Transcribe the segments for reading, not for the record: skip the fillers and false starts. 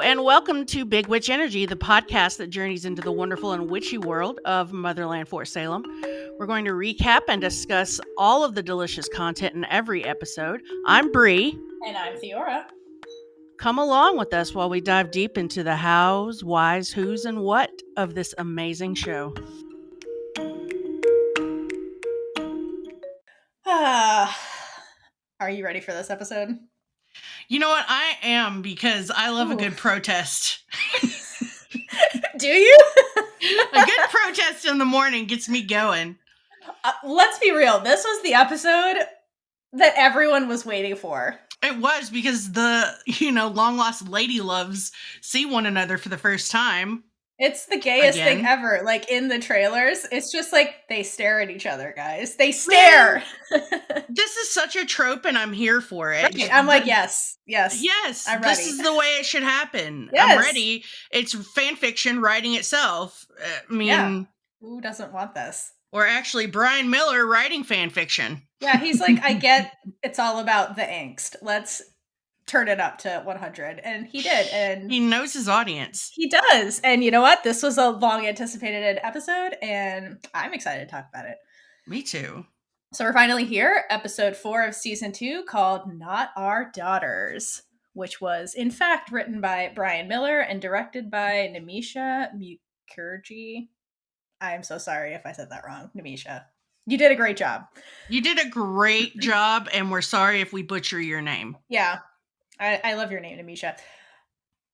And welcome to Big Witch Energy, the podcast that journeys into the wonderful and witchy world of Motherland for Salem. We're going to recap and discuss all of the delicious content in every episode. I'm Bree. And I'm Theora. Come along with us while we dive deep into the hows, whys, whos, and what of this amazing show. Are you ready for this episode? You know what? I am, because I love a good protest. Do you? A good protest in the morning gets me going. Let's be real. This was the episode that everyone was waiting for. It was, because the, long lost lady loves see one another for the first time. It's the gayest thing ever. Like, in the trailers, it's just like they stare at each other, guys. They stare. This is such a trope, and I'm here for it. Right. I'm like, yes. I'm ready. This is the way it should happen. Yes. I'm ready. It's fan fiction writing itself. Who doesn't want this? Or actually, Brian Miller writing fan fiction. Yeah, he's like, I get it's all about the angst. Let's turn it up to 100. And he did. And he knows his audience. He does. And you know what? This was a long anticipated episode, and I'm excited to talk about it. Me too. So we're finally here, episode 4 of season 2, called Not Our Daughters, which was in fact written by Brian Miller and directed by Nimisha Mukherjee. I am so sorry if I said that wrong, Nimisha. You did a great job. You did a great job, and we're sorry if we butcher your name. Yeah. I love your name, Nimisha.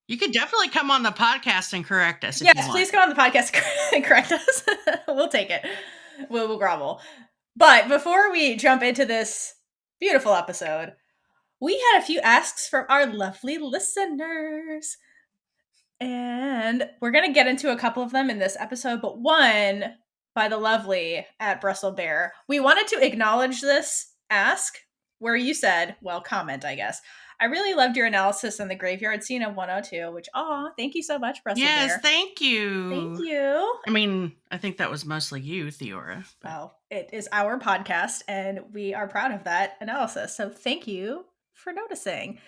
You could definitely come on the podcast and correct us if you want. Please come on the podcast and correct us. We'll take it. We'll grovel. But before we jump into this beautiful episode, we had a few asks from our lovely listeners. And we're going to get into a couple of them in this episode, but one by the lovely at Brussels Bear. We wanted to acknowledge this ask where you said, comment, I guess. I really loved your analysis on the graveyard scene of 102, which, thank you so much, Brussels Bear. Yes, thank you. Thank you. I mean, I think that was mostly you, Theora. But... Oh, it is our podcast, and we are proud of that analysis. So thank you for noticing.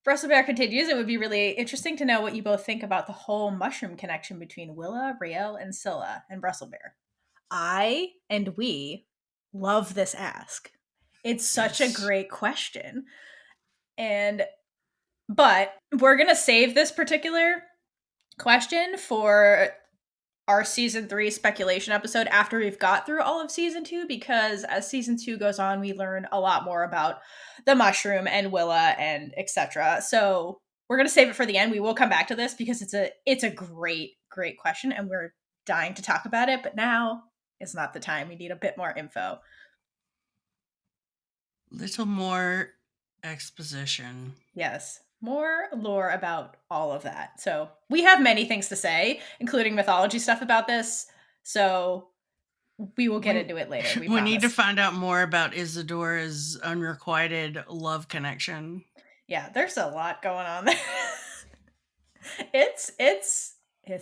Brussels Bear continues, it would be really interesting to know what you both think about the whole mushroom connection between Willa, Raylla, and Scylla and Brussels Bear. I and we love this ask. It's such a great question. But we're going to save this particular question for our season 3 speculation episode after we've got through all of season 2, because as season 2 goes on, we learn a lot more about the mushroom and Willa and etc. So we're going to save it for the end. We will come back to this because it's a great, great question, and we're dying to talk about it, but now is not the time. We need a bit more info. Little more exposition. Yes. More lore about all of that. So we have many things to say, including mythology stuff about this. So we will get into it later. We need to find out more about Isadora's unrequited love connection. Yeah, there's a lot going on there. It's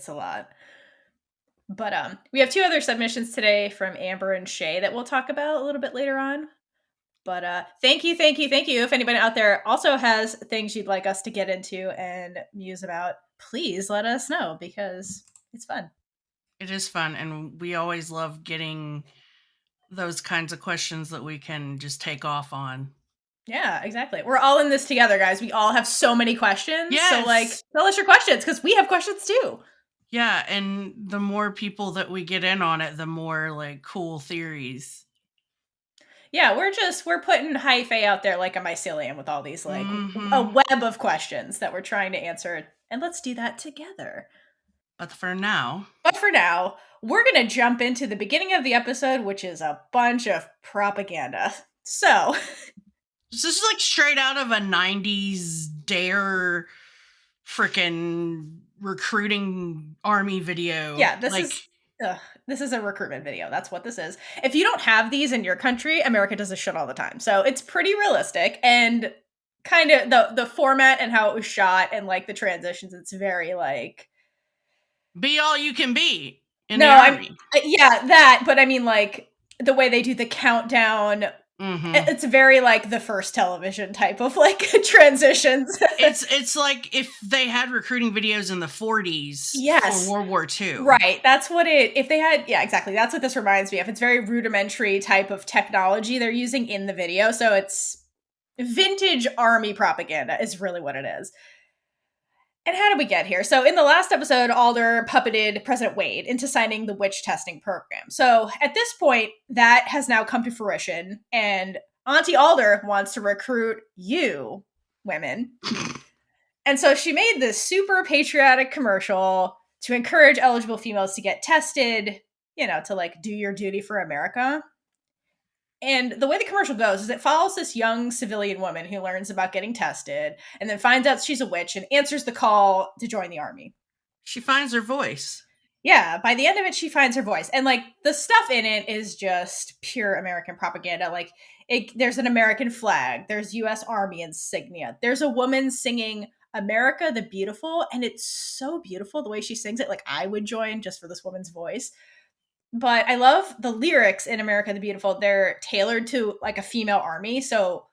a lot. But we have 2 other submissions today from Amber and Shay that we'll talk about a little bit later on. But thank you. If anybody out there also has things you'd like us to get into and muse about, please let us know, because it's fun. It is fun, and we always love getting those kinds of questions that we can just take off on. Yeah, exactly. We're all in this together, guys. We all have so many questions. Yes. So, tell us your questions, because we have questions too. Yeah, and the more people that we get in on it, the more, cool theories. Yeah, we're putting hyphae out there like a mycelium with all these, a web of questions that we're trying to answer. And let's do that together. But for now, we're going to jump into the beginning of the episode, which is a bunch of propaganda. So... This is straight out of a 90s Dare frickin' recruiting army video. Yeah, this is a recruitment video. That's what this is. If you don't have these in your country, America does this shit all the time. So it's pretty realistic, and kind of the format and how it was shot and the transitions. It's very be all you can be in the army. Yeah, that. But I mean the way they do the countdown Mm-hmm. It's very like the first television type of like transitions. It's like if they had recruiting videos in the 40s for Yes. World War II. Right. That's what if they had, yeah, exactly. That's what this reminds me of. It's very rudimentary type of technology they're using in the video. So it's vintage army propaganda, is really what it is. And how did we get here? So in the last episode, Alder puppeted President Wade into signing the witch testing program. So at this point, that has now come to fruition, and Auntie Alder wants to recruit you, women. And so she made this super patriotic commercial to encourage eligible females to get tested, to like do your duty for America. And the way the commercial goes is it follows this young civilian woman who learns about getting tested and then finds out she's a witch and answers the call to join the army. She finds her voice. Yeah, by the end of it, she finds her voice. And like the stuff in it is just pure American propaganda. Like there's an American flag, there's US Army insignia, there's a woman singing America the Beautiful, and it's so beautiful the way she sings it. Like I would join just for this woman's voice. But I love the lyrics in America the Beautiful. They're tailored to like a female army. So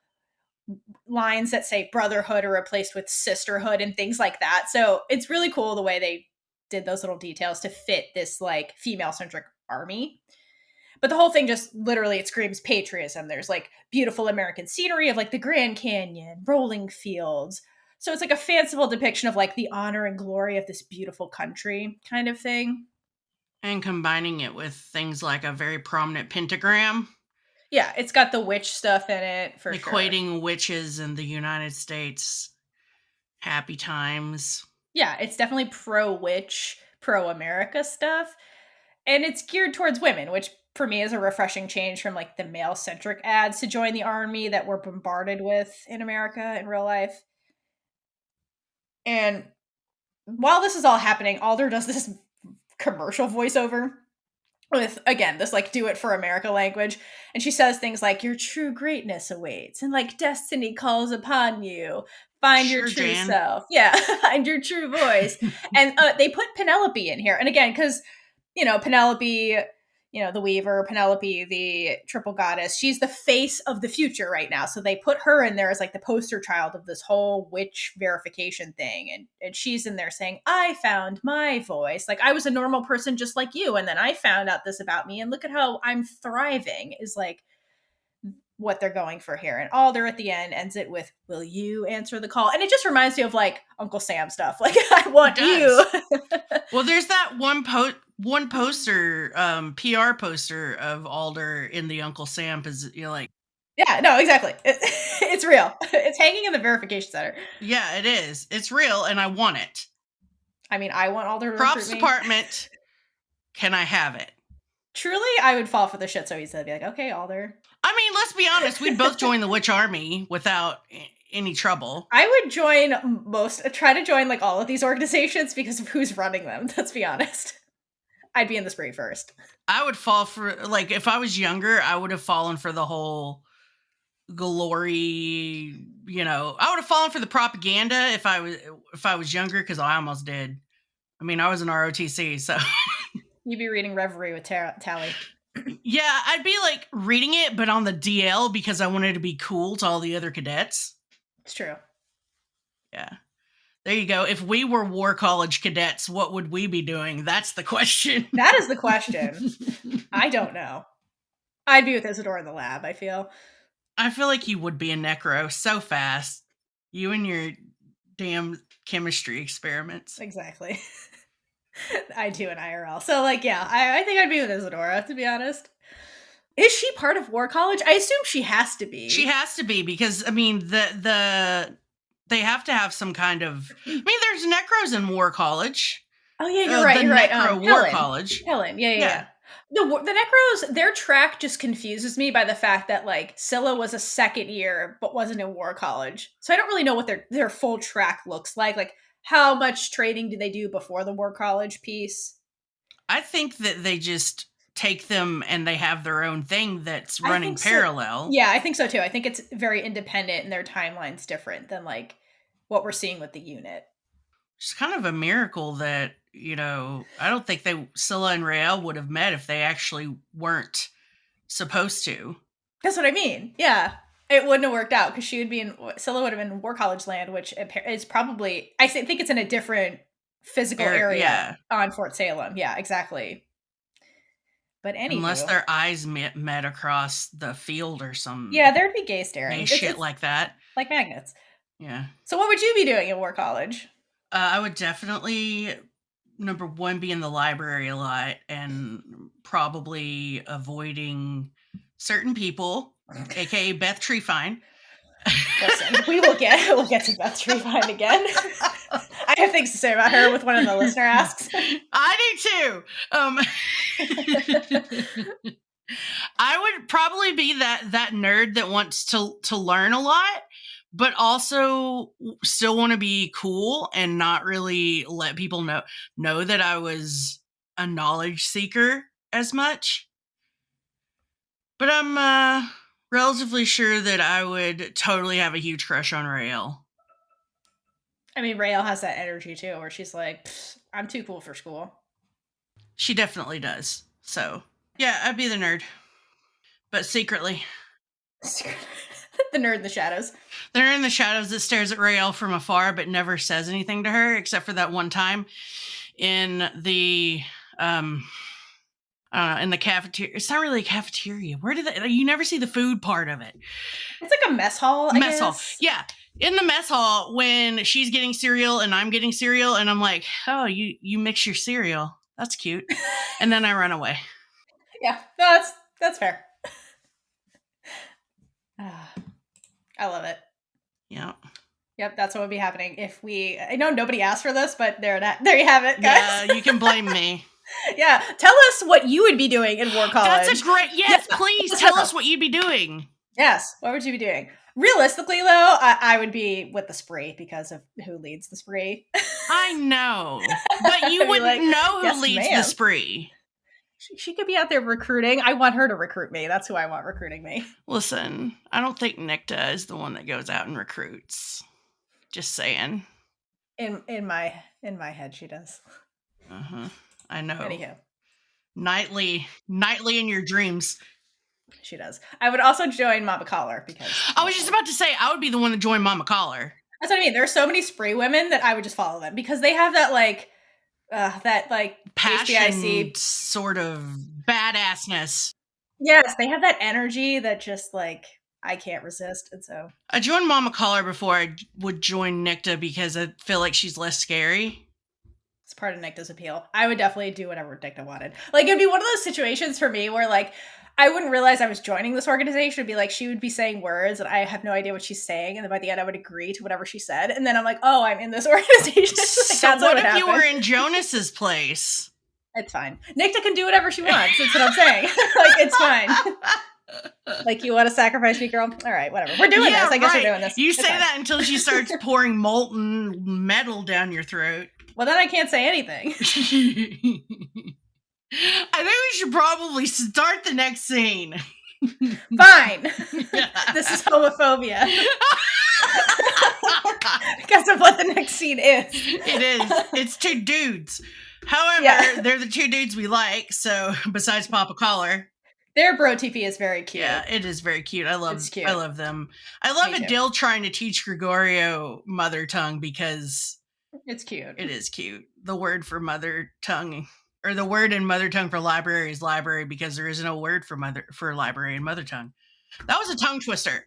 lines that say brotherhood are replaced with sisterhood and things like that. So it's really cool the way they did those little details to fit this like female centric army. But the whole thing just literally, it screams patriotism. There's like beautiful American scenery of like the Grand Canyon, rolling fields. So it's like a fanciful depiction of like the honor and glory of this beautiful country kind of thing. And combining it with things like a very prominent pentagram. Yeah, it's got the witch stuff in it for equating sure. witches in the United States. Happy times. Yeah, it's definitely pro-witch, pro-America stuff. And it's geared towards women, which for me is a refreshing change from like the male-centric ads to join the army that we're bombarded with in America in real life. And while this is all happening, Alder does this commercial voiceover with, again, this like do it for America language. And she says things like, your true greatness awaits, and like destiny calls upon you. Find your true Jan. self. Yeah, find your true voice. And they put Penelope in here. And again, because, Penelope, the Weaver, Penelope, the triple goddess, she's the face of the future right now. So they put her in there as like the poster child of this whole witch verification thing. And she's in there saying, I found my voice. Like I was a normal person just like you. And then I found out this about me. And look at how I'm thriving, is like what they're going for here. And Alder at the end ends it with, will you answer the call? And it just reminds me of like Uncle Sam stuff. Like, I want you. Well, there's that one poster, PR poster of Alder in the Uncle Sam, like. Yeah, no, exactly. It's real. It's hanging in the verification center. Yeah, it is. It's real, and I want it. I mean, I want Alder to Props recruit me. department. Can I have it? Truly, I would fall for the shit so easy. I'd be like, okay, Alder. I mean, let's be honest. We'd both join the witch army without any trouble. I would try to join like all of these organizations because of who's running them. Let's be honest. I'd be in the spree first. I would fall for, like, if I was younger, I would have fallen for the whole glory, I would have fallen for the propaganda if I was younger, because I almost did. I mean, I was an ROTC, so. You'd be reading Reverie with Tally. Yeah, I'd be like reading it, but on the DL because I wanted to be cool to all the other cadets. It's true. Yeah. There you go. If we were War College cadets, what would we be doing? That's the question. That is the question. I don't know. I'd be with Isadora in the lab, I feel. I feel like you would be a necro so fast. You and your damn chemistry experiments. Exactly. I do in IRL. So, like, yeah, I think I'd be with Isadora, to be honest. Is she part of War College? I assume she has to be. She has to be, because, I mean, they have to have some kind of... I mean, there's necros in War College. Oh, yeah, you're right, you're right. War College. Helen, yeah. The necros, their track just confuses me by the fact that, like, Scylla was a second year, but wasn't in War College. So I don't really know what their full track looks like. Like, how much training do they do before the War College piece? I think that they just take them and they have their own thing that's running parallel. So. Yeah, I think so too. I think it's very independent and their timeline's different than like what we're seeing with the unit. It's kind of a miracle that, I don't think Scylla and Raylla would have met if they actually weren't supposed to. That's what I mean. Yeah. It wouldn't have worked out because Scylla would have been in War College land, which is probably, think it's in a different physical area on Fort Salem. Yeah, exactly. But unless anywho, their eyes met across the field or some there'd be gay staring. Shit like that. Like magnets. Yeah. So what would you be doing in War College? I would definitely, number one, be in the library a lot and probably avoiding certain people, aka Beth Treefine. Listen, we'll get to Beth Treefine again. I have things to say about her with one of the listener asks. I do too. I would probably be that nerd that wants to learn a lot, but also still want to be cool and not really let people know that I was a knowledge seeker as much. But I'm relatively sure that I would totally have a huge crush on Raylla. I mean, Raylla has that energy too, where she's like, I'm too cool for school. She definitely does. So, yeah, I'd be the nerd. But secretly. The nerd in the shadows. The nerd in the shadows that stares at Raylla from afar but never says anything to her, except for that one time in the I don't know, in the cafeteria. It's not really a cafeteria. Where did you never see the food part of it? It's like a mess hall, I guess. Hall. Yeah. In the mess hall when she's getting cereal and I'm getting cereal and I'm like, oh, you mix your cereal. That's cute. And then I run away. Yeah. No, that's fair. I love it. Yeah. Yep, that's what would be happening if I know nobody asked for this, but there you have it, guys. Yeah, you can blame me. Yeah, tell us what you would be doing in War College. That's a great, yes, please tell us what you'd be doing. Yes, what would you be doing? Realistically, though, I would be with the spree because of who leads the spree. I know, but you wouldn't know who leads the spree. She could be out there recruiting. I want her to recruit me. That's who I want recruiting me. Listen, I don't think Nicta is the one that goes out and recruits. Just saying. In my head, she does. I know. Anyhow, nightly in your dreams. She does. I would also join Mama Collar because I was just about to say I would be the one to join Mama Collar. That's what I mean. There are so many spree women that I would just follow them because they have that passion, HBIC sort of badassness. Yes, they have that energy that just I can't resist, and so I joined Mama Collar before I would join Nicta because I feel like she's less scary. It's part of Nicta's appeal. I would definitely do whatever Nicta wanted. It'd be one of those situations for me where I wouldn't realize I was joining this organization. It'd be she would be saying words and I have no idea what she's saying, and then by the end I would agree to whatever she said, and then I'm like, oh, I'm in this organization. So what if you were in Jonas's place? It's fine. Nicta can do whatever she wants. That's what I'm saying. It's fine. You want to sacrifice me, girl? All right, whatever. We're doing this. I guess we're doing this. You say that until she starts pouring molten metal down your throat. Well, then I can't say anything. I think we should probably start the next scene. Fine. This is homophobia. Because of what the next scene is. It is. It's two dudes. However, they're the two dudes we like, so besides Papa Collar. Their bro TP is very cute. Yeah, it is very cute. I love them. I love Adil trying to teach Gregorio mother tongue because it's cute. It is cute. The word for mother tongue, or the word in mother tongue for library is library because there is no word for library in mother tongue. That was a tongue twister.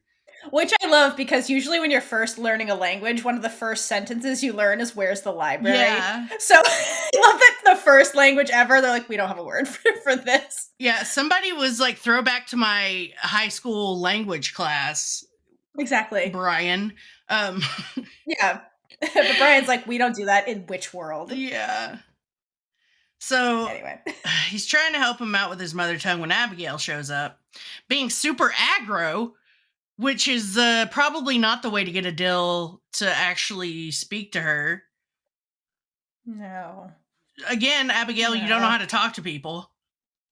Which I love because usually when you're first learning a language, one of the first sentences you learn is "Where's the library?" Yeah. So I love that the first language ever, they're like, we don't have a word for this. Yeah, somebody was like, throwback to my high school language class. Exactly. Brian. Yeah. But Brian's like, we don't do that in which world? Yeah. So anyway, he's trying to help him out with his mother tongue when Abigail shows up, being super aggro, which is probably not the way to get Adil to actually speak to her. No. Again, Abigail, you don't know how to talk to people.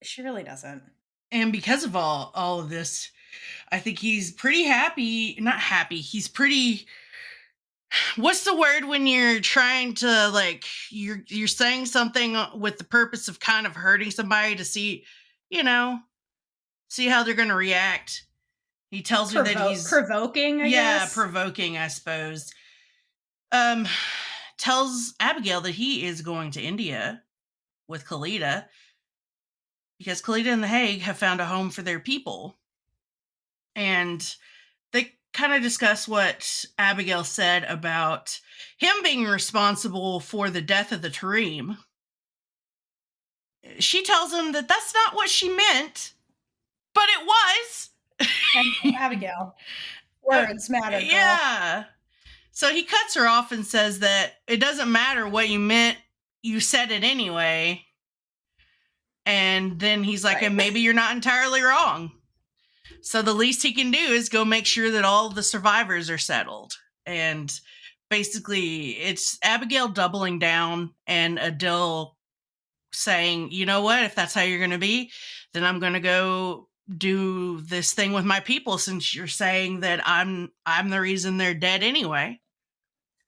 She really doesn't. And because of all of this, I think he's pretty happy. Not happy. He's pretty... What's the word when you're trying to, you're saying something with the purpose of kind of hurting somebody to see how they're going to react? He tells her that he's provoking, I guess. provoking, I suppose. Tells Abigail that he is going to India with Kalita because Kalita and the Hague have found a home for their people. And they kind of discuss what Abigail said about him being responsible for the death of the Tarim. She tells him that that's not what she meant, but it was. And Abigail. Words matter, girl. Yeah. So he cuts her off and says that it doesn't matter what you meant, you said it anyway. And then he's like, and maybe you're not entirely wrong. So the least he can do is go make sure that all the survivors are settled. And basically, it's Abigail doubling down and Adil saying, you know what, if that's how you're going to be, then I'm going to go do this thing with my people, since you're saying that I'm the reason they're dead anyway.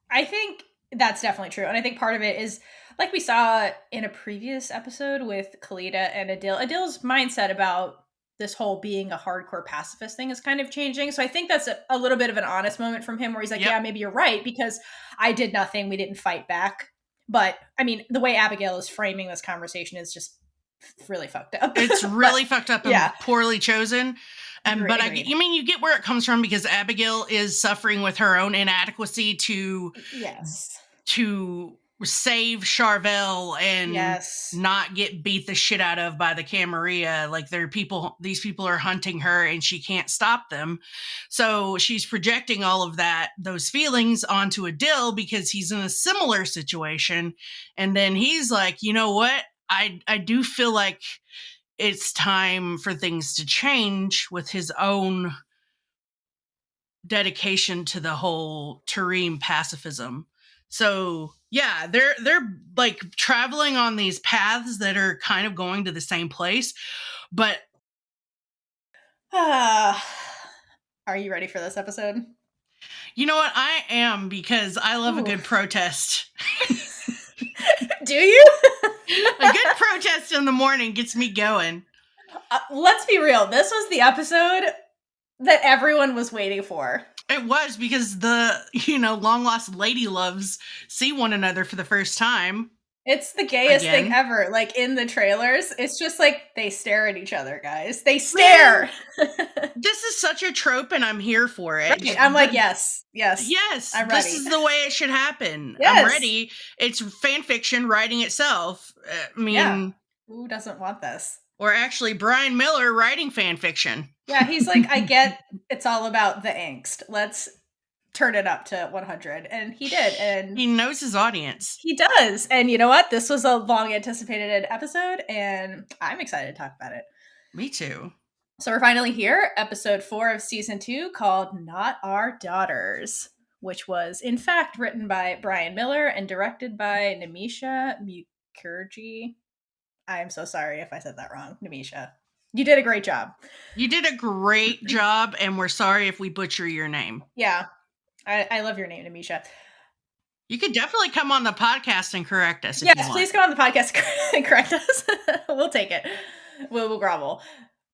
I think that's definitely true. And I think part of it is, like we saw in a previous episode with Kalita and Adil, Adil's mindset about this whole being a hardcore pacifist thing is kind of changing. So I think that's a little bit of an honest moment from him where he's like, yeah, maybe you're right, because I did nothing. We didn't fight back. But I mean, the way Abigail is framing this conversation is just really fucked up. It's really fucked up and poorly chosen. But I mean, you get where it comes from, because Abigail is suffering with her own inadequacy to save Charvel and not get beat the shit out of by the Camarilla. Like, these people are hunting her and she can't stop them. So she's projecting all of those feelings onto Adil because he's in a similar situation. And then he's like, you know what? I do feel like it's time for things to change, with his own dedication to the whole Tarim pacifism. So yeah, they're like traveling on these paths that are kind of going to the same place. But are you ready for this episode? You know what? I am, because I love a good protest. Do you? A good protest in the morning gets me going. Let's be real. This was the episode that everyone was waiting for. It was, because the, long lost lady loves see one another for the first time. It's the gayest thing ever. Like, in the trailers, it's just like they stare at each other, guys. They stare. This is such a trope, and I'm here for it. Right. I'm like, yes. I'm ready. This is the way it should happen. Yes. I'm ready. It's fan fiction writing itself. I mean, who doesn't want this? Or actually, Brian Miller writing fan fiction. Yeah, he's like, I get it's all about the angst. Let's turn it up to 100. And he did. And he knows his audience. He does. And you know what? This was a long anticipated episode, and I'm excited to talk about it. Me too. So we're finally here, episode 4 of season 2, called Not Our Daughters, which was in fact written by Brian Miller and directed by Nimisha Mukherjee. I'm so sorry if I said that wrong, Nimisha. You did a great job. You did a great job, and we're sorry if we butcher your name. Yeah. I love your name, Nimisha. You could definitely come on the podcast and correct us if you want. Yes, please come on the podcast and correct us. We'll take it. We'll grovel.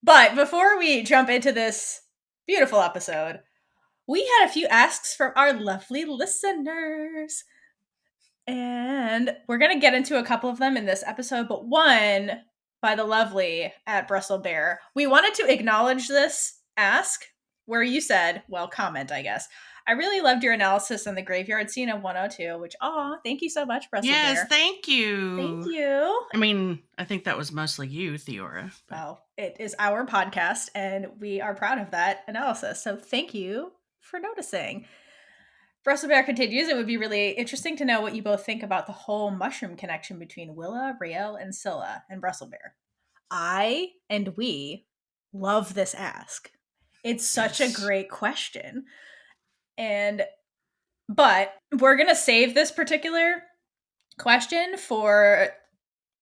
But before we jump into this beautiful episode, we had a few asks from our lovely listeners. And we're going to get into a couple of them in this episode, but one by the lovely at Brussels Bear. We wanted to acknowledge this ask where you said, well, comment, I guess. I really loved your analysis on the graveyard scene of 102, which, thank you so much, Brussels Bear. Yes, thank you. Thank you. I mean, I think that was mostly you, Theora. Well, it is our podcast, and we are proud of that analysis. So thank you for noticing. Brussels Bear continues, it would be really interesting to know what you both think about the whole mushroom connection between Willa, Raylla, and Scylla and Brussels Bear. I and we love this ask. It's such a great question. But we're going to save this particular question for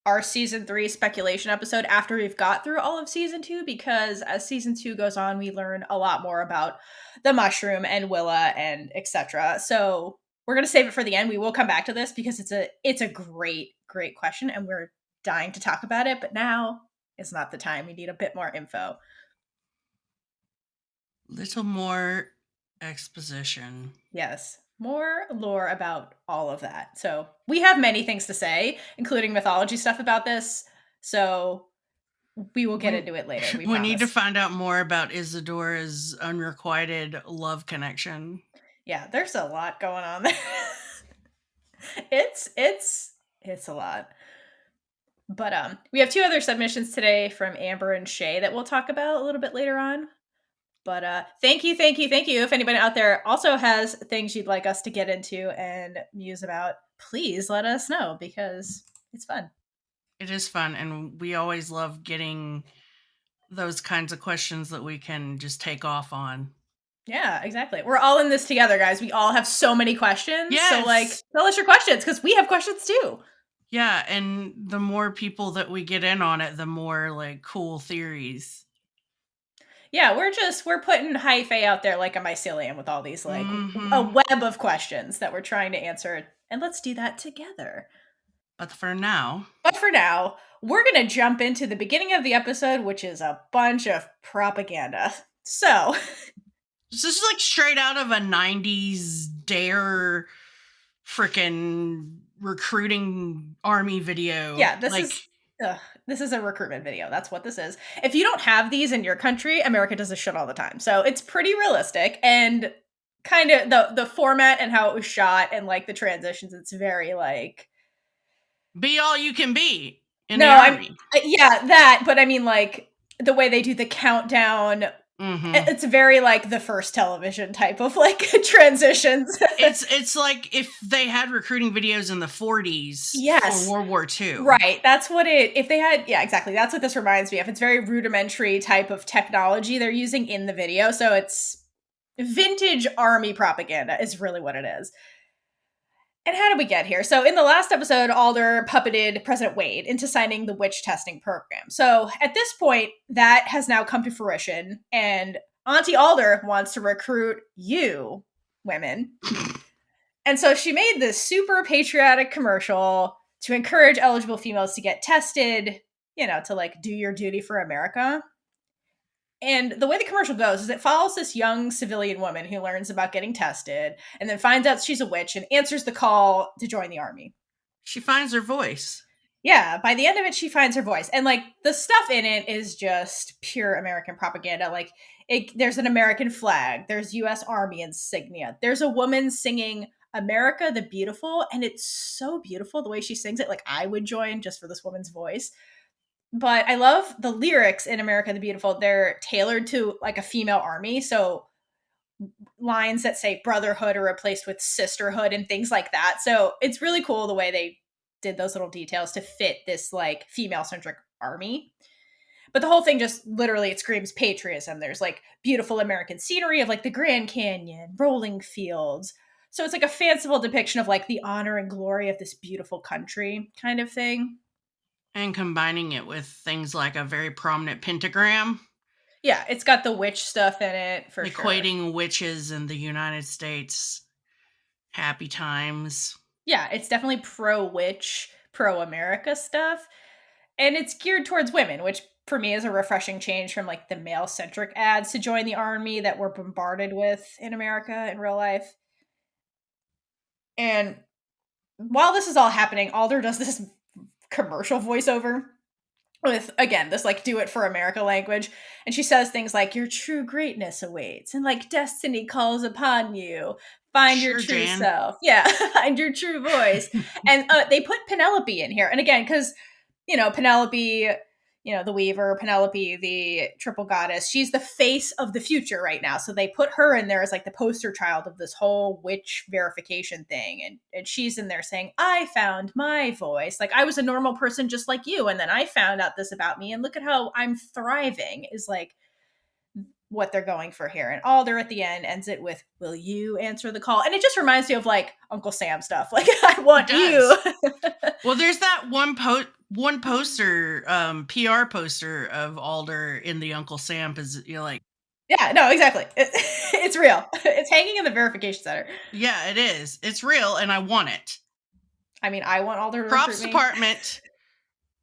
our season 3 speculation episode after we've got through all of season 2, because as season 2 goes on, we learn a lot more about the mushroom and Willa and etc. So we're going to save it for the end. We will come back to this because it's a great question, and we're dying to talk about it, but now is not the time. We need a bit more info. Little more exposition. Yes. More lore about all of that. So we have many things to say, including mythology stuff about this. So we will get into it later. We We need to promise. find out more about Isadora's unrequited love connection. Yeah, there's a lot going on there. it's a lot. But we have two other submissions today from Amber and Shay that we'll talk about a little bit later on. But thank you. If anybody out there also has things you'd like us to get into and muse about, please let us know because it's fun. It is fun, and we always love getting those kinds of questions that we can just take off on. Yeah, exactly. We're all in this together, guys. We all have so many questions. Yes. So, like, tell us your questions because we have questions too. Yeah, and the more people that we get in on it, the more like cool theories. Yeah, we're putting hyphae out there like a mycelium with all these like a web of questions that we're trying to answer, and let's do that together. But for now, we're going to jump into the beginning of the episode, which is a bunch of propaganda. So, this is like straight out of a 90s Dare freaking recruiting army video. Yeah, this is a recruitment video. That's what this is. If you don't have these in your country, America does this shit all the time. So it's pretty realistic and kind of the format and how it was shot and like the transitions. It's very like be all you can be in the army. Yeah, that. But I mean, like the way they do the countdown. Mm-hmm. It's very like the first television type of like transitions. it's like if they had recruiting videos in the 40s for World War II. Right. That's what if they had, yeah, exactly. That's what this reminds me of. It's very rudimentary type of technology they're using in the video. So it's vintage army propaganda is really what it is. And how did we get here? So in the last episode, Alder puppeted President Wade into signing the witch testing program. So at this point, that has now come to fruition. And Auntie Alder wants to recruit you, women. And so she made this super patriotic commercial to encourage eligible females to get tested, to like do your duty for America. And the way the commercial goes is it follows this young civilian woman who learns about getting tested and then finds out she's a witch and answers the call to join the army. She finds her voice. Yeah, by the end of it, she finds her voice. And like the stuff in it is just pure American propaganda. Like there's an American flag, there's US Army insignia, there's a woman singing America the Beautiful, and it's so beautiful the way she sings it. Like I would join just for this woman's voice. But I love the lyrics in America the Beautiful. They're tailored to like a female army. So lines that say brotherhood are replaced with sisterhood and things like that. So it's really cool the way they did those little details to fit this like female-centric army. But the whole thing just literally, it screams patriotism. There's like beautiful American scenery of like the Grand Canyon, rolling fields. So it's like a fanciful depiction of like the honor and glory of this beautiful country kind of thing. And combining it with things like a very prominent pentagram. Yeah, it's got the witch stuff in it for equating witches in the United States. Happy times. Yeah, it's definitely pro-witch, pro-America stuff. And it's geared towards women, which for me is a refreshing change from like the male-centric ads to join the army that we're bombarded with in America in real life. And while this is all happening, Alder does this commercial voiceover with, again, this like do it for America language. And she says things like, your true greatness awaits and like destiny calls upon you. Find your true self. Yeah, find your true voice. And they put Penelope in here. And again, because, Penelope, the Weaver, Penelope, the triple goddess, she's the face of the future right now. So they put her in there as like the poster child of this whole witch verification thing. And she's in there saying, I found my voice. Like I was a normal person just like you. And then I found out this about me. And look at how I'm thriving is like what they're going for here. And Alder at the end ends it with, will you answer the call? And it just reminds me of like Uncle Sam stuff. Like I want you. Well, there's that one poster, PR poster of Alder in the Uncle Sam position. Like, yeah, no, exactly. It's real. It's hanging in the verification center. Yeah, it is. It's real, and I want it. I mean, I want Alder to Props department.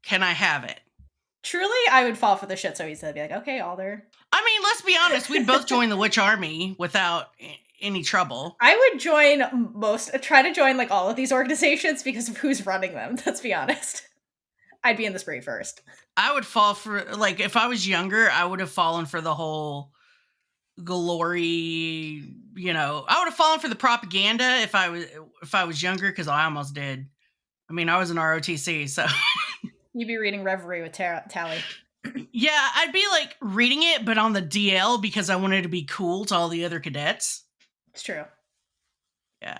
Can I have it? Truly, I would fall for the shit so easily. I'd be like, okay, Alder. I mean, let's be honest. We'd both join the witch army without any trouble. I would try to join like all of these organizations because of who's running them. Let's be honest. I'd be in the spree first. I would fall for, like, if I was younger, I would have fallen for the whole glory, you know, I would have fallen for the propaganda if I was younger, because I almost did. I mean, I was an ROTC, so You'd be reading Reverie with Tally. Yeah, I'd be like reading it, but on the DL because I wanted to be cool to all the other cadets. It's true. Yeah.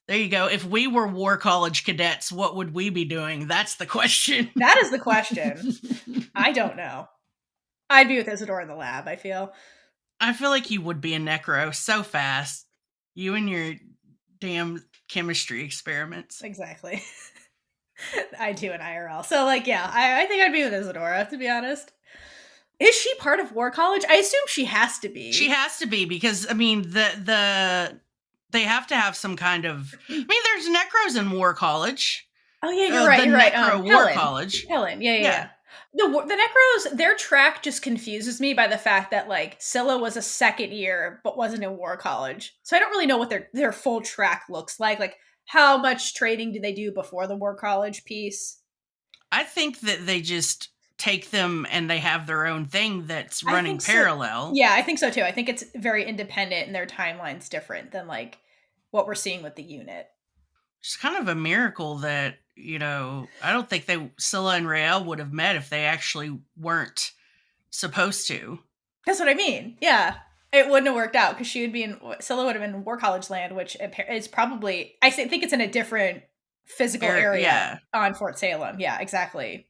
There you go. If we were War College cadets, what would we be doing? That's the question. That is the question. I don't know. I'd be with Isadora in the lab, I feel. I feel like you would be a necro so fast. You and your damn chemistry experiments. Exactly. I do an IRL. So, like, yeah, I think I'd be with Isadora, to be honest. Is she part of War College? I assume she has to be. She has to be because, I mean, they have to have some kind of... I mean, there's necros in War College. Oh, yeah, you're right. You're right. War College. Helen, yeah. The necros, their track just confuses me by the fact that, like, Scylla was a second year, but wasn't in War College. So I don't really know what their full track looks like. Like, how much training do they do before the War College piece? I think that they just take them and they have their own thing that's running parallel. So. Yeah, I think so too. I think it's very independent and their timeline's different than like what we're seeing with the unit. It's kind of a miracle that, you know, I don't think Scylla and Raylla would have met if they actually weren't supposed to. That's what I mean. Yeah. It wouldn't have worked out because Scylla would have been in War College land, which is probably, I think it's in a different physical area on Fort Salem. Yeah, exactly.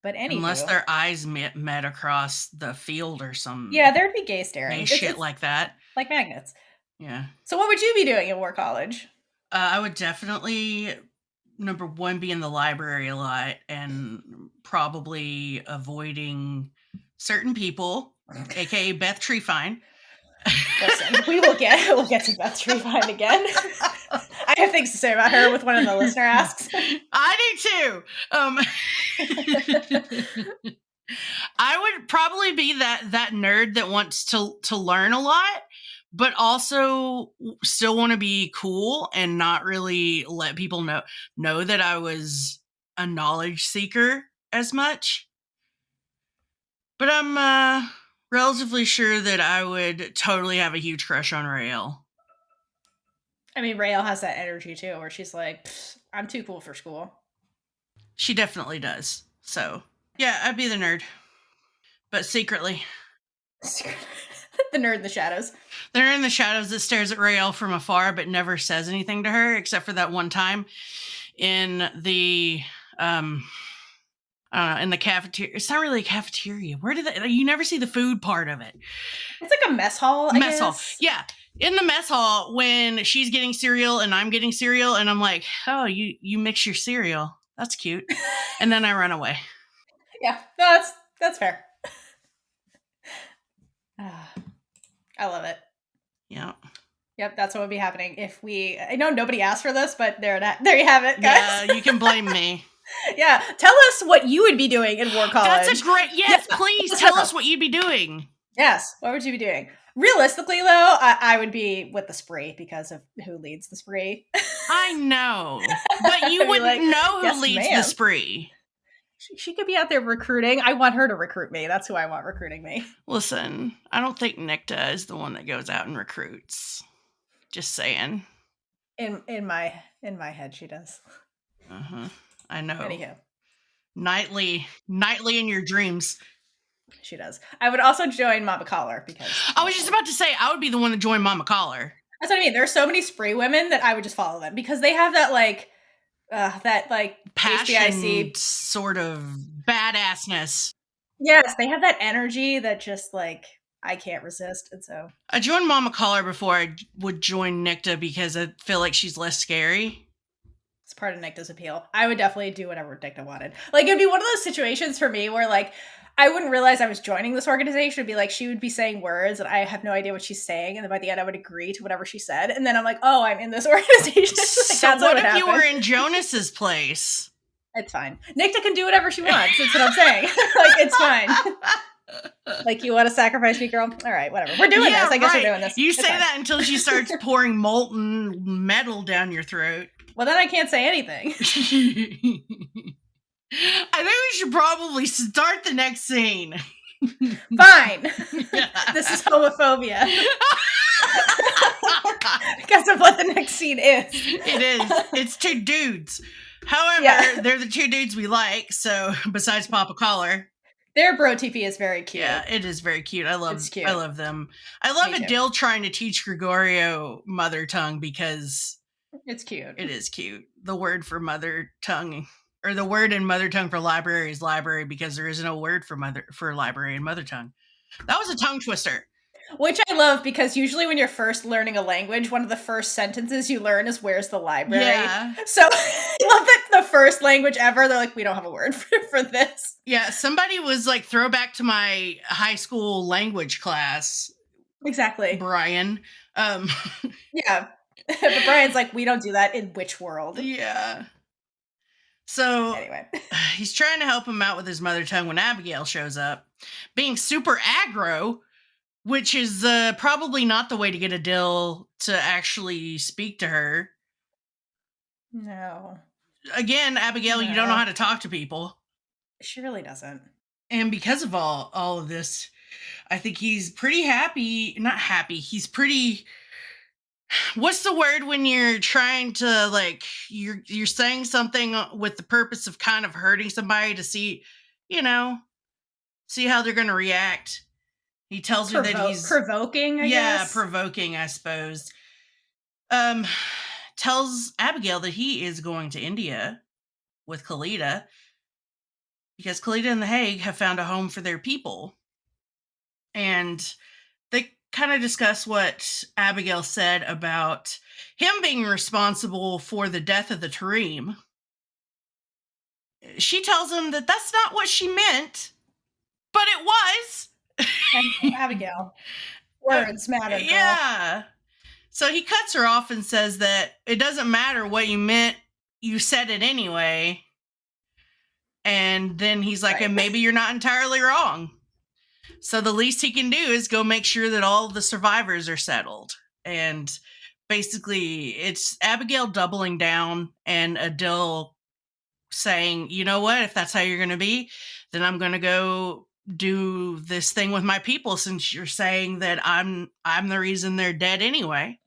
But anyway, unless their eyes met across the field or something. Yeah, there'd be gay staring. Shit like that. Like magnets. Yeah. So what would you be doing in War College? I would definitely, number one, be in the library a lot and probably avoiding certain people, aka Beth Treefine. Listen, we'll get to Beth Treefine again. I have things to say about her with one of the listener asks. I do too. I would probably be that nerd that wants to learn a lot, but also still want to be cool and not really let people know that I was a knowledge seeker as much. But I'm relatively sure that I would totally have a huge crush on Raylla. I mean, Raylla has that energy too, where she's like, I'm too cool for school. She definitely does. So, yeah, I'd be the nerd. But secretly. The nerd in the shadows. The nerd in the shadows that stares at Raylla from afar but never says anything to her, except for that one time in the, I don't know, in the cafeteria. It's not really a cafeteria. Where did you never see the food part of it? It's like a mess hall, I guess. Hall. Yeah. In the mess hall when she's getting cereal and I'm getting cereal and I'm like, oh, you mix your cereal. That's cute. And then I run away. Yeah. No, that's fair. I love it. Yeah. Yep, that's what would be happening if I know nobody asked for this, but there you have it, guys. Yeah, you can blame me. Yeah, tell us what you would be doing in War College. That's a great, yes, yeah, please tell us what you'd be doing. Yes, what would you be doing? Realistically, though, I would be with the spree because of who leads the spree. I know, but you wouldn't know who leads the spree. She could be out there recruiting. I want her to recruit me. That's who I want recruiting me. Listen, I don't think Nicta is the one that goes out and recruits. Just saying. In my head, she does. I know. Anyhow, nightly in your dreams. She does. I would also join Mama Collar because I was just about to say I would be the one to join Mama Collar. That's what I mean. There are so many spree women that I would just follow them because they have that passion, HBIC sort of badassness. Yes, they have that energy that just like I can't resist, and so I joined Mama Collar before I would join Nicta because I feel like she's less scary. It's part of Nicta's appeal. I would definitely do whatever Nicta wanted. Like it'd be one of those situations for me where like I wouldn't realize I was joining this organization. It'd be like she would be saying words and I have no idea what she's saying, and then by the end I would agree to whatever she said, and then I'm like, oh, I'm in this organization. So what if you were in Jonas's place? It's fine. Nicta can do whatever she wants. That's what I'm saying. Like, it's fine. Like, you want to sacrifice me, girl? All right, whatever. We're doing this. I guess we're doing this. You It's say fine. that until she starts pouring molten metal down your throat. Well, then I can't say anything. I think we should probably start the next scene. Fine. This is homophobia. Because of what the next scene is. It is. It's two dudes. However, they're the two dudes we like, so besides Papa Collar. Their bro TP is very cute. Yeah, it is very cute. I love them. I love Me too. Adil trying to teach Gregorio mother tongue because it's cute. It is cute. The word for mother tongue, or the word in mother tongue for library is library, because there is no word for library in mother tongue. That was a tongue twister. Which I love, because usually when you're first learning a language, one of the first sentences you learn is, where's the library? Yeah. So I love that the first language ever, they're like, we don't have a word for this. Yeah, somebody was like, throwback to my high school language class. Exactly. Brian. Yeah. But Brian's like, we don't do that in which world? Yeah. So anyway, he's trying to help him out with his mother tongue when Abigail shows up, being super aggro, which is probably not the way to get Adil to actually speak to her. No. Again, Abigail, you don't know how to talk to people. She really doesn't. And because of all of this, I think he's pretty happy. Not happy. He's pretty... What's the word when you're trying to, like, you're saying something with the purpose of kind of hurting somebody to see, see how they're going to react. He tells her that he's provoking, I guess. Yeah, provoking, I suppose. Tells Abigail that he is going to India with Khalida, because Khalida and the Hague have found a home for their people. And they kind of discuss what Abigail said about him being responsible for the death of the Tarim. She tells him that that's not what she meant, but it was. And Abigail. Words matter, girl. Yeah. So he cuts her off and says that it doesn't matter what you meant, you said it anyway. And then he's like, and maybe you're not entirely wrong. So the least he can do is go make sure that all the survivors are settled. And basically, it's Abigail doubling down and Adil saying, you know what, if that's how you're going to be, then I'm going to go do this thing with my people, since you're saying that I'm the reason they're dead anyway.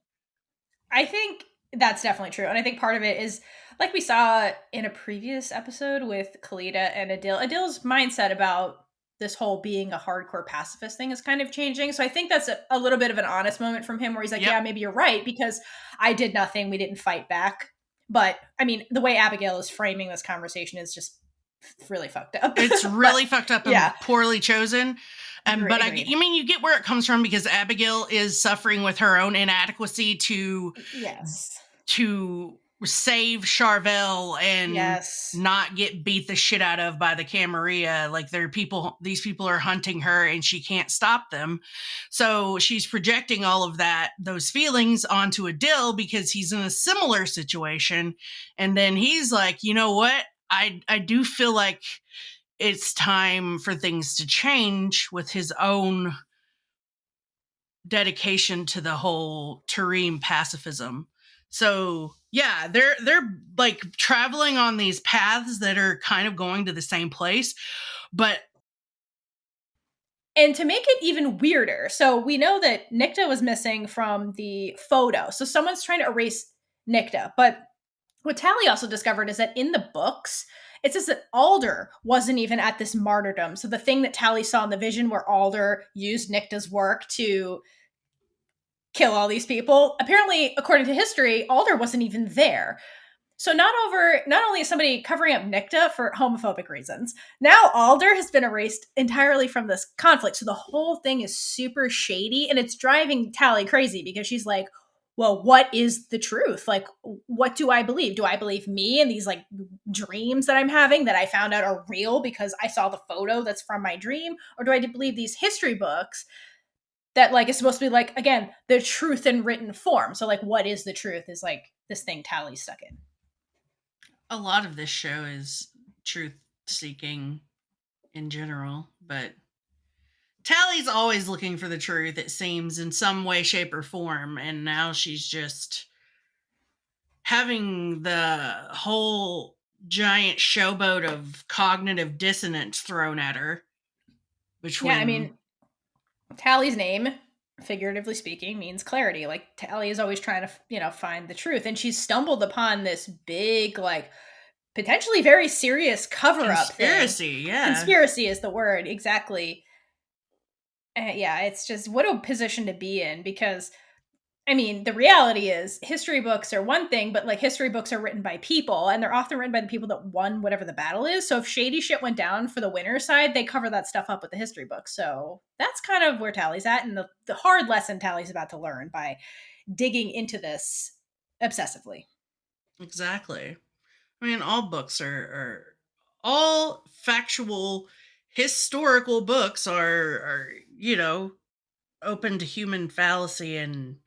I think that's definitely true. And I think part of it is, like we saw in a previous episode with Khalida and Adil, Adil's mindset about this whole being a hardcore pacifist thing is kind of changing. So I think that's a little bit of an honest moment from him where he's like, yeah, maybe you're right, because I did nothing. We didn't fight back. But I mean, the way Abigail is framing this conversation is just really fucked up. It's really fucked up and poorly chosen. But you get where it comes from, because Abigail is suffering with her own inadequacy to save Charvel and not get beat the shit out of by the Camarilla. Like, these people are hunting her and she can't stop them. So she's projecting all of those feelings onto Adil, because he's in a similar situation. And then he's like, you know what? I do feel like it's time for things to change, with his own dedication to the whole Tarim pacifism. So yeah, they're like traveling on these paths that are kind of going to the same place, and to make it even weirder, so we know that Nicta was missing from the photo. So someone's trying to erase Nicta. But what Tally also discovered is that in the books, it says that Alder wasn't even at this martyrdom. So the thing that Tally saw in the vision where Alder used Nicta's work to kill all these people, apparently, according to history, Alder wasn't even there. So not only is somebody covering up Nicta for homophobic reasons, now Alder has been erased entirely from this conflict. So the whole thing is super shady, and it's driving Tally crazy, because she's like, well, what is the truth? Like, what do I believe? Do I believe me and these like dreams that I'm having that I found out are real because I saw the photo that's from my dream? Or do I believe these history books that like is supposed to be like, again, the truth in written form? So like, what is the truth is like this thing Tally's stuck in. A lot of this show is truth seeking in general, but Tally's always looking for the truth, it seems, in some way, shape, or form, and now she's just having the whole giant showboat of cognitive dissonance thrown at her. Between... Yeah, I mean, Tally's name, figuratively speaking, means clarity. Like, Tally is always trying to, find the truth, and she's stumbled upon this big, like, potentially very serious cover-up conspiracy thing. Yeah, conspiracy is the word, exactly. Yeah, it's just what a position to be in, because I mean, the reality is history books are one thing, but like history books are written by people, and they're often written by the people that won whatever the battle is. So if shady shit went down for the winner's side, they cover that stuff up with the history book. So that's kind of where Tally's at, and the hard lesson Tally's about to learn by digging into this obsessively. Exactly. I mean, all books are all factual historical books are open to human fallacy, and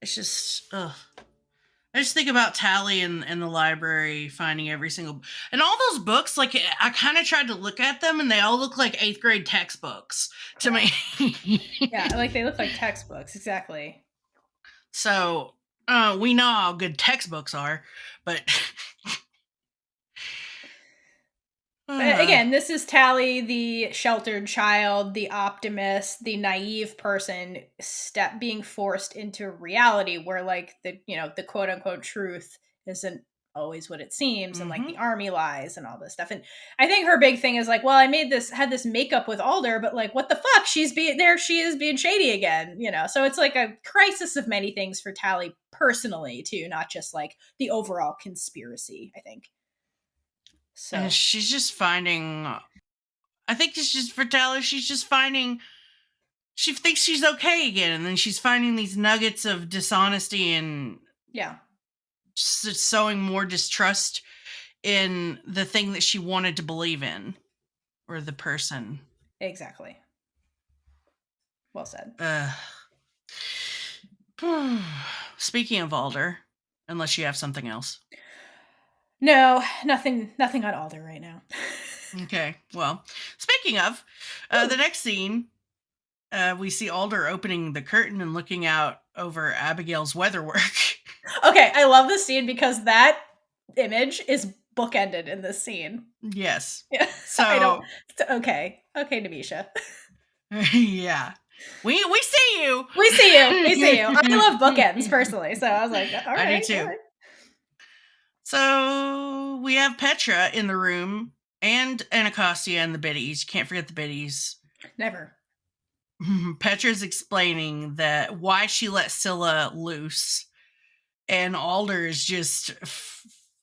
it's just I just think about Tally in the library finding every single... And all those books, like, I kind of tried to look at them, and they all look like 8th grade textbooks to me. Yeah, like they look like textbooks, exactly. So, we know how good textbooks are, but... But again, this is Tally, the sheltered child, the optimist, the naive person, being forced into reality where, like, the quote unquote truth isn't always what it seems, and like the army lies and all this stuff. And I think her big thing is like, well, I had this makeup with Alder, but like, what the fuck? She is being shady again, So it's like a crisis of many things for Tally personally too, not just like the overall conspiracy, I think. So and she's just finding... I think it's just for Tally, she's just finding... She thinks she's okay again, and then she's finding these nuggets of dishonesty and... Yeah. Just sowing more distrust in the thing that she wanted to believe in. Or the person. Exactly. Well said. Speaking of Alder, unless you have something else. No, nothing on Alder right now. Okay, well, speaking of, the next scene, we see Alder opening the curtain and looking out over Abigail's weatherwork. Okay, I love this scene because that image is bookended in this scene. Yes. Yeah. So I don't... Okay, Namisha. Yeah. We see you. We see you. I love bookends personally, so I was like, all right. I do too. Right. So we have Petra in the room and Anacostia and the biddies. Can't forget the biddies. Never. Petra's explaining that why she let Scylla loose, and Alder is just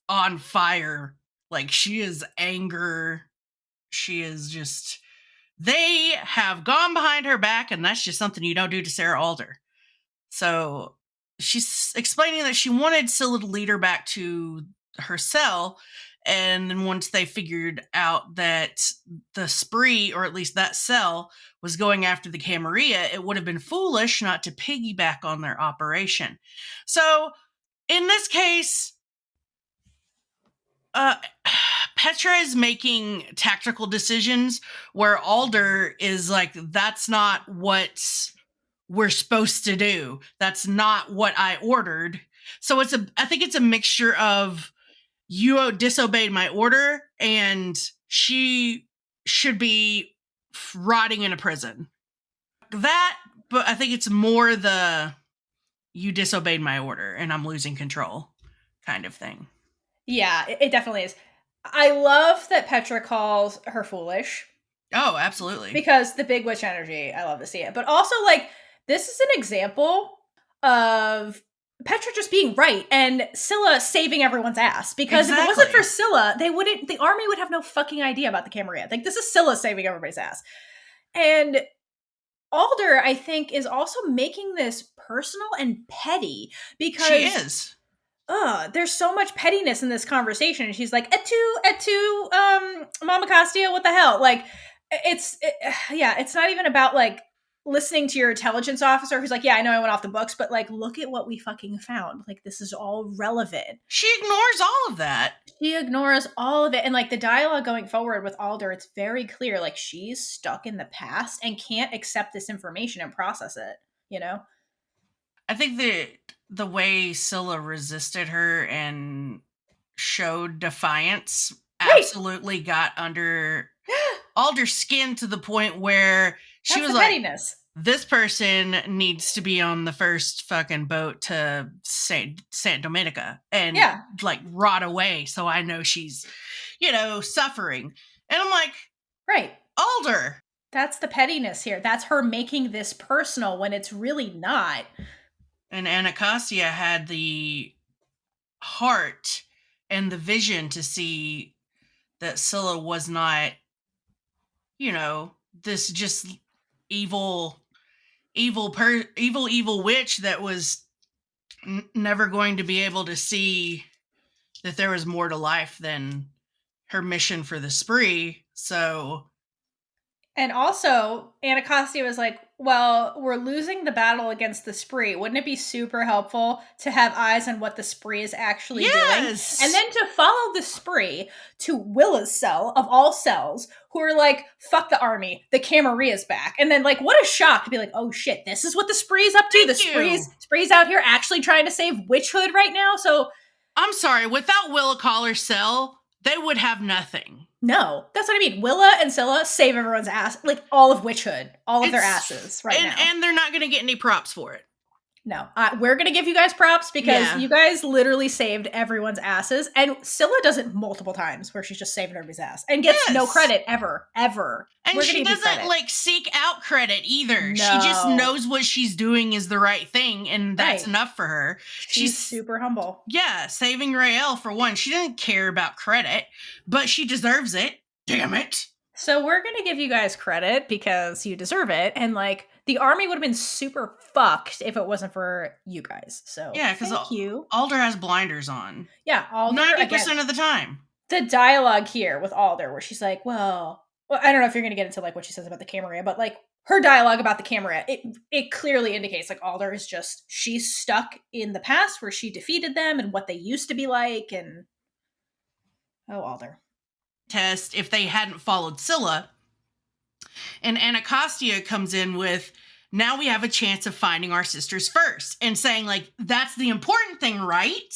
on fire. Like, she is anger. She is just... They have gone behind her back, and that's just something you don't do to Sarah Alder. So she's explaining that she wanted Scylla to lead her back to her cell, and then once they figured out that the spree, or at least that cell, was going after the Camarilla, it would have been foolish not to piggyback on their operation. So in this case, Petra is making tactical decisions where Alder is like, that's not what we're supposed to do. That's not what I ordered. So I think it's a mixture of, you disobeyed my order, and she should be rotting in a prison. That, but I think it's more the, you disobeyed my order and I'm losing control kind of thing. Yeah, it definitely is. I love that Petra calls her foolish. Oh, absolutely. Because the big witch energy, I love to see it. But also, like, this is an example of Petra just being right and Scylla saving everyone's ass. Because if it wasn't for Scylla, the army would have no fucking idea about the Camarilla. Like, this is Scylla saving everybody's ass. And Alder, I think, is also making this personal and petty because she is. There's so much pettiness in this conversation. And she's like, Mama Costia, what the hell? Like, it's not even about like listening to your intelligence officer who's like, yeah, I know I went off the books, but like, look at what we fucking found. Like, this is all relevant. She ignores all of that. She ignores all of it. And like the dialogue going forward with Alder, it's very clear. Like, she's stuck in the past and can't accept this information and process it, you know? I think that the way Scylla resisted her and showed defiance absolutely got under Alder's skin to the point where she was like, pettiness. This person needs to be on the first fucking boat to Saint Dominica and like rot away. So I know she's, suffering. And I'm like, right. Alder. That's the pettiness here. That's her making this personal when it's really not. And Anacostia had the heart and the vision to see that Scylla was not, this just evil witch that was never going to be able to see that there was more to life than her mission for the spree. So, and also Anacostia was like, well, we're losing the battle against the spree. Wouldn't it be super helpful to have eyes on what the spree is actually doing? And then to follow the spree to Willa's cell, of all cells, who are like, fuck the army, the Camarilla's back. And then like, what a shock to be like, oh shit, this is what the spree's up to? Spree's out here actually trying to save witchhood right now? So I'm sorry, without Willa Collar's cell, they would have nothing. No, that's what I mean. Willa and Scylla save everyone's ass, like all of witchhood, all of their asses now. And they're not going to get any props for it. No, we're going to give you guys props because you guys literally saved everyone's asses. And Scylla does it multiple times where she's just saving everybody's ass and gets no credit ever. And she doesn't like seek out credit either. No. She just knows what she's doing is the right thing. And that's enough for her. She's super humble. Yeah. Saving Raylla for one. She doesn't care about credit, but she deserves it. Damn it. So we're going to give you guys credit because you deserve it. And like, the army would have been super fucked if it wasn't for you guys. So yeah, because Alder has blinders on. Yeah, Alder 90% of the time. The dialogue here with Alder, where she's like, well, I don't know if you're going to get into like what she says about the Camarilla, but like her dialogue about the Camarilla, it clearly indicates like Alder is just, she's stuck in the past where she defeated them and what they used to be like, and Alder. Test if they hadn't followed Scylla. And Anacostia comes in with, now we have a chance of finding our sisters first. And saying, like, that's the important thing, right?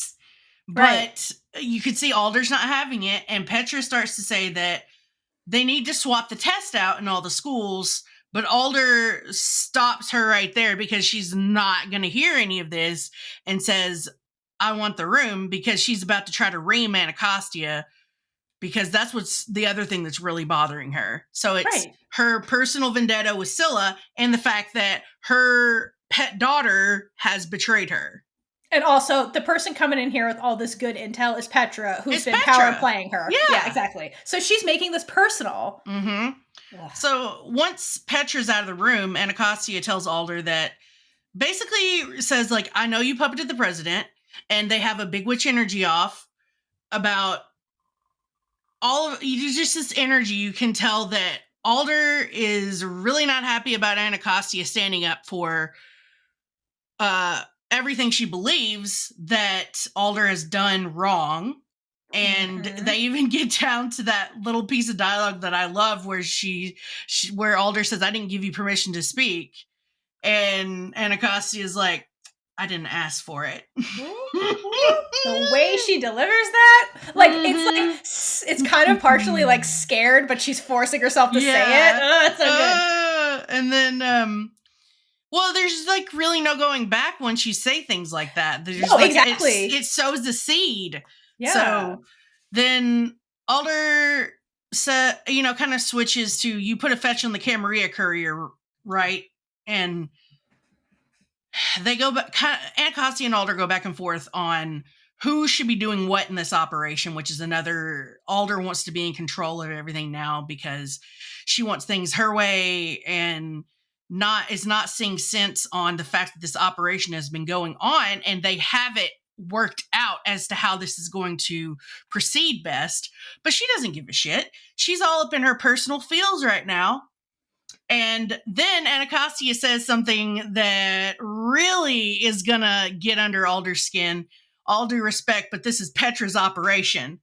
But you could see Alder's not having it. And Petra starts to say that they need to swap the test out in all the schools. But Alder stops her right there because she's not going to hear any of this. And says, I want the room, because she's about to try to ream Anacostia. Because that's what's the other thing that's really bothering her. So it's her personal vendetta with Scylla and the fact that her pet daughter has betrayed her. And also, the person coming in here with all this good intel is Petra, who's been power playing her. Yeah, exactly. So she's making this personal. Mm-hmm. So once Petra's out of the room, Anacostia tells Alder that basically says, like, I know you puppeted the president, and they have a big witch energy off about all of you, just this energy. You can tell that Alder is really not happy about Anacostia standing up for everything she believes that Alder has done wrong. And they even get down to that little piece of dialogue that I love where where Alder says, I didn't give you permission to speak. And Anacostia is like, I didn't ask for it. The way she delivers that, like, it's kind of partially like scared, but she's forcing herself to say it. It's so good. And then, well, there's like really no going back when she say things like that. There's exactly. It sows the seed. Yeah. So then Alder kind of switches to, you put a fetch on the Camarilla courier, right? And they go back, Anacostia and Alder go back and forth on who should be doing what in this operation, which is another, Alder wants to be in control of everything now because she wants things her way and is not seeing sense on the fact that this operation has been going on and they have it worked out as to how this is going to proceed best. But she doesn't give a shit. She's all up in her personal feels right now. And then Anacostia says something that really is gonna get under Alder's skin. All due respect, but this is Petra's operation.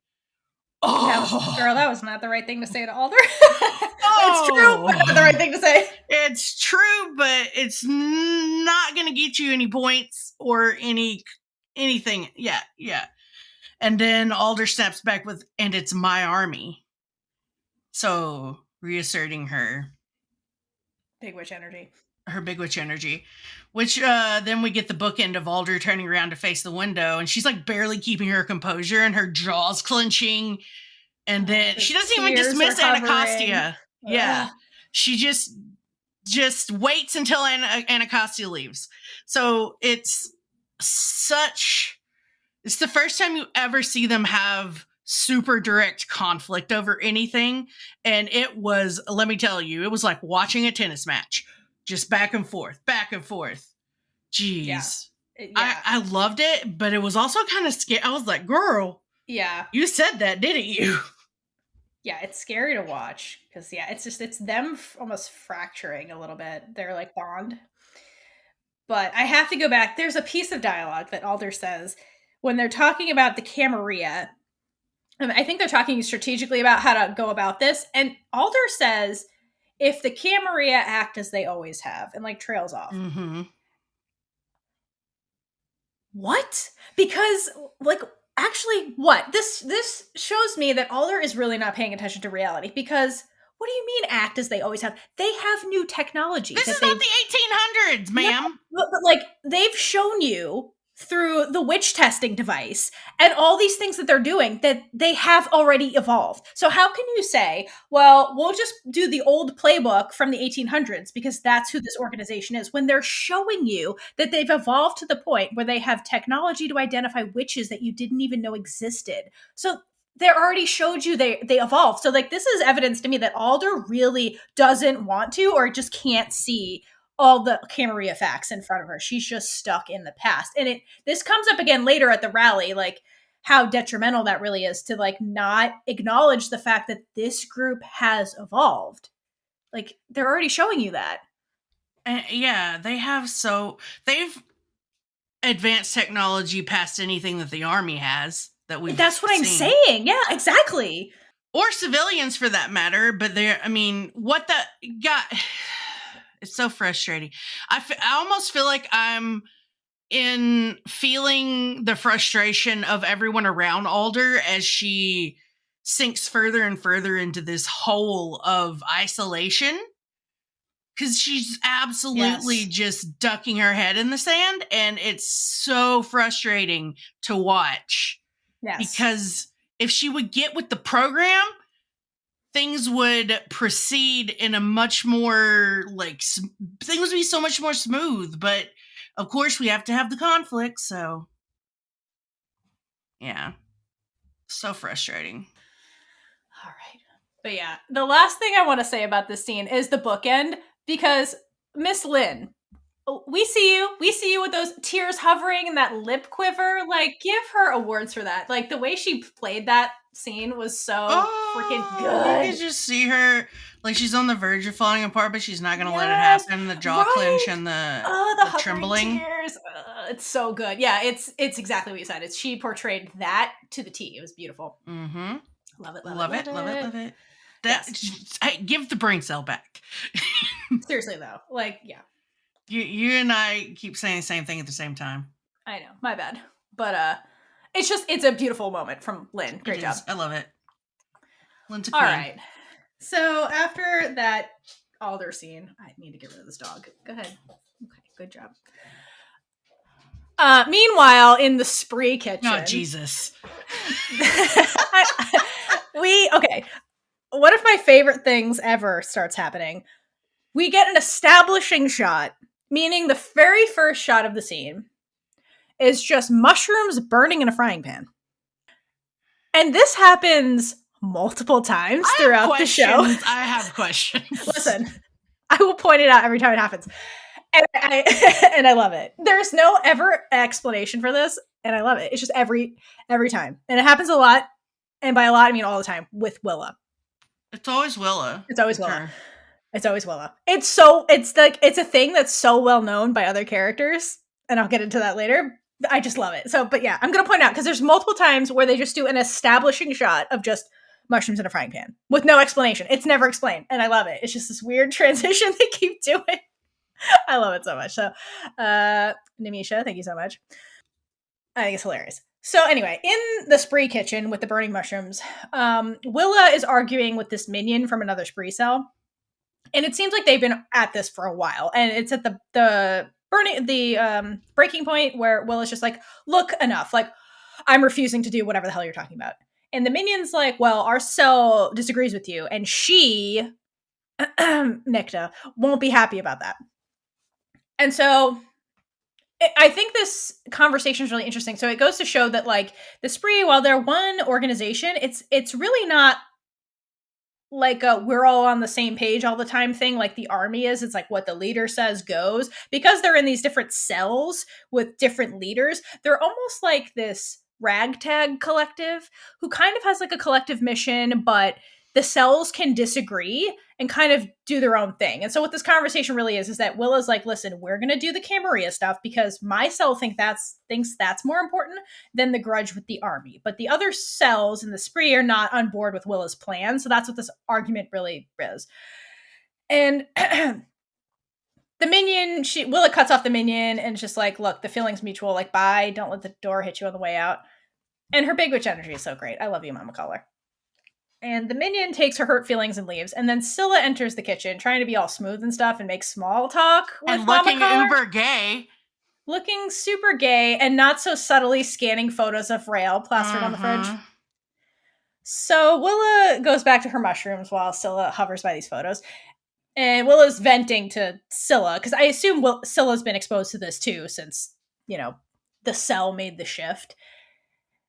Oh, girl, that was not the right thing to say to Alder. It's true, but not the right thing to say. It's true, but it's not going to get you any points or anything. Yeah. And then Alder snaps back with, "And it's my army." So reasserting her big witch energy. Her big witch energy, which then we get the bookend of Alder turning around to face the window, and she's like barely keeping her composure and her jaws clenching. And then she doesn't even dismiss Anacostia. Yeah. She just waits until Anacostia leaves. So it's the first time you ever see them have super direct conflict over anything. And it was, let me tell you, it was like watching a tennis match. Just back and forth. Jeez. Yeah. I loved it, but it was also kind of scary. I was like, girl. Yeah. You said that, didn't you? Yeah, it's scary to watch because, it's them almost fracturing a little bit. They're like bond. But I have to go back. There's a piece of dialogue that Alder says when they're talking about the Camarilla. I think they're talking strategically about how to go about this. And Alder says, if the Camarilla act as they always have, and like trails off. Mm-hmm. What? Because like, actually, what? This shows me that Alder is really not paying attention to reality, because what do you mean act as they always have? They have new technology. This is not the 1800s, ma'am. No, but like, they've shown you through the witch testing device and all these things that they're doing that they have already evolved. So how can you say, well, we'll just do the old playbook from the 1800s because that's who this organization is, when they're showing you that they've evolved to the point where they have technology to identify witches that you didn't even know existed. So they already showed you they evolved. So like, this is evidence to me that Alder really doesn't want to, or just can't see all the Camarilla facts in front of her. She's just stuck in the past. And this comes up again later at the rally, like how detrimental that really is to like not acknowledge the fact that this group has evolved. Like, they're already showing you that. Yeah, they've advanced technology past anything that the army has that we've That's what I'm saying. Yeah, exactly. Or civilians for that matter. But what that got... It's so frustrating. I almost feel like I'm feeling the frustration of everyone around Alder as she sinks further and further into this hole of isolation. Because she's absolutely just ducking her head in the sand. And it's so frustrating to watch. Yes. Because if she would get with the program, things would proceed in a much more, things would be so much more smooth. But, of course, we have to have the conflict, so... Yeah. So frustrating. All right. But yeah, the last thing I want to say about this scene is the bookend, because Miss Lynn, we see you with those tears hovering and that lip quiver. Like, give her awards for that. Like, the way she played that scene was so freaking good. You can just see her, like, she's on the verge of falling apart, but she's not going to let it happen. The jaw clench and the trembling. Tears. It's so good. Yeah, it's exactly what you said. She portrayed that to the T. It was beautiful. Mm-hmm. Love it. Hey, give the brain cell back. Seriously, though. Like, yeah. You and I keep saying the same thing at the same time. I know. My bad. But it's a beautiful moment from Lynn. Great job. I love it. Lynn's a queen. All right. So after that Alder scene, I need to get rid of this dog. Go ahead. Okay, good job. Meanwhile, in the Spree kitchen. Oh, Jesus. Okay. One of my favorite things ever starts happening. We get an establishing shot, meaning the very first shot of the scene is just mushrooms burning in a frying pan. And this happens multiple times throughout the show. I have questions. Listen, I will point it out every time it happens. And I love it. There's no ever explanation for this, and I love it. It's just every time. And it happens a lot, and by a lot I mean all the time, with Willa. It's always Willa. It's always Willa. It's always Willa. It's a thing that's so well known by other characters, and I'll get into that later. I just love it. So, but yeah, I'm gonna point out because there's multiple times where they just do an establishing shot of just mushrooms in a frying pan with no explanation. It's never explained, and I love it. It's just this weird transition they keep doing. I love it so much. So, Namisha, thank you so much. I think it's hilarious. So anyway, in the spree kitchen with the burning mushrooms, Willa is arguing with this minion from another spree cell. And it seems like they've been at this for a while. And it's at the breaking point where Willa's just like, look, enough. Like, I'm refusing to do whatever the hell you're talking about. And the minion's like, well, our cell disagrees with you. And she, Nikta, won't be happy about that. And so I think this conversation is really interesting. So it goes to show that like the spree, while they're one organization, it's really not like a we're all on the same page all the time thing like the army is. It's like what the leader says goes. Because they're in these different cells with different leaders, they're almost like this ragtag collective who kind of has like a collective mission, but the cells can disagree and kind of do their own thing. And so what this conversation really is that Willa's like, listen, we're going to do the Camarilla stuff because my cell thinks that's more important than the grudge with the army. But the other cells in the spree are not on board with Willa's plan. So that's what this argument really is. And the minion, Willa cuts off the minion and just like, look, the feeling's mutual. Like, bye. Don't let the door hit you on the way out. And her big witch energy is so great. I love you, Mama Caller. And the minion takes her hurt feelings and leaves. And then Scylla enters the kitchen, trying to be all smooth and stuff and make small talk with and Mama looking Caller. uber gay. Looking super gay and not so subtly scanning photos of Raylla plastered on the fridge. So Willa goes back to her mushrooms while Scylla hovers by these photos. And Willa's venting to Scylla, because I assume Scylla's been exposed to this too, since, you know, the cell made the shift.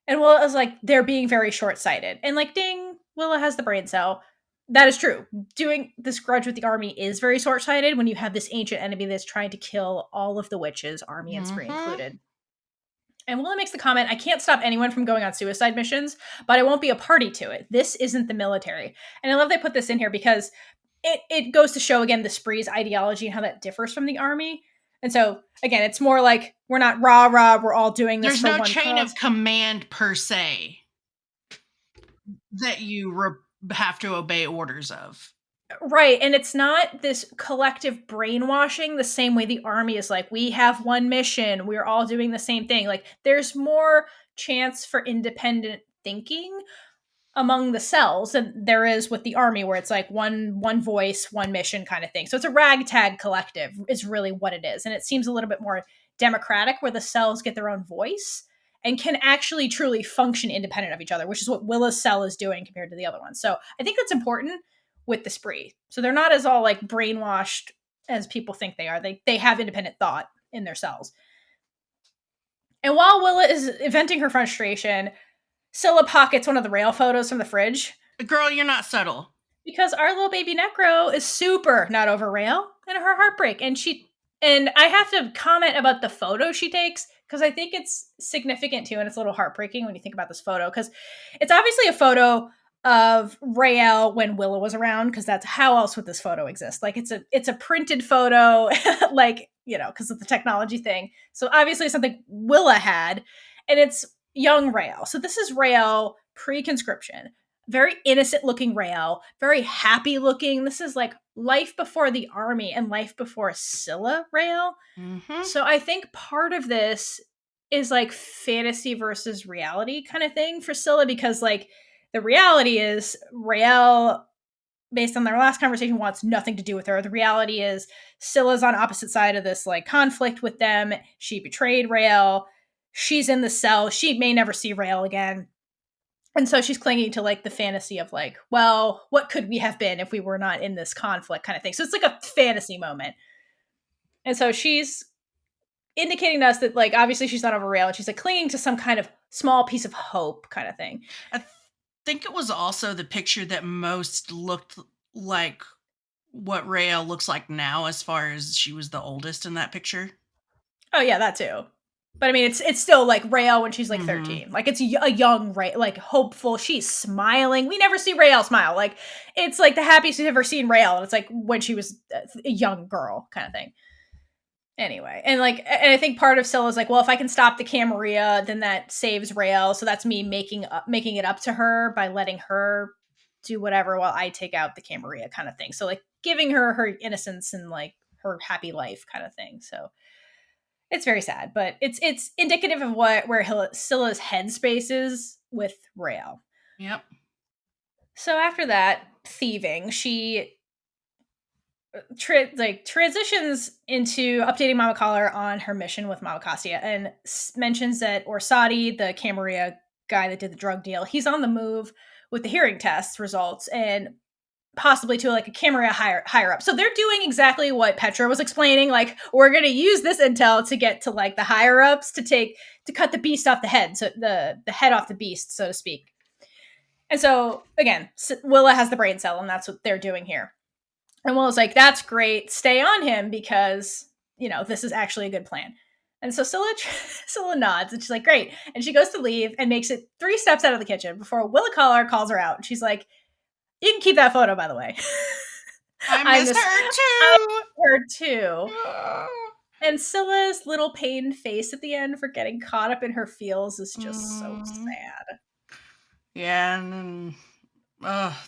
And Willa's like, they're being very short-sighted. And like, ding, Willa has the brain cell. That is true. Doing this grudge with the army is very short-sighted when you have this ancient enemy that's trying to kill all of the witches, army and spree included. And Willa makes the comment, I can't stop anyone from going on suicide missions, but I won't be a party to it. This isn't the military. And I love they put this in here because it goes to show, again, the spree's ideology and how that differs from the army. And so, again, it's more like, we're not rah-rah, we're all doing this for one cause. There's no chain of command, per se, that you have to obey orders of. Right, and it's not this collective brainwashing the same way the army is like, we have one mission, we're all doing the same thing. Like, there's more chance for independent thinking among the cells than there is with the army, where it's like one voice, one mission kind of thing. So it's a ragtag collective is really what it is. And it seems a little bit more democratic, where the cells get their own voice and can actually truly function independent of each other, which is what Willa's cell is doing compared to the other ones. So I think that's important with the spree. So they're not as all like brainwashed as people think they are. They have independent thought in their cells. And while Willa is venting her frustration, Scylla pockets one of the Raylla photos from the fridge. Girl, you're not subtle. Because our little baby Necro is super not over Raylla and her heartbreak. And I have to comment about the photo she takes, because I think it's significant too, and it's a little heartbreaking when you think about this photo, because it's obviously a photo of Raylla when Willa was around, because that's how else would this photo exist? Like, it's a printed photo, like, you know, because of the technology thing. So obviously something Willa had, and it's young Raylla. So this is Raylla pre-conscription. Very innocent looking Raylla, very happy looking. This is like life before the army and life before Scylla Raylla. Mm-hmm. So I think part of this is like fantasy versus reality kind of thing for Scylla, because like the reality is Raylla, based on their last conversation, wants nothing to do with her. The reality is Scylla's on opposite side of this like conflict with them. She betrayed Raylla. She's in the cell. She may never see Raylla again. And so she's clinging to like the fantasy of like, well, what could we have been if we were not in this conflict kind of thing. So it's like a fantasy moment. And so she's indicating to us that like, obviously she's not over Raylla, and she's like clinging to some kind of small piece of hope kind of thing. I think it was also the picture that most looked like what Raylla looks like now, as far as she was the oldest in that picture. Oh yeah, that too. But I mean, it's still like Raylla when she's like Mhm. 13. Like it's a young Raylla, like hopeful. She's smiling. We never see Raylla smile. Like it's like the happiest we've ever seen Raylla. And it's like when she was a young girl kind of thing. Anyway, and I think part of Scylla is like, well, if I can stop the Camarilla, then that saves Raylla. So that's me making it up to her by letting her do whatever while I take out the Camarilla kind of thing. So like giving her her innocence and like her happy life kind of thing. So it's very sad, but it's indicative of where Scylla's headspace is with Raylla. Yep. So after that thieving, she transitions into updating Mama Collar on her mission with Anacostia and mentions that Orsatti, the Camarilla guy that did the drug deal, he's on the move with the hearing test results and possibly to like a Camarilla higher up. So they're doing exactly what Petra was explaining. Like, we're going to use this intel to get to like the higher ups to cut the beast off the head. So the head off the beast, so to speak. And so again, Willa has the brain cell and that's what they're doing here. And Willa's like, that's great. Stay on him because, this is actually a good plan. And so Scylla nods and she's like, great. And she goes to leave and makes it 3 steps out of the kitchen before Willa Collar calls her out. And she's like, you can keep that photo, by the way. I miss her too. And Scylla's little pained face at the end for getting caught up in her feels is just so sad. Yeah, and then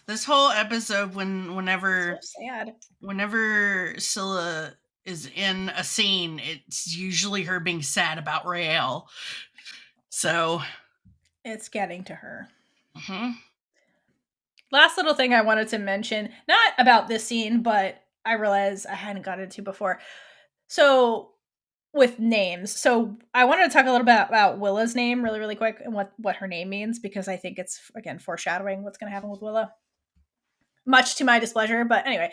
this whole episode whenever so sad. Whenever Scylla is in a scene, it's usually her being sad about Raylla. So it's getting to her. Mm-hmm. Last little thing I wanted to mention, not about this scene, but I realized I hadn't gotten into before. So with names, so I wanted to talk a little bit about Willa's name really, really quick and what her name means, because I think it's, again, foreshadowing what's going to happen with Willa. Much to my displeasure, but anyway.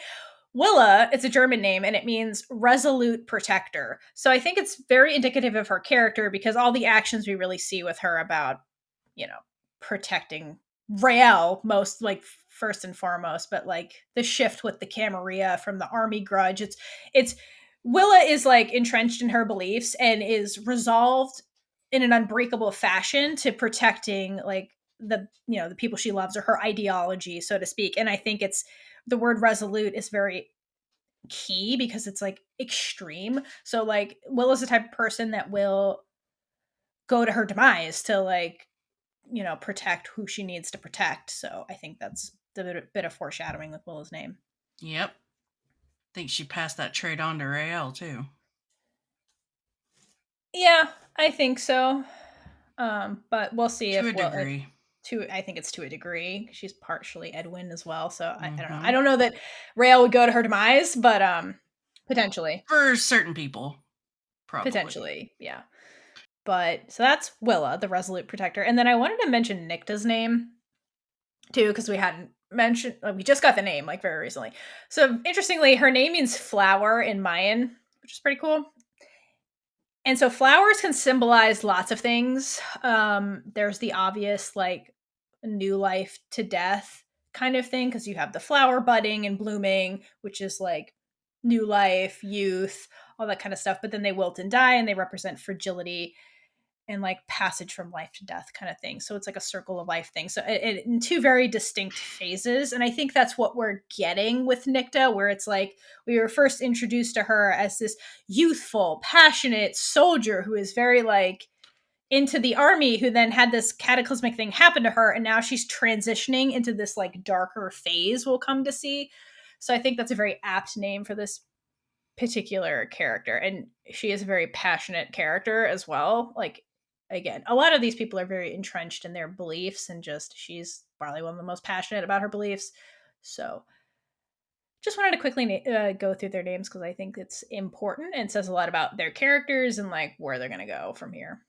Willa, it's a German name, and it means resolute protector. So I think it's very indicative of her character because all the actions we really see with her about, protecting Raylla most, like, first and foremost, but like the shift with the Camarilla from the army grudge, it's Willa is like entrenched in her beliefs and is resolved in an unbreakable fashion to protecting like the people she loves or her ideology, so to speak. And I think it's the word resolute is very key because it's like extreme. So like Willa's the type of person that will go to her demise to like protect who she needs to protect. So I think that's the bit of foreshadowing with Willa's name. Yep. I think she passed that trait on to Raylla too. Yeah, I think so. But we'll see to a degree. I think it's to a degree. She's partially Edwin as well, so I don't know. I don't know that Raylla would go to her demise, but potentially for certain people, probably. Potentially, yeah. But so that's Willa, the resolute protector, and then I wanted to mention Nicta's name too because we hadn't mentioned. We just got the name like very recently. So interestingly, her name means flower in Mayan, which is pretty cool. And so flowers can symbolize lots of things. There's the obvious like new life to death kind of thing because you have the flower budding and blooming, which is like new life, youth, all that kind of stuff. But then they wilt and die and they represent fragility and like passage from life to death kind of thing. So it's like a circle of life thing. So it in 2 very distinct phases. And I think that's what we're getting with Nicta, where it's like we were first introduced to her as this youthful, passionate soldier who is very like into the army, who then had this cataclysmic thing happen to her. And now she's transitioning into this like darker phase we'll come to see. So I think that's a very apt name for this particular character. And she is a very passionate character as well. Like, again, a lot of these people are very entrenched in their beliefs and just she's probably one of the most passionate about her beliefs. So just wanted to quickly go through their names because I think it's important and says a lot about their characters and like where they're going to go from here.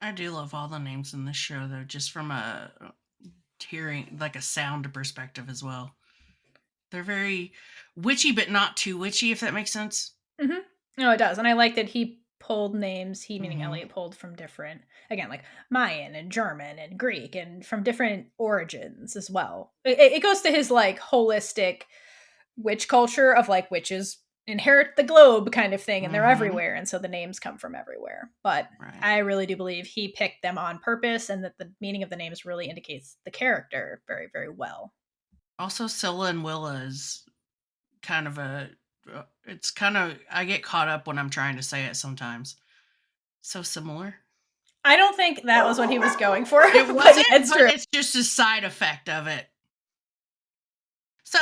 I do love all the names in this show though, just from a hearing like a sound perspective as well. They're very witchy but not too witchy, if that makes sense. Mm-hmm. No, it does. And I like that he pulled names, he meaning Elliot, pulled from different, again, like Mayan and German and Greek and from different origins as well. It goes to his like holistic witch culture of like witches inherit the globe kind of thing, and they're Mhm. everywhere, and so the names come from everywhere. But Right. I really do believe he picked them on purpose, and that the meaning of the names really indicates the character very, very well. Also, Scylla and Willa is kind of it's kind of, I get caught up when I'm trying to say it sometimes. So similar. I don't think that was what he was going for. It but wasn't, it's but true. it's just a side effect of it. So,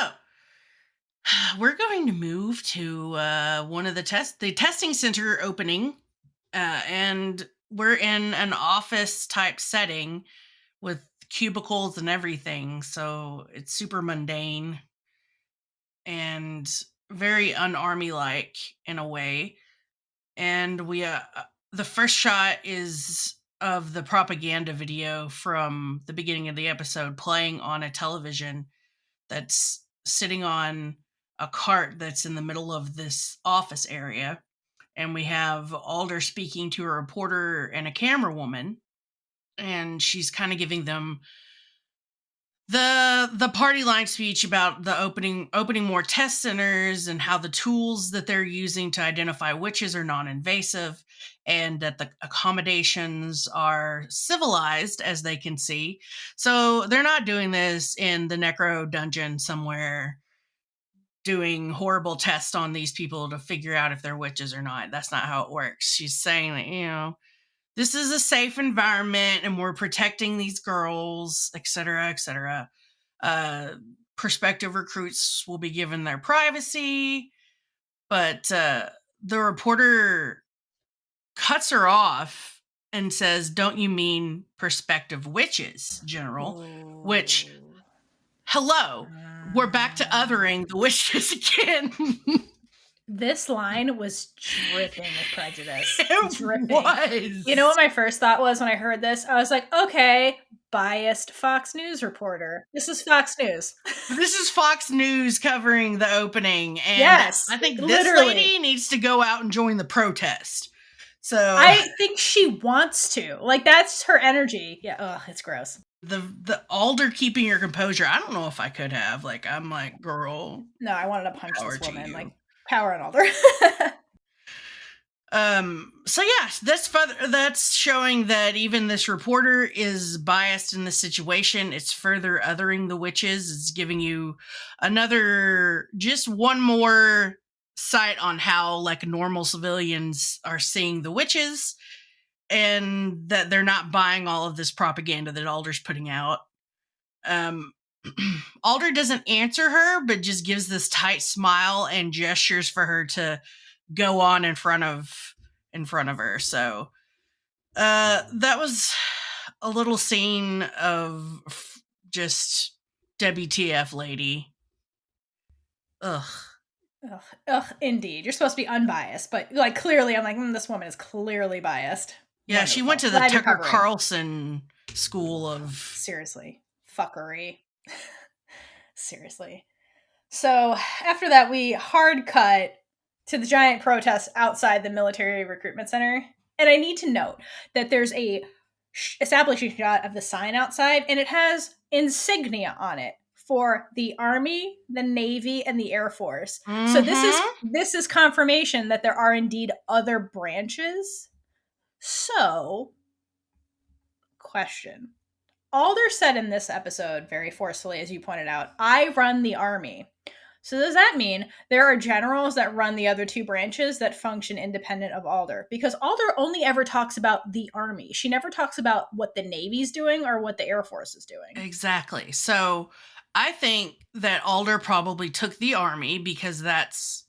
we're going to move to one of the testing center opening, and we're in an office type setting with cubicles and everything. So it's super mundane and very unarmy like in a way. And the first shot is of the propaganda video from the beginning of the episode playing on a television that's sitting on a cart that's in the middle of this office area. And we have Alder speaking to a reporter and a camera woman, and she's kind of giving them the party line speech about the opening more test centers and how the tools that they're using to identify witches are non-invasive, and that the accommodations are civilized as they can see. So they're not doing this in the necro dungeon somewhere doing horrible tests on these people to figure out if they're witches or not. That's not how it works. She's saying that, this is a safe environment and we're protecting these girls, etc., etc. Prospective recruits will be given their privacy, but the reporter cuts her off and says, "Don't you mean prospective witches, General?" Which, hello, we're back to othering the witches again. This line was dripping with prejudice. It Dripping. was. You know what my first thought was when I heard this? I was like, okay, biased Fox News reporter. This is Fox News. This is Fox News covering the opening. And yes, I think literally. This lady needs to go out and join the protest. So I think she wants to. Like, that's her energy. Yeah, ugh, it's gross. The Alder keeping your composure. I don't know if I could have. Like, I'm like, girl. No, I wanted to punch power this to woman. you. Like, power on Alder. So yes, that's showing that even this reporter is biased in the situation. It's further othering the witches. It's giving you just one more sight on how like normal civilians are seeing the witches, and that they're not buying all of this propaganda that Alder's putting out. Alder doesn't answer her, but just gives this tight smile and gestures for her to go on in front of her. So that was a little scene of just WTF lady. Ugh. Ugh, indeed. You're supposed to be unbiased, but like clearly I'm like, this woman is clearly biased. Yeah, Wonderful. She went to the Tucker Carlson school of seriously fuckery. Seriously. So after that, we hard cut to the giant protest outside the military recruitment center. And I need to note that there's a establishing shot of the sign outside, and it has insignia on it for the Army, the Navy, and the Air Force. Mm-hmm. So this is confirmation that there are indeed other branches. So, question. Alder said in this episode, very forcefully, as you pointed out, I run the Army. So does that mean there are generals that run the other two branches that function independent of Alder? Because Alder only ever talks about the Army. She never talks about what the Navy's doing or what the Air Force is doing. Exactly. So I think that Alder probably took the Army because that's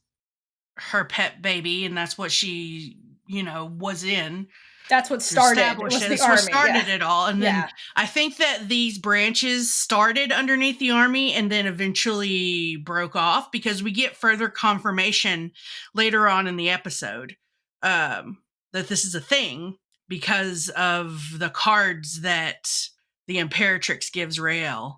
her pet baby and that's what she, was in. That's what started. Was the Army. What started it all. And then I think that these branches started underneath the Army and then eventually broke off, because we get further confirmation later on in the episode that this is a thing because of the cards that the Imperatrix gives Raylla.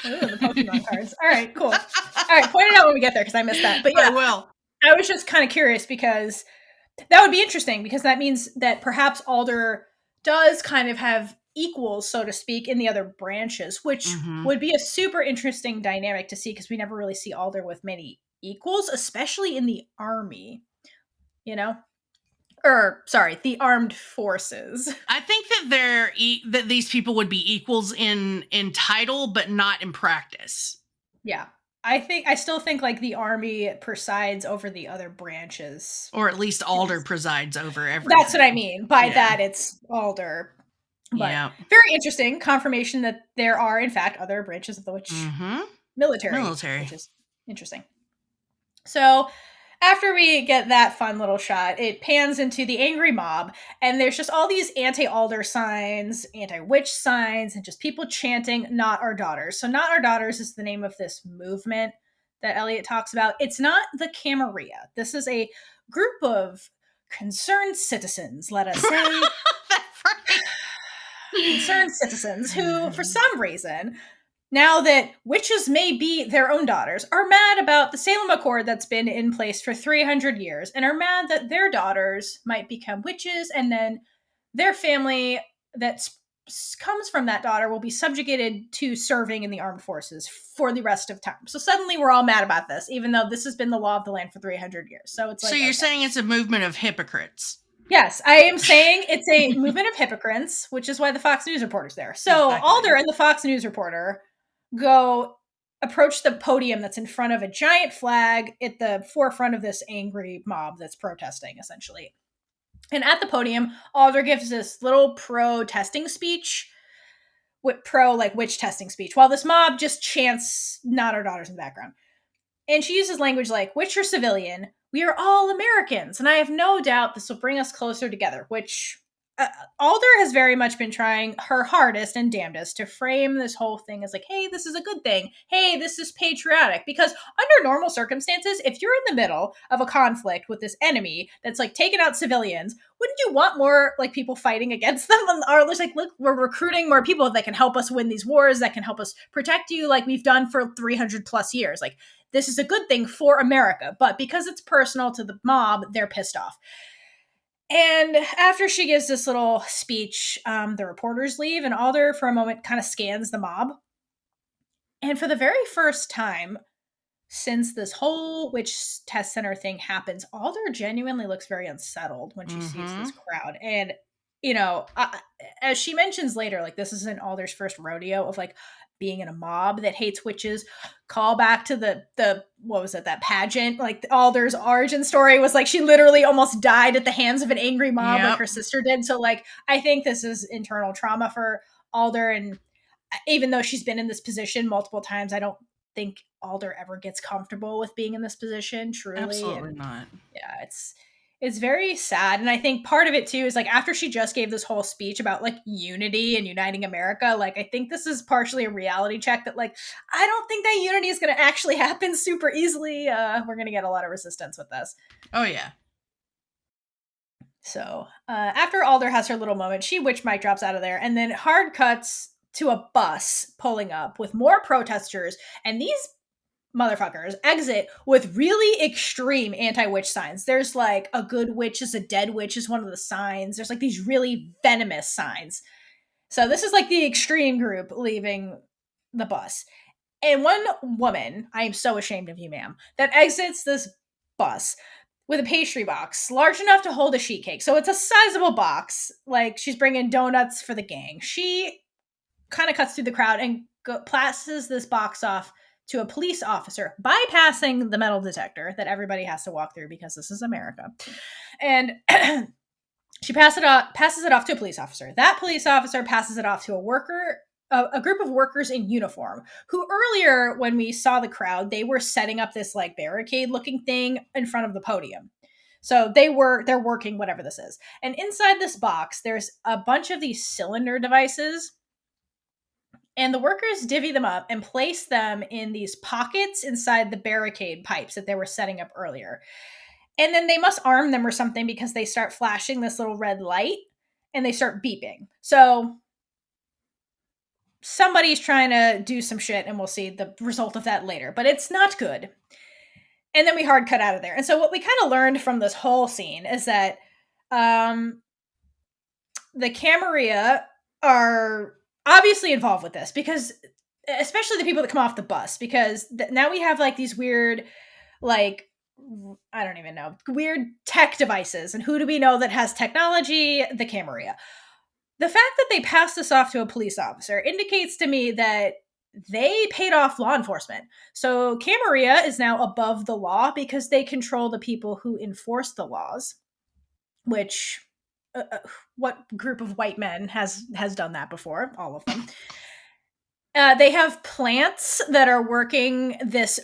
Ooh, the Pokemon cards. All right, cool. All right, point it out when we get there because I missed that. But yeah, I will. I was just kind of curious because that would be interesting, because that means that perhaps Alder does kind of have equals, so to speak, in the other branches, which would be a super interesting dynamic to see, because we never really see Alder with many equals, especially in the army, you know? Or, sorry, the armed forces. I think that that these people would be equals in title, but not in practice. Yeah. I still think like the army presides over the other branches. Or at least Alder presides over everything. That's what I mean. By that, it's Alder. But very interesting confirmation that there are, in fact, other branches of the witch military, which is interesting. So after we get that fun little shot, it pans into the angry mob, and there's just all these anti-Alder signs, anti-witch signs, and just people chanting, "Not our daughters." So "Not our daughters" is the name of this movement that Elliot talks about. It's not the Camarilla. This is a group of concerned citizens, let us say. That's right. Concerned citizens who, for some reason, now that witches may be their own daughters, are mad about the Salem Accord that's been in place for 300 years and are mad that their daughters might become witches, and then their family that comes from that daughter will be subjugated to serving in the armed forces for the rest of time. So suddenly we're all mad about this, even though this has been the law of the land for 300 years. So it's like, so you're saying it's a movement of hypocrites. Yes, I am saying it's a movement of hypocrites, which is why the Fox News reporter's there. So exactly. Alder and the Fox News reporter go approach the podium that's in front of a giant flag at the forefront of this angry mob that's protesting, essentially. And at the podium, Alder gives this little pro-testing speech, like witch testing speech, while this mob just chants "Not our daughters" in the background. And she uses language like, "Witch or civilian, we are all Americans, and I have no doubt this will bring us closer together," which Alder has very much been trying her hardest and damnedest to frame this whole thing as like, hey, this is a good thing. Hey, this is patriotic. Because under normal circumstances, if you're in the middle of a conflict with this enemy that's like taking out civilians, wouldn't you want more like people fighting against them? And Alder's like, look, we're recruiting more people that can help us win these wars, that can help us protect you like we've done for 300 plus years. Like, this is a good thing for America. But because it's personal to the mob, they're pissed off. And after she gives this little speech, the reporters leave, and Alder for a moment kind of scans the mob. And for the very first time since this whole witch test center thing happens, Alder genuinely looks very unsettled when she sees this crowd. And, you know, as she mentions later, like, this isn't Alder's first rodeo of like being in a mob that hates witches. Call back to the what was it, that pageant, like Alder's origin story was like she literally almost died at the hands of an angry mob like her sister did. So like, I think this is internal trauma for Alder, and even though she's been in this position multiple times, I don't think Alder ever gets comfortable with being in this position, truly. Absolutely not. Yeah, it's very sad. And I think part of it too is like, after she just gave this whole speech about like unity and uniting America, like I think this is partially a reality check that like, I don't think that unity is going to actually happen super easily. We're going to get a lot of resistance with this. Oh yeah. So after Alder has her little moment, she witch mic drops out of there, and then hard cuts to a bus pulling up with more protesters, and these motherfuckers exit with really extreme anti-witch signs. There's like a good witch is a dead witch is one of the signs. There's like these really venomous signs. So this is like the extreme group leaving the bus. And one woman, I am so ashamed of you, ma'am, that exits this bus with a pastry box large enough to hold a sheet cake. So it's a sizable box. Like, she's bringing donuts for the gang. She kind of cuts through the crowd and passes this box off to a police officer, bypassing the metal detector that everybody has to walk through because this is America. And she passes it off to a police officer. That police officer passes it off to a group of workers in uniform, who earlier, when we saw the crowd, they were setting up this like barricade looking thing in front of the podium. So they're working whatever this is. And inside this box, there's a bunch of these cylinder devices. And the workers divvy them up and place them in these pockets inside the barricade pipes that they were setting up earlier. And then they must arm them or something, because they start flashing this little red light and they start beeping. So somebody's trying to do some shit, and we'll see the result of that later. But it's not good. And then we hard cut out of there. And so what we kind of learned from this whole scene is that the Camarilla are obviously involved with this, because especially the people that come off the bus, because now we have like these weird like, I don't even know, weird tech devices. And who do we know that has technology? The Camarilla. The fact that they passed this off to a police officer indicates to me that they paid off law enforcement. So Camarilla is now above the law because they control the people who enforce the laws, which what group of white men has done that before? All of them. They have plants that are working this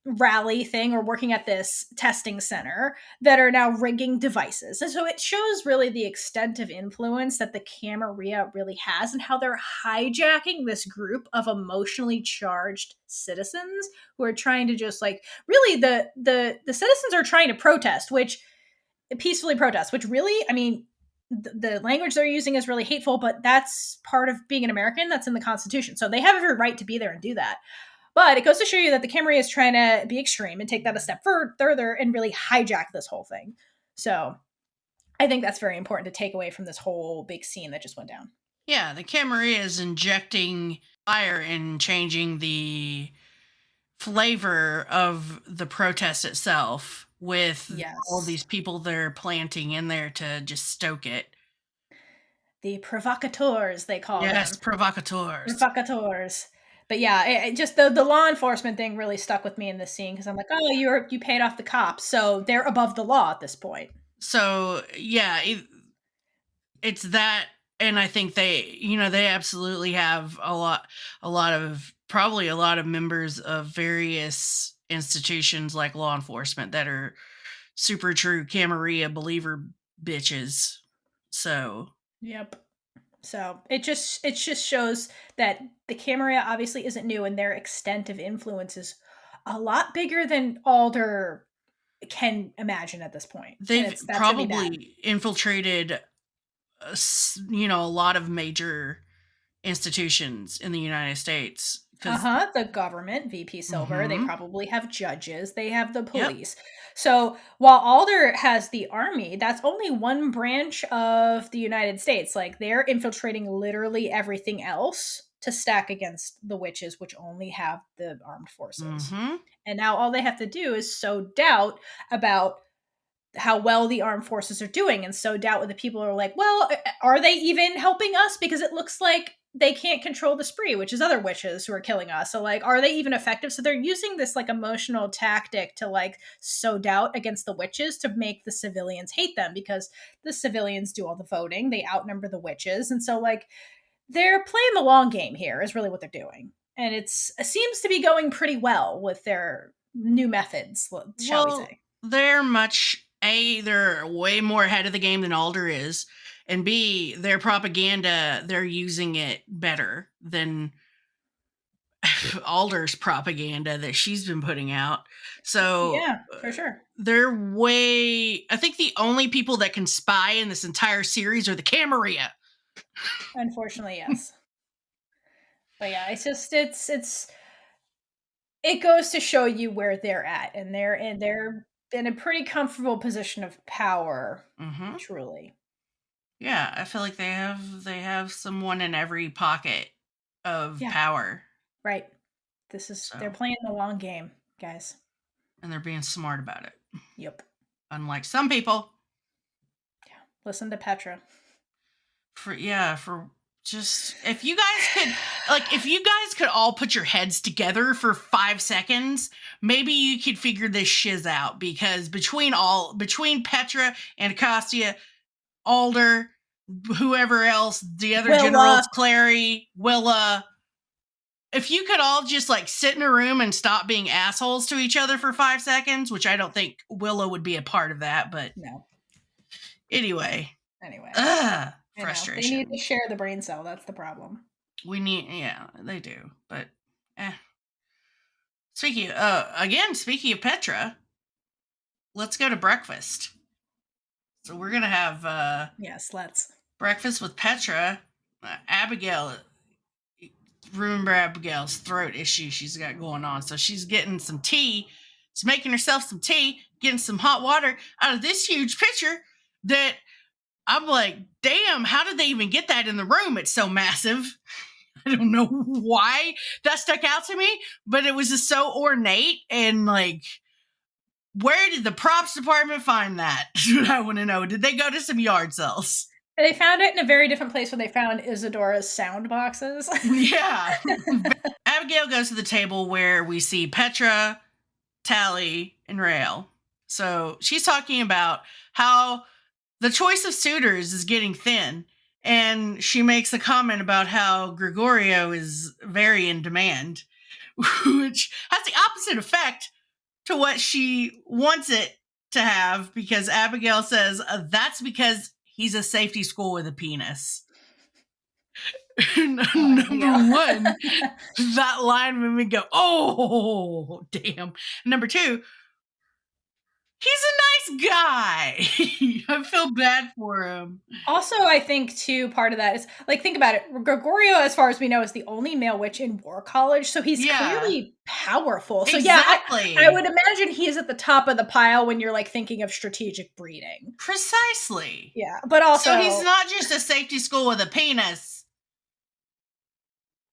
rally thing or working at this testing center that are now rigging devices. And so it shows really the extent of influence that the Camarilla really has and how they're hijacking this group of emotionally charged citizens who are trying to just like really the citizens are trying to protest, which peacefully protest, which really, I mean, the language they're using is really hateful, but that's part of being an American. That's in the Constitution. So they have every right to be there and do that. But it goes to show you that the Camarilla is trying to be extreme and take that a step further and really hijack this whole thing. So I think that's very important to take away from this whole big scene that just went down. Yeah, the Camarilla is injecting fire and changing the flavor of the protest itself with all these people they're planting in there to just stoke it. The provocateurs, they call them. Yes, provocateurs. Provocateurs. But yeah, it just the law enforcement thing really stuck with me in this scene because I'm like, oh, you paid off the cops, so they're above the law at this point. So yeah, it's that, and I think they absolutely have a lot of members of various institutions like law enforcement that are super true Camarilla believer bitches. So yep. So it just shows that the Camarilla obviously isn't new, and their extent of influence is a lot bigger than Alder can imagine at this point. They've probably infiltrated, a lot of major institutions in the United States. The government, VP Silver, they probably have judges, they have the police. Yep. So while Alder has the army, that's only one branch of the United States. Like they're infiltrating literally everything else to stack against the witches, which only have the armed forces. And now all they have to do is sow doubt about how well the armed forces are doing, and sow doubt with the people who are like, well, are they even helping us? Because it looks like they can't control the spree, which is other witches who are killing us. So like, are they even effective? So they're using this like emotional tactic to like sow doubt against the witches to make the civilians hate them, because the civilians do all the voting. They outnumber the witches. And so like they're playing the long game here is really what they're doing. And it seems to be going pretty well with their new methods, shall we say. They're way more ahead of the game than Alder is. And B, their propaganda, they're using it better than Alder's propaganda that she's been putting out. So yeah, for sure. I think the only people that can spy in this entire series are the Camarilla. Unfortunately, yes. But yeah, it's just it goes to show you where they're at, and they're in a pretty comfortable position of power, truly. Yeah, I feel like they have someone in every pocket of power. Right. They're playing the long game, guys. And they're being smart about it. Yep. Unlike some people. Yeah. Listen to Petra. If you guys could all put your heads together for 5 seconds, maybe you could figure this shiz out, because between Petra, Anacostia, Alder, whoever else, the other generals, Clary, Raylla, if you could all just like sit in a room and stop being assholes to each other for 5 seconds, which I don't think Raylla would be a part of that, but no. Anyway. Frustration. They need to share the brain cell. That's the problem. They do. But speaking of Petra, let's go to breakfast. So we're gonna have yes, let's breakfast with Petra. Abigail. Remember Abigail's throat issue she's got going on, so she's getting some tea. She's making herself some tea, getting some hot water out of this huge pitcher that I'm like, damn, how did they even get that in the room? It's so massive. I don't know why that stuck out to me, but it was just so ornate and like, where did the props department find that? I want to know. Did they go to some yard sales? They found it in a very different place when they found Isadora's sound boxes. Yeah. Abigail goes to the table where we see Petra, Tally, and Raylla. So she's talking about how the choice of suitors is getting thin. And she makes a comment about how Gregorio is very in demand, which has the opposite effect to what she wants it to have, because Abigail says that's because he's a safety school with a penis. Number one, that line made me go, oh, damn. Number two, he's a nice guy. I feel bad for him. Also, I think, too, part of that is, like, think about it. Gregorio, as far as we know, is the only male witch in War College, so he's clearly powerful. So, exactly. I would imagine he's at the top of the pile when you're, like, thinking of strategic breeding. Precisely. Yeah, but also... So he's not just a safety school with a penis.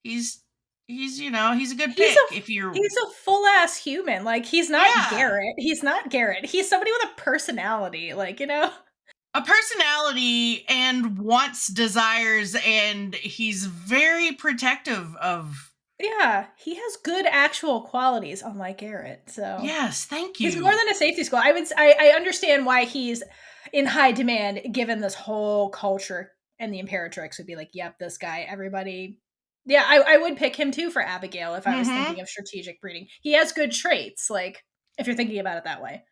He's you know, he's a good pick. He's a full-ass human. Like, he's not Garrett. He's not Garrett. He's somebody with a personality, like, you know? A personality and wants, desires, and he's very protective of... Yeah, he has good actual qualities, unlike Garrett. So yes, thank you. He's more than a safety school. I understand why he's in high demand, given this whole culture, and the Imperatrix would be like, yep, this guy, everybody... Yeah, I would pick him too for Abigail if I was thinking of strategic breeding. He has good traits, like, if you're thinking about it that way.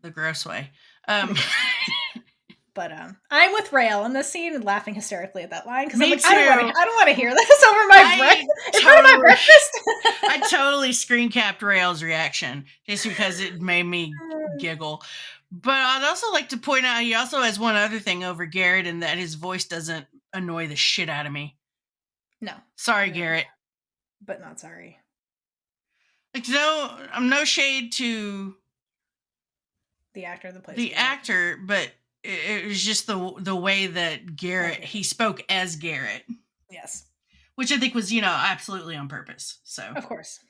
The gross way. But I'm with Raylla in this scene and laughing hysterically at that line because I'm like, too. I don't want to hear this over my breakfast. In front of my breakfast. I totally screen capped Raylla's reaction just because it made me giggle. But I'd also like to point out he also has one other thing over Garrett, and that his voice doesn't annoy the shit out of me. No. Sorry, Garrett. But not sorry. Like, no, I'm no shade to the actor that plays the actor, but it was just the way that Garrett, he spoke as Garrett. Yes. Which I think was, you know, absolutely on purpose. So of course.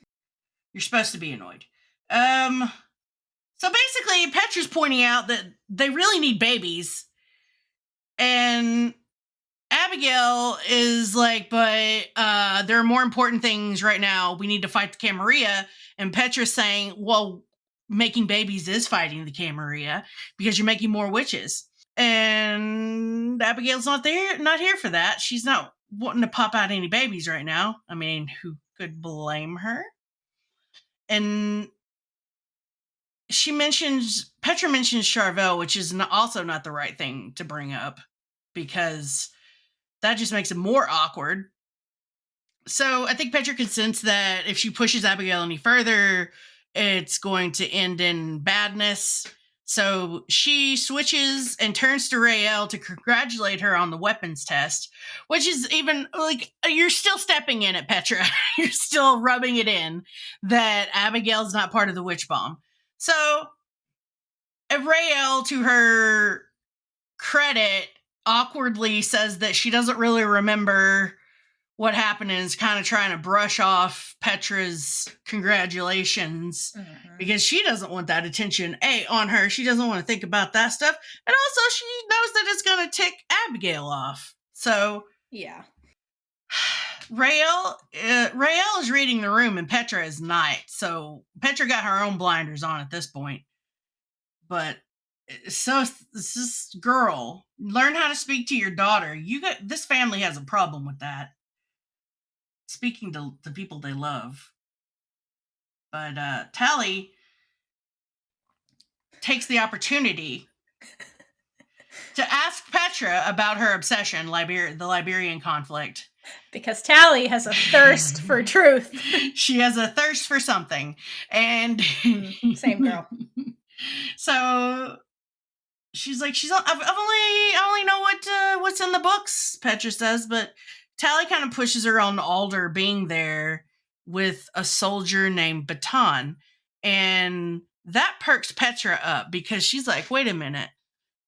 You're supposed to be annoyed. So basically, Petra's pointing out that they really need babies. And Abigail is like, but there are more important things right now. We need to fight the Camarilla. And Petra's saying, well, making babies is fighting the Camarilla because you're making more witches. And Abigail's not here for that. She's not wanting to pop out any babies right now. I mean, who could blame her? And Petra mentions Charvel, which is also not the right thing to bring up because that just makes it more awkward. So I think Petra can sense that if she pushes Abigail any further, it's going to end in badness. So she switches and turns to Raylla to congratulate her on the weapons test, which is even like, you're still stepping in it, Petra. You're still rubbing it in that Abigail's not part of the witch bomb. So Raylla, to her credit, awkwardly says that she doesn't really remember what happened and is kind of trying to brush off Petra's congratulations because she doesn't want that attention on her. She doesn't want to think about that stuff. And also she knows that it's going to tick Abigail off. So yeah. Raylla is reading the room and Petra is not. So Petra got her own blinders on at this point. But so this girl, learn how to speak to your daughter. This family has a problem with that. Speaking to the people they love. But Tally takes the opportunity to ask Petra about her obsession, the Liberian conflict. Because Tally has a thirst for truth. She has a thirst for something. And same girl. So she's like, I only know what's in the books, Petra says, but Tally kind of pushes her on Alder being there with a soldier named Baton. And that perks Petra up because she's like, wait a minute.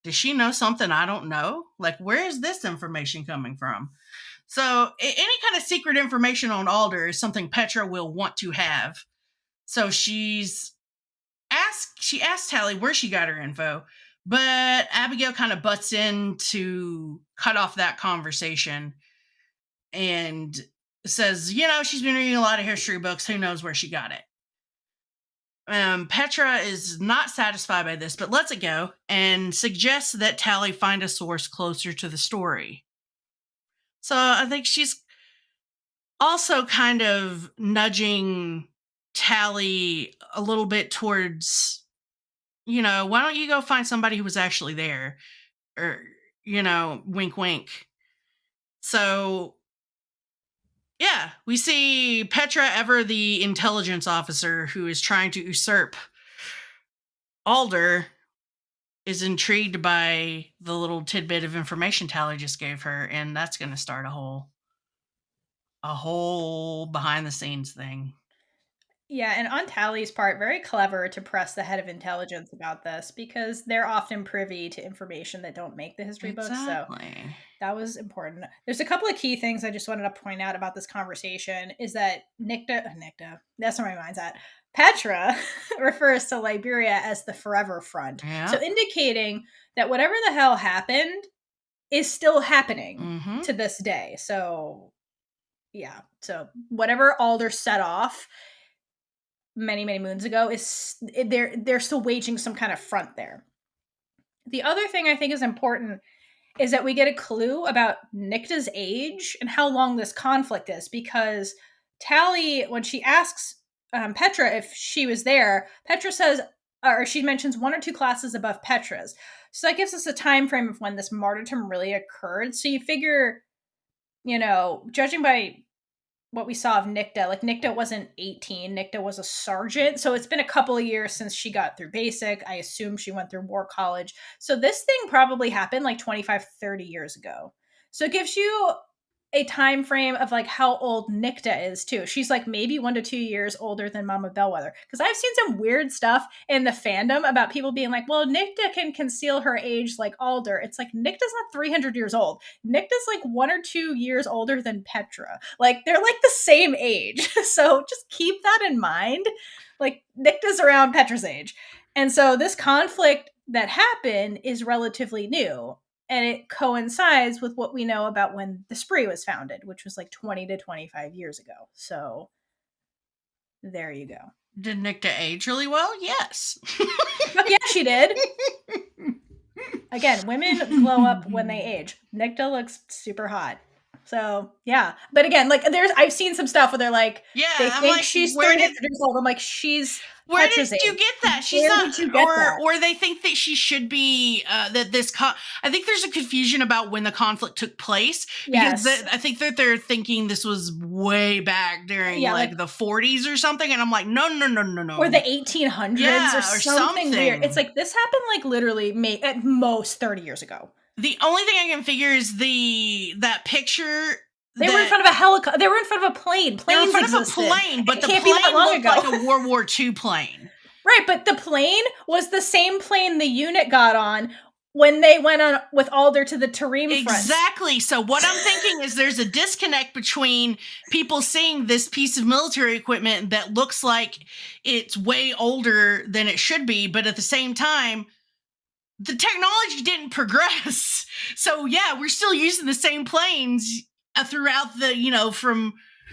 Does she know something I don't know? Like, where is this information coming from? So any kind of secret information on Alder is something Petra will want to have. So she asked Tally where she got her info, but Abigail kind of butts in to cut off that conversation and says, she's been reading a lot of history books. Who knows where she got it? Petra is not satisfied by this, but lets it go and suggests that Tally find a source closer to the story. So I think she's also kind of nudging Tally a little bit towards, why don't you go find somebody who was actually there? Or, wink, wink. So, yeah, we see Petra, ever the intelligence officer who is trying to usurp Alder, is intrigued by the little tidbit of information Tally just gave her, and that's going to start a whole behind the scenes thing. Yeah, and on Tally's part, very clever to press the head of intelligence about this, because they're often privy to information that don't make the history books. So that was important. There's a couple of key things I just wanted to point out about this conversation is that Nicta, that's where my mind's at. Petra refers to Liberia as the forever front. Yeah. So indicating that whatever the hell happened is still happening to this day. So yeah, so whatever Alder set off many, many moons ago is they're still waging some kind of front there. The other thing I think is important is that we get a clue about Nicta's age and how long this conflict is, because Tally, when she asks Petra if she was there, Petra says, or she mentions 1 or 2 classes above Petra's. So that gives us a time frame of when this martyrdom really occurred. So you figure, judging by what we saw of Nicta, like Nicta wasn't 18, Nicta was a sergeant. So it's been a couple of years since she got through basic. I assume she went through war college. So this thing probably happened like 25, 30 years ago. So it gives you a time frame of like how old Nicta is too. She's like maybe 1 to 2 years older than Mama Bellwether. Because I've seen some weird stuff in the fandom about people being like, well, Nicta can conceal her age like Alder. It's like Nicta's not 300 years old. Nicta's like 1 or 2 years older than Petra. Like they're like the same age. So just keep that in mind. Like Nicta's around Petra's age. And so this conflict that happened is relatively new. And it coincides with what we know about when the spree was founded, which was like 20 to 25 years ago. So there you go. Did Nicta age really well? Yes. Yeah, she did. Again, women glow up when they age. Nicta looks super hot. So yeah, but again, like I've seen some stuff where they're like, they think like, she's 30 years old. I'm like, she's. Where did you get that? She's not, or they think that she should be. That this. I think there's a confusion about when the conflict took place, because I think that they're thinking this was way back during like the 40s or something, and I'm like, no, or the 1800s or something weird. It's like this happened like literally at most 30 years ago. The only thing I can figure is that picture. They were in front of a helicopter. They were in front of a plane. Planes existed. They were in front of a plane, but the plane looked like a World War II plane. Right, but the plane was the same plane the unit got on when they went on with Alder to the Tarim front. Exactly. So what I'm thinking is there's a disconnect between people seeing this piece of military equipment that looks like it's way older than it should be, but at the same time, the technology didn't progress. So yeah, we're still using the same planes throughout the,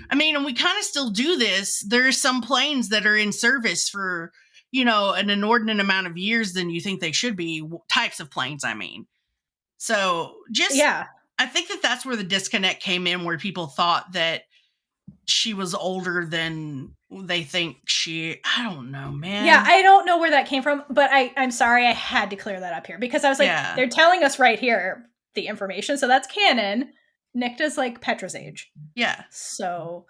and we kind of still do this. There are some planes that are in service for, an inordinate amount of years than you think they should be, types of planes, I mean. So I think that's where the disconnect came in, where people thought that she was older than they think I don't know, man. Yeah, I don't know where that came from, but I'm sorry, I had to clear that up here, because I was like, they're telling us right here the information, so that's canon. Nicta's like Petra's age. Yeah. So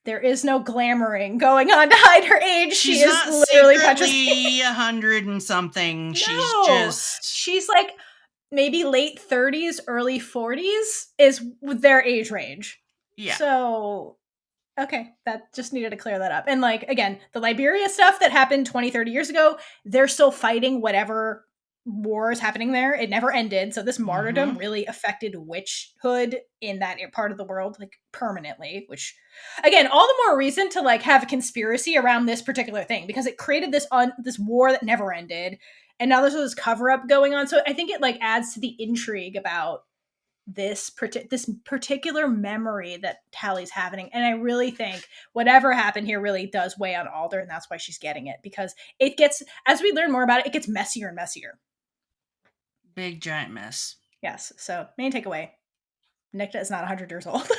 there is no glamoring going on to hide her age. She is literally Petra's age. 100 and something. No, she's like maybe late 30s, early 40s is their age range. Yeah. So, okay, that just needed to clear that up. And like, again, the Liberia stuff that happened 20, 30 years ago, they're still fighting whatever wars happening there. It never ended. So this martyrdom really affected witchhood in that part of the world, like permanently, which again, all the more reason to like have a conspiracy around this particular thing, because it created this war that never ended. And now there's this cover up going on. So I think it like adds to the intrigue about this particular memory that Tally's having. And I really think whatever happened here really does weigh on Alder, and that's why she's getting it, because it gets, as we learn more about it, it gets messier and messier. Big giant mess. Yes. So main takeaway, Nicta is not 100 years old.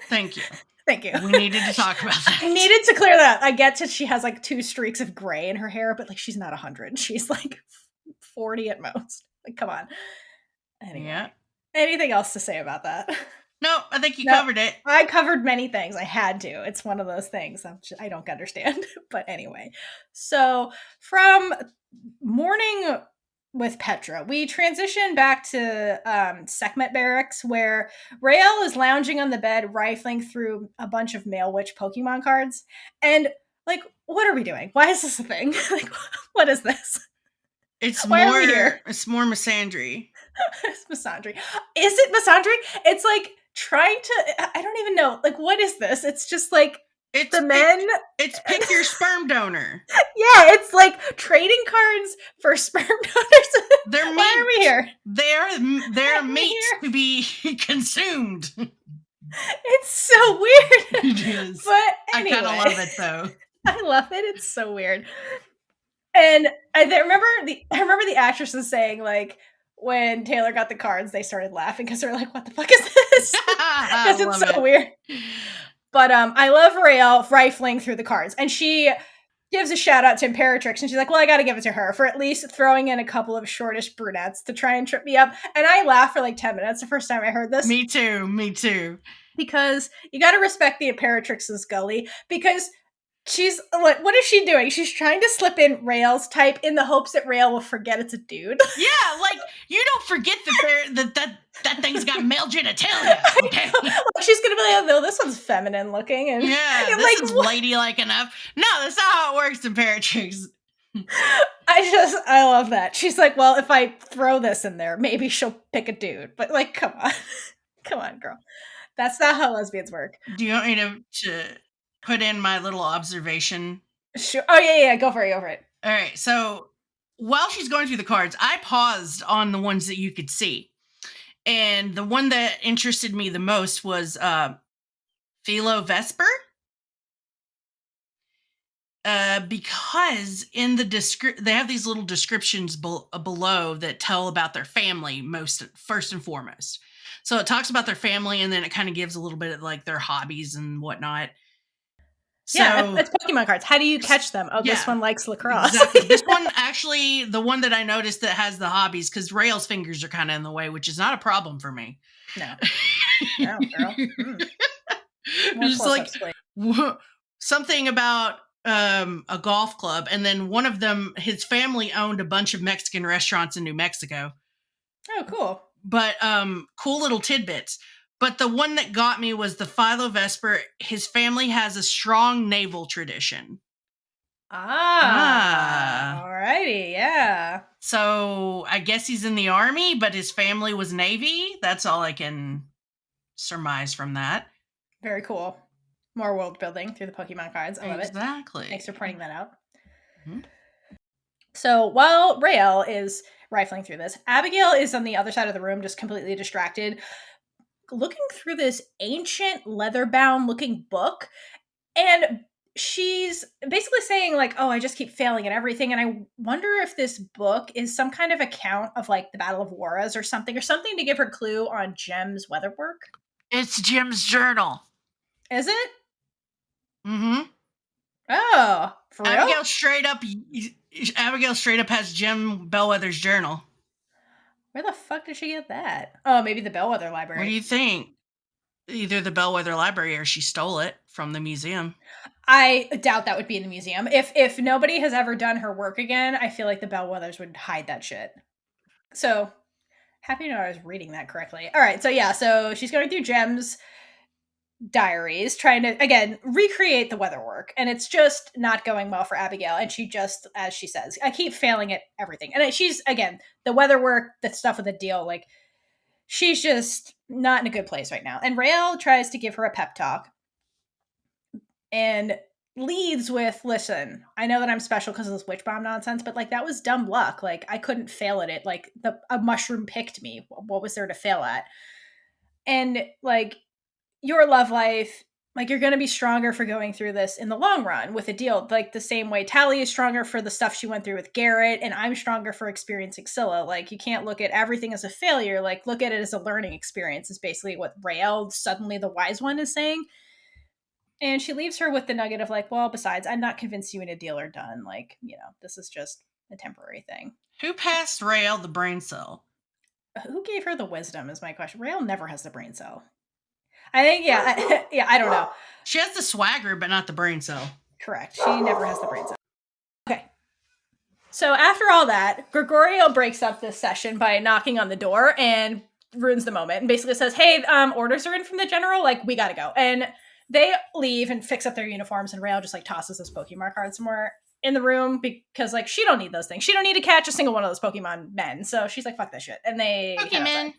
Thank you. Thank you. We needed to talk about that. I needed to clear that. I get that she has like 2 streaks of gray in her hair, but like she's not 100. She's like 40 at most. Like, come on. Anyway, yeah. Anything else to say about that? No, I think you covered it. I covered many things. I had to. It's one of those things I don't understand. But anyway, so from Morning with Petra, we transition back to Sekhmet barracks, where Raylla is lounging on the bed, rifling through a bunch of male witch Pokemon cards. And like, what are we doing? Why is this a thing? Like, what is this? It's more misandry. It's misandry. Is it misandry? It's like trying to, I don't even know. Like, what is this? It's just like, it's the men. It's pick your sperm donor. Yeah, it's like trading cards for sperm donors. They're meat. Why are we here? They're meat to be consumed. It's so weird. It is. But anyway, I kind of love it though. I love it. It's so weird. And I remember the actresses saying, like, when Taylor got the cards, they started laughing because they're like, "What the fuck is this?" Because it's so weird. But I love Raylla rifling through the cards, and she gives a shout out to Imperatrix, and she's like, "Well, I got to give it to her for at least throwing in a couple of shortish brunettes to try and trip me up." And I laughed for like 10 minutes the first time I heard this. Me too. Because you got to respect the Imperatrix's gully, because she's like, what is she doing? She's trying to slip in Raylla's type in the hopes that Raylla will forget it's a dude. Yeah, like, you don't forget that thing's got male genitalia. Okay? Like, she's gonna be like, oh, no, this one's feminine looking, and yeah, this is ladylike enough. No, that's not how it works, Imperatrix. I love that. She's like, well, if I throw this in there, maybe she'll pick a dude. But like, come on, girl. That's not how lesbians work. Do you want me to put in my little observation? Sure. Oh, yeah. Go for it. All right. So while she's going through the cards, I paused on the ones that you could see. And the one that interested me the most was Vesper. Because in the they have these little descriptions below that tell about their family first and foremost. So it talks about their family, and then it kind of gives a little bit of like their hobbies and whatnot. So, yeah, it's Pokemon cards. How do you catch them? Oh, yeah, this one likes lacrosse. Exactly. This one, actually, the one that I noticed that has the hobbies, because Raylla's fingers are kind of in the way, which is not a problem for me. No, girl. Just like something about a golf club, and then one of them, his family owned a bunch of Mexican restaurants in New Mexico. Oh, cool. But cool little tidbits. But the one that got me was the Vesper. His family has a strong naval tradition. Alrighty, yeah. So I guess he's in the army, but his family was Navy. That's all I can surmise from that. Very cool. More world building through the Pokemon cards. I love it. Exactly. Thanks for pointing that out. Mm-hmm. So while Raylla is rifling through this, Abigail is on the other side of the room, just completely distracted, looking through this ancient leather-bound looking book, and she's basically saying like, oh, I just keep failing at everything, and I wonder if this book is some kind of account of like the Battle of Juarez or something to give her clue on Jem's weather work. It's Jem's journal. Is it? Mm-hmm. Oh, for real? Abigail straight up has Jem Bellwether's journal. Where the fuck did she get that? Oh, maybe the Bellwether Library. What do you think? Either the Bellwether Library or she stole it from the museum. I doubt that would be in the museum. If nobody has ever done her work again, I feel like the Bellwethers would hide that shit. So, happy to know I was reading that correctly. All right, so yeah, so she's going through Jem's diaries, trying to, again, recreate the weather work. And it's just not going well for Abigail. And she just, as she says, I keep failing at everything. And she's, again, the weather work, the stuff with the deal, like, she's just not in a good place right now. And Raylla tries to give her a pep talk and leads with, listen, I know that I'm special because of this witch bomb nonsense, but like that was dumb luck. Like I couldn't fail at it. Like a mushroom picked me. What was there to fail at? And like your love life, like you're going to be stronger for going through this in the long run with a deal. Like the same way Tally is stronger for the stuff she went through with Garrett, and I'm stronger for experiencing Scylla. Like you can't look at everything as a failure. Like look at it as a learning experience is basically what Raylla, suddenly the wise one, is saying. And she leaves her with the nugget of like, well, besides, I'm not convinced you and Adil are done. Like, this is just a temporary thing. Who passed Raylla the brain cell? Who gave her the wisdom is my question. Raylla never has the brain cell. I think, yeah, I don't know. She has the swagger, but not the brain cell. Correct. She never has the brain cell. Okay. So after all that, Gregorio breaks up this session by knocking on the door and ruins the moment and basically says, hey, orders are in from the general. Like, we gotta go. And they leave and fix up their uniforms, and Raylla just like tosses this Pokemon card somewhere in the room because like she don't need those things. She don't need to catch a single one of those Pokemon men. So she's like, fuck this shit. And they Pokemon.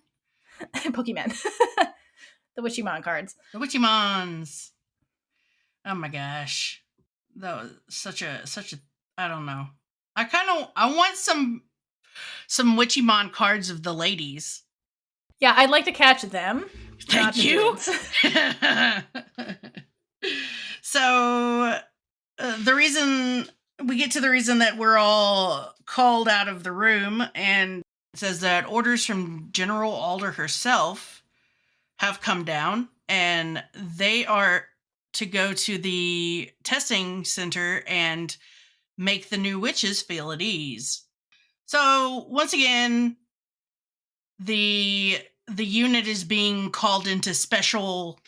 Pokemon. The Witchymon cards. The Witchymons. Oh my gosh. That was such a I don't know. I want some Witchymon cards of the ladies. Yeah, I'd like to catch them. Thank you. So the reason that we're all called out of the room, and it says that orders from General Alder herself have come down, and they are to go to the testing center and make the new witches feel at ease. So once again, the unit is being called into special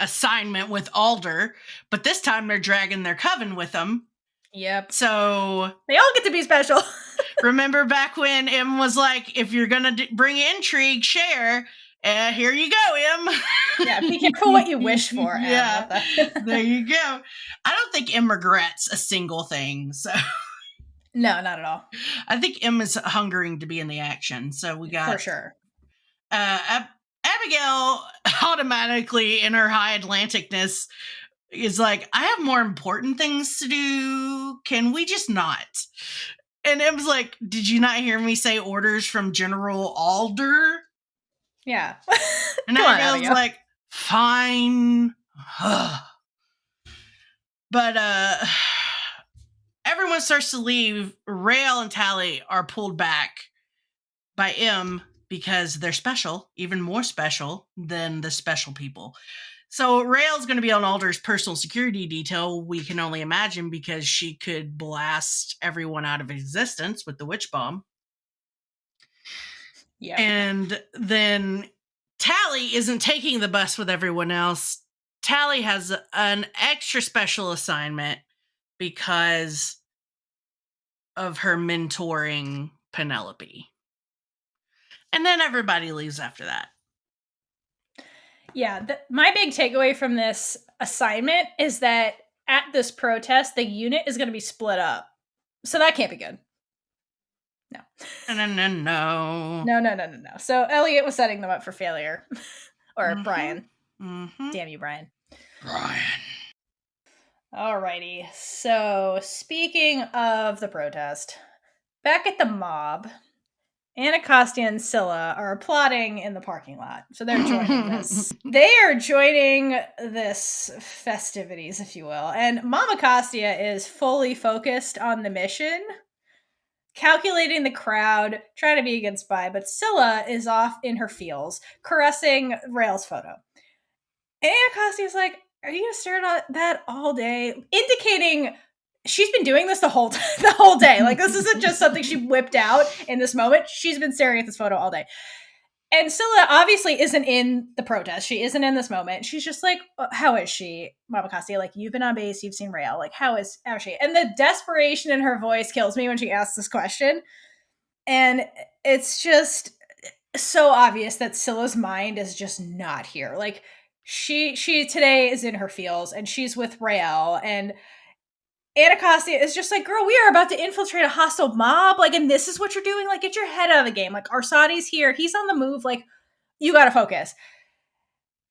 assignment with Alder, but this time they're dragging their coven with them. Yep. So they all get to be special. Remember back when M was like, if you're gonna bring intrigue, share. Here you go, M. Yeah, be careful what you wish for. Yeah, there you go. I don't think M regrets a single thing. So no, not at all. I think M is hungering to be in the action. So we got for sure. Abigail automatically in her high Atlanticness is like, I have more important things to do. Can we just not? And M's like, did you not hear me say orders from General Alder? Yeah. And Abigail's like, fine. But everyone starts to leave. Raylla and Tally are pulled back by M because they're special, even more special than the special people. So Raylla's going to be on Alder's personal security detail, we can only imagine, because she could blast everyone out of existence with the witch bomb. Yeah. And then Tally isn't taking the bus with everyone else. Tally has an extra special assignment because of her mentoring Penelope. And then everybody leaves after that. Yeah, my big takeaway from this assignment is that at this protest, the unit is going to be split up. So that can't be good. No. No. So Elliot was setting them up for failure. Or Brian. Mm-hmm. Damn you, Brian. Brian. Alrighty. So speaking of the protest, back at the mob, Anacostia and Scylla are applauding in the parking lot. So they're joining this. They are joining this festivities, if you will. And Mama Costia is fully focused on the mission, calculating the crowd, trying to be a good spy. But Scylla is off in her feels, caressing Raylla's photo. And Anacostia's like, are you going to stare at that all day? Indicating she's been doing this the whole day. Like, this isn't just something she whipped out in this moment. She's been staring at this photo all day. And Scylla obviously isn't in the protest. She isn't in this moment. She's just like, how is she, Mama Costia? Like, you've been on base, you've seen Raylla. Like, how is she? And the desperation in her voice kills me when she asks this question. And it's just so obvious that Scylla's mind is just not here. Like, she today is in her feels, and she's with Raylla, and Anacostia is just like, girl, we are about to infiltrate a hostile mob, like, and this is what you're doing? Like, get your head out of the game. Like, Arsadi's here, he's on the move, like, you gotta focus.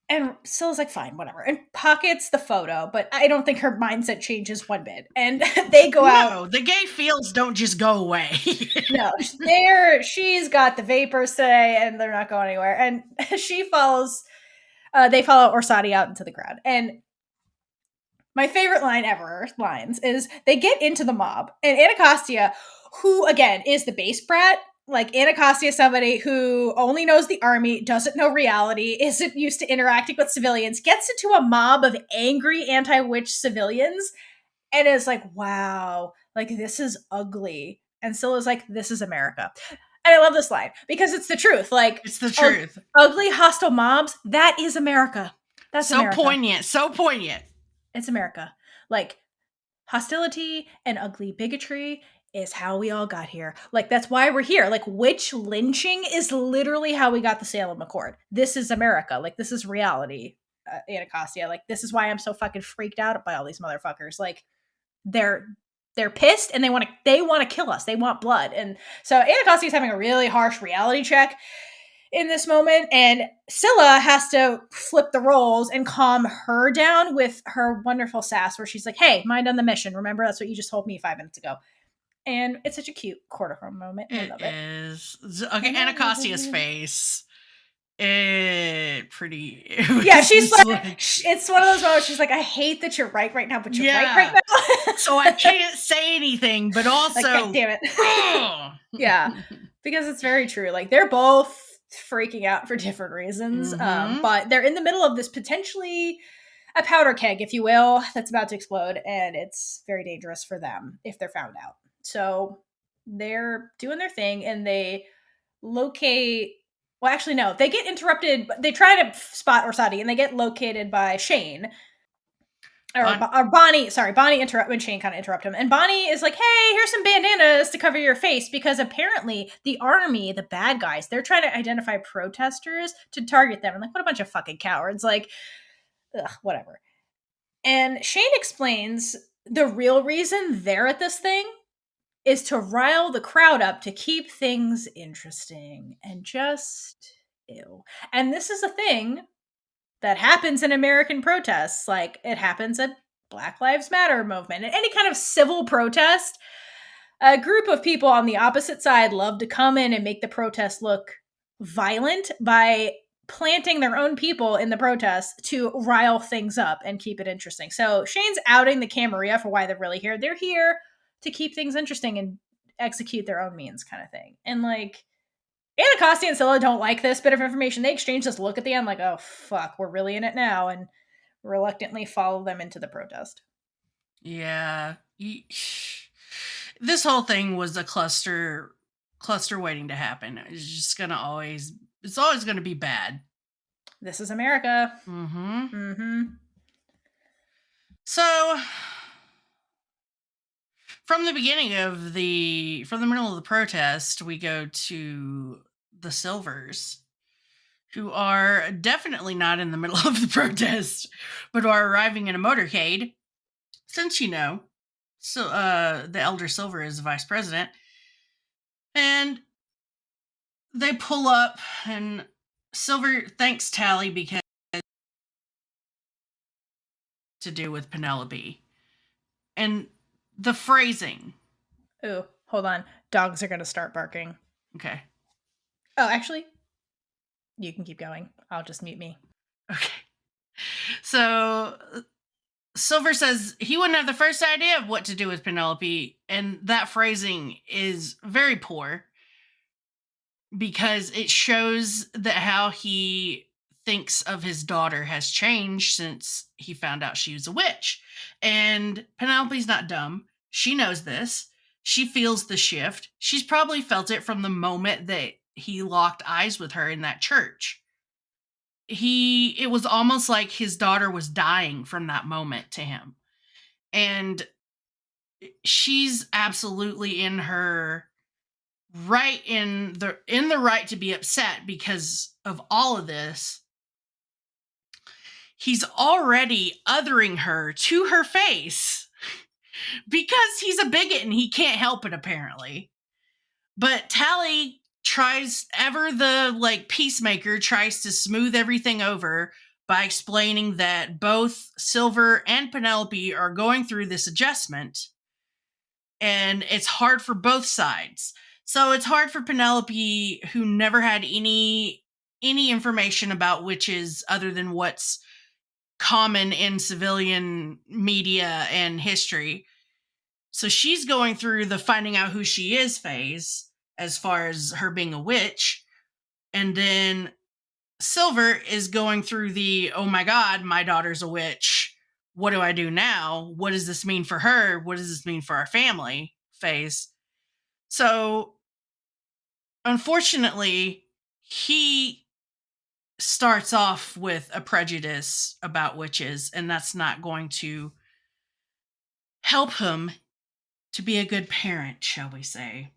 And Scylla's like, fine, whatever, and pockets the photo, but I don't think her mindset changes one bit. And they go out. No, the gay feels don't just go away. No, she's got the vapors today, and they're not going anywhere. And she follows, they follow Orsatti out into the crowd. And my favorite lines is they get into the mob, and Anacostia, who again is the base brat, like Anacostia is somebody who only knows the army, doesn't know reality, isn't used to interacting with civilians, gets into a mob of angry anti-witch civilians, and is like, wow, like, this is ugly. And Scylla's like, this is America. And I love this line because it's the truth. Like, it's the truth. Ugly, hostile mobs, that is America. That's so America. poignant. So poignant. It's America. Like, hostility and ugly bigotry is how we all got here. Like, that's why we're here. Like, witch lynching is literally how we got the Salem Accord. This is America. Like, this is reality, Anacostia. Like, this is why I'm so fucking freaked out by all these motherfuckers. Like, they're pissed, and they want to kill us. They want blood. And so Anacostia is having a really harsh reality check in this moment, and Scylla has to flip the roles and calm her down with her wonderful sass, where she's like, hey, mind on the mission. Remember, that's what you just told me 5 minutes ago. And it's such a cute quarter-horn moment. I love it. It is. Okay, Anacostia's face. Pretty. Yeah, she's like, it's one of those moments. She's like, I hate that you're right now, but you're right now. So I can't say anything, but also, like, God damn it. Yeah, because it's very true. Like, they're both freaking out for different reasons, but they're in the middle of this potentially a powder keg, if you will, that's about to explode, and it's very dangerous for them if they're found out. So they're doing their thing, and they locate. Well, actually, no. They get interrupted. They try to spot Orsatti, and they get located by Shane. Or Bonnie. Sorry, Bonnie interrupt when Shane kind of interrupt him. And Bonnie is like, hey, here's some bandanas to cover your face, because apparently the army, the bad guys, they're trying to identify protesters to target them. And like, what a bunch of fucking cowards. Like, ugh, whatever. And Shane explains the real reason they're at this thing is to rile the crowd up to keep things interesting. And just, ew. And this is a thing that happens in American protests. Like, it happens at Black Lives Matter movement and any kind of civil protest. A group of people on the opposite side love to come in and make the protest look violent by planting their own people in the protest to rile things up and keep it interesting. So Shane's outing the Camarilla for why they're really here. They're here to keep things interesting and execute their own means, kind of thing. And like, Anacostia and Scylla don't like this bit of information. They exchange this look at the end like, oh, fuck, we're really in it now, and reluctantly follow them into the protest. Yeah. This whole thing was a cluster waiting to happen. It's always going to be bad. This is America. So, from the middle of the protest, we go to the Silvers, who are definitely not in the middle of the protest, but are arriving in a motorcade. Since so the Elder Silver is the vice president, and they pull up, and Silver thanks Tally because to do with Penelope, and the phrasing. Ooh, hold on. Dogs are going to start barking. Okay. Oh, actually, you can keep going. I'll just mute me. Okay. So Silver says he wouldn't have the first idea of what to do with Penelope, and that phrasing is very poor because it shows that how he thinks of his daughter has changed since he found out she was a witch. And Penelope's not dumb. She knows this. She feels the shift. She's probably felt it from the moment that he locked eyes with her in that church. It was almost like his daughter was dying from that moment to him. And she's absolutely in the right to be upset because of all of this. he's already othering her to her face because he's a bigot and he can't help it, apparently. But Tally tries, ever the like peacemaker, tries to smooth everything over by explaining that both Silver and Penelope are going through this adjustment, and it's hard for both sides. So it's hard for Penelope, who never had any information about witches other than what's common in civilian media and history. So she's going through the finding out who she is phase as far as her being a witch. And then Silver is going through the, oh my God, my daughter's a witch. What do I do now? What does this mean for her? What does this mean for our family phase? So unfortunately, he starts off with a prejudice about witches, and that's not going to help him to be a good parent, shall we say.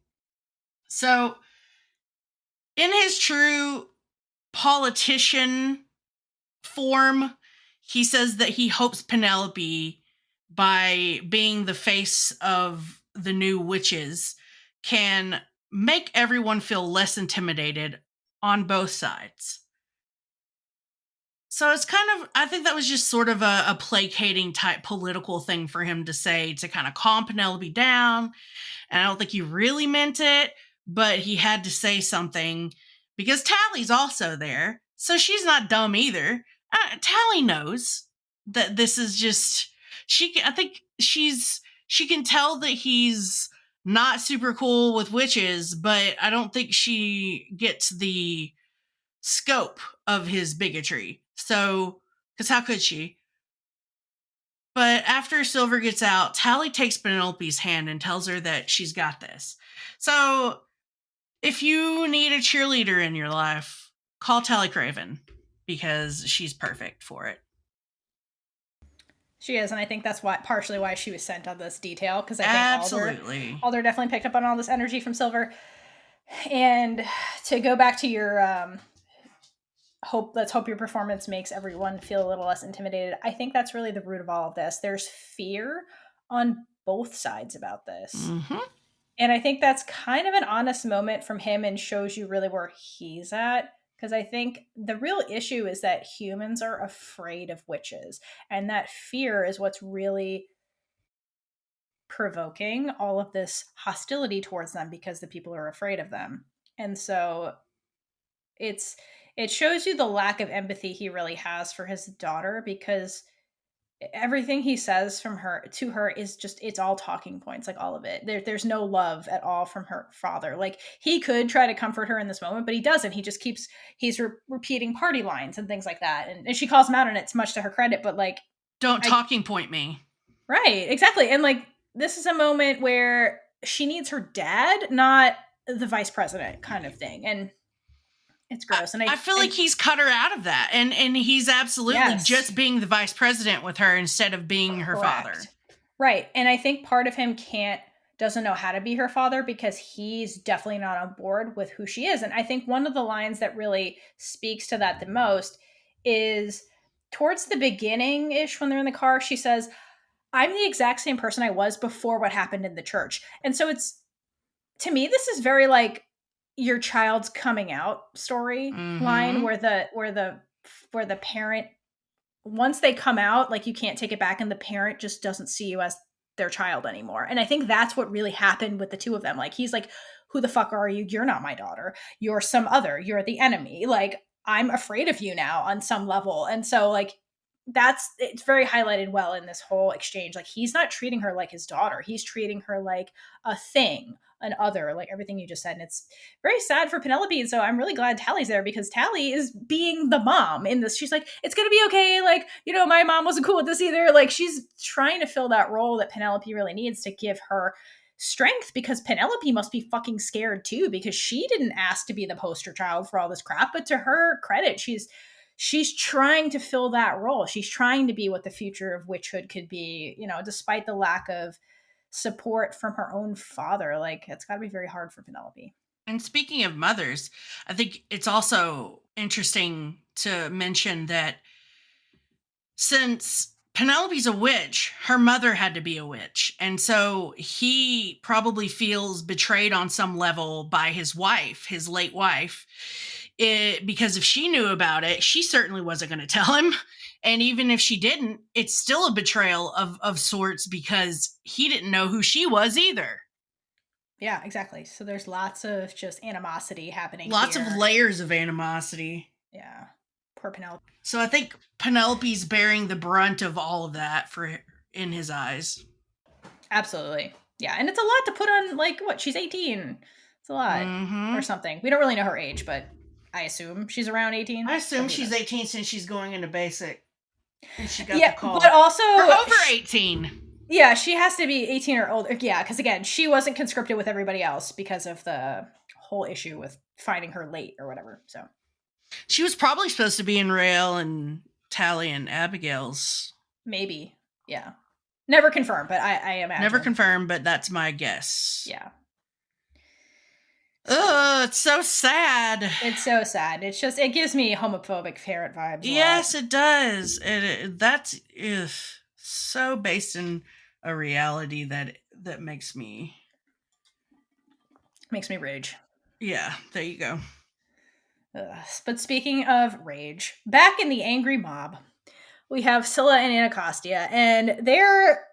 So, in his true politician form, he says that he hopes Penelope, by being the face of the new witches, can make everyone feel less intimidated on both sides. So it's kind of, I think that was just sort of a placating type political thing for him to say to kind of calm Penelope down. And I don't think he really meant it, but he had to say something because Tally's also there. So she's not dumb either. Tally knows that this is just, I think she can tell that he's not super cool with witches, but I don't think she gets the scope of his bigotry. So, because how could she? But after Silver gets out, Tally takes Penelope's hand and tells her that she's got this. So, if you need a cheerleader in your life, call Tally Craven because she's perfect for it. She is, and I think that's partially why she was sent on this detail, because I think Alder definitely picked up on all this energy from Silver. And to go back to your let's hope your performance makes everyone feel a little less intimidated. I think that's really the root of all of this. There's fear on both sides about this. Mm-hmm. And I think that's kind of an honest moment from him and shows you really where he's at. Because I think the real issue is that humans are afraid of witches. And that fear is what's really provoking all of this hostility towards them, because the people are afraid of them. And so it shows you the lack of empathy he really has for his daughter, because everything he says from her to her is just, it's all talking points, like all of it. There's no love at all from her father. Like, he could try to comfort her in this moment, but he doesn't. He just he's repeating party lines and things like that. And she calls him out, and it's much to her credit, but like, don't talking point me. Right, exactly. And like, this is a moment where she needs her dad, not the vice president kind of thing. And it's gross. And I feel like he's cut her out of that. And he's absolutely just being the vice president with her instead of being her father. Right. And I think part of him doesn't know how to be her father, because he's definitely not on board with who she is. And I think one of the lines that really speaks to that the most is towards the beginning-ish, when they're in the car, she says, I'm the exact same person I was before what happened in the church. And so it's, to me, this is very like your child's coming out story line, where the parent, once they come out, like, you can't take it back, and the parent just doesn't see you as their child anymore. And I think that's what really happened with the two of them. Like, he's like, who the fuck are you? You're not my daughter. You're some other. You're the enemy. Like, I'm afraid of you now on some level. And so like, it's very highlighted well in this whole exchange. Like, he's not treating her like his daughter. He's treating her like a thing, an other, like everything you just said. And it's very sad for Penelope. And so I'm really glad Tally's there, because Tally is being the mom in this. She's like, it's going to be okay. Like, my mom wasn't cool with this either. Like, she's trying to fill that role that Penelope really needs to give her strength, because Penelope must be fucking scared too, because she didn't ask to be the poster child for all this crap. But to her credit, she's trying to fill that role. She's trying to be what the future of witchhood could be, despite the lack of support from her own father. Like, it's got to be very hard for Penelope. And speaking of mothers, I think it's also interesting to mention that since Penelope's a witch, her mother had to be a witch. And so he probably feels betrayed on some level by his wife, his late wife. Because if she knew about it, she certainly wasn't going to tell him. And even if she didn't, it's still a betrayal of sorts because he didn't know who she was either. Yeah, exactly. So there's lots of just animosity happening. Lots of layers of animosity. Yeah. Poor Penelope. So I think Penelope's bearing the brunt of all of that in his eyes. Absolutely. Yeah. And it's a lot to put on, like, what? She's 18. It's a lot. Or something. We don't really know her age, but I assume she's around 18. I assume she's 18 since she's going into basic. And she got the call. But also... We're over 18. Yeah, she has to be 18 or older. Yeah, because again, she wasn't conscripted with everybody else because of the whole issue with finding her late or whatever. So she was probably supposed to be in Raylla and Tally and Abigail's. Maybe. Yeah. Never confirmed, but I imagine. Never confirmed, but that's my guess. Yeah. Oh, it's so sad. It's so sad. It's just, it gives me homophobic parent vibes. Yes, it does. That's so based in a reality that makes me rage. Yeah, there you go. But speaking of rage, back in the angry mob, we have Scylla and Anacostia, and they're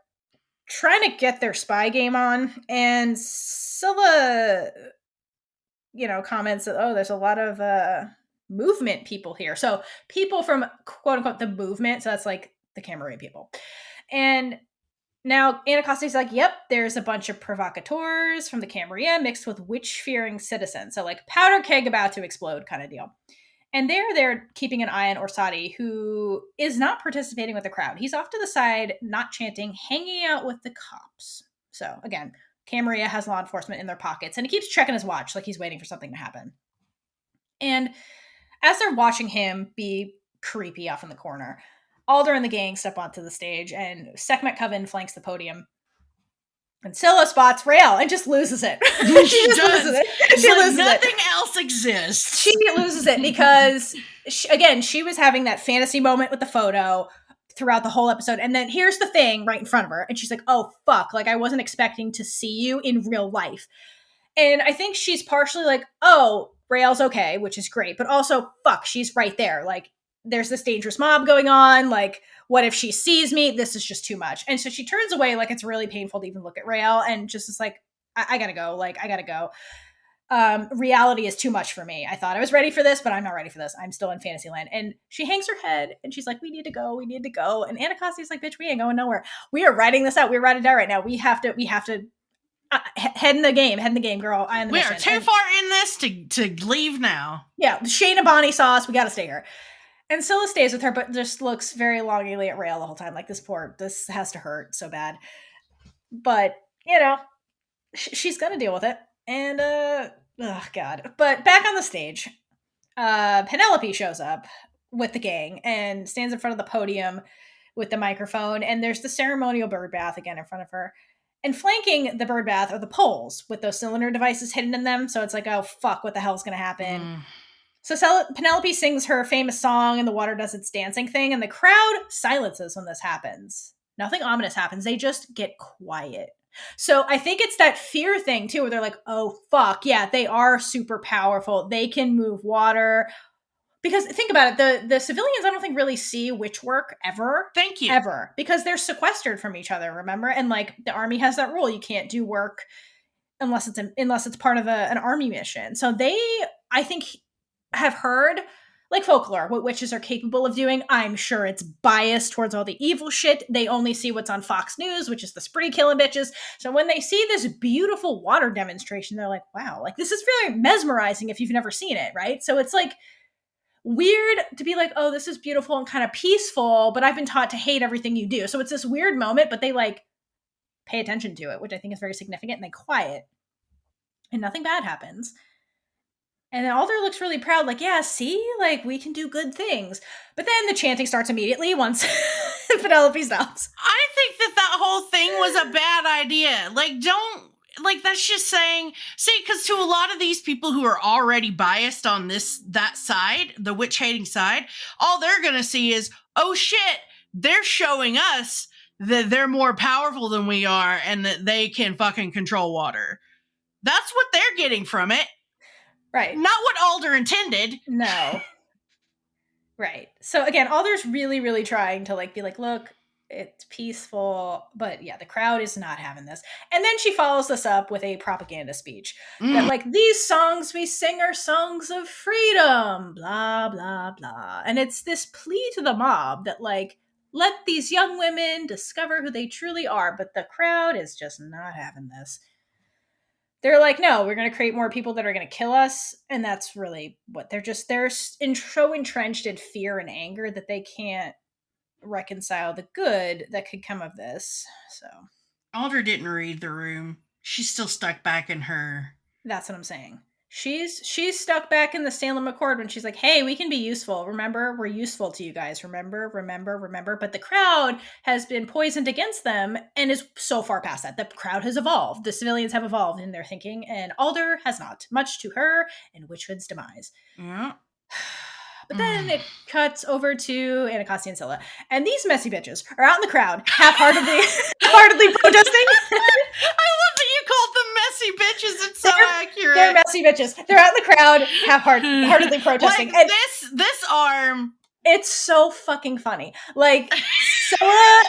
trying to get their spy game on, and Scylla, comments that, oh, there's a lot of movement people here. So people from quote unquote the movement, so that's like the Camarilla people. And now Anacostia's like, yep, there's a bunch of provocateurs from the Camarilla mixed with witch-fearing citizens. So like powder keg about to explode kind of deal. And they're keeping an eye on Orsatti, who is not participating with the crowd. He's off to the side, not chanting, hanging out with the cops. So again, Camarilla has law enforcement in their pockets, and he keeps checking his watch like he's waiting for something to happen. And as they're watching him be creepy off in the corner, Alder and the gang step onto the stage, and Sekhmet Coven flanks the podium. And Scylla spots Raylla and just loses it. She just loses it. She loses nothing else exists. She loses it because, she was having that fantasy moment with the photo throughout the whole episode. And then here's the thing right in front of her. And she's like, oh, fuck. Like, I wasn't expecting to see you in real life. And I think she's partially like, oh, Raylla's okay, which is great. But also, fuck, she's right there. Like, there's this dangerous mob going on. Like, what if she sees me? This is just too much. And so she turns away. Like, it's really painful to even look at Raylla, and just is like, I gotta go. Like, I gotta go. Reality is too much for me. I thought I was ready for this, but I'm not ready for this. I'm still in Fantasyland. And she hangs her head and she's like, we need to go. And Anacostia's like, bitch, we ain't going nowhere. We are writing this out. We're writing it out right now. We have to head in the game, girl. I am the mission. We are too far in this to leave now. Yeah. Shane and Bonnie sauce. We got to stay here. And Scylla stays with her, but just looks very longingly at Raylla the whole time. Like, this has to hurt so bad. But, she's going to deal with it. And, oh, God. But back on the stage, Penelope shows up with the gang and stands in front of the podium with the microphone. And there's the ceremonial bird bath again in front of her. And flanking the bird bath are the poles with those cylinder devices hidden in them. So it's like, oh, fuck, what the hell's going to happen? So Penelope sings her famous song and the water does its dancing thing. And the crowd silences when this happens. Nothing ominous happens. They just get quiet. So I think it's that fear thing too, where they're like, oh, fuck. Yeah, they are super powerful. They can move water. Because think about it. The civilians, I don't think really see witch work ever. Thank you. Ever. Because they're sequestered from each other, remember? And like the army has that rule. You can't do work unless it's part of an army mission. So they, I think, have heard like folklore, what witches are capable of doing. I'm sure it's biased towards all the evil shit. They only see what's on Fox News, which is the spree killing bitches. So when they see this beautiful water demonstration, they're like, wow, like this is really mesmerizing if you've never seen it, right? So it's like weird to be like, oh, this is beautiful and kind of peaceful, but I've been taught to hate everything you do. So it's this weird moment, but they like pay attention to it, which I think is very significant, and they quiet. And nothing bad happens. And then Alder looks really proud, like, yeah, see? Like, we can do good things. But then the chanting starts immediately once Penelope stops. I think that whole thing was a bad idea. Like, that's just saying, see, because to a lot of these people who are already biased on that side, the witch-hating side, all they're going to see is, oh, shit, they're showing us that they're more powerful than we are and that they can fucking control water. That's what they're getting from it. Right. Not what Alder intended. No. Right. So again, Alder's really, really trying to be like, look, it's peaceful, but yeah, the crowd is not having this. And then she follows this up with a propaganda speech that these songs we sing are songs of freedom, blah, blah, blah. And it's this plea to the mob that let these young women discover who they truly are, but the crowd is just not having this. They're like, no, we're going to create more people that are going to kill us. And that's really what they're so entrenched in fear and anger that they can't reconcile the good that could come of this. So Alder didn't read the room. She's still stuck back in her. That's what I'm saying. She's stuck back in the Salem Accord when she's like, hey, we can be useful. Remember, we're useful to you guys. Remember. But the crowd has been poisoned against them and is so far past that. The crowd has evolved. The civilians have evolved in their thinking, and Alder has not, much to her and Witchhood's demise. Yeah. But then it cuts over to Anacostia and Scylla. And these messy bitches are out in the crowd, half-heartedly protesting. I love that you called them messy bitches. It's so accurate. They're messy bitches. They're out in the crowd, half-heartedly protesting. And this arm. It's so fucking funny. Scylla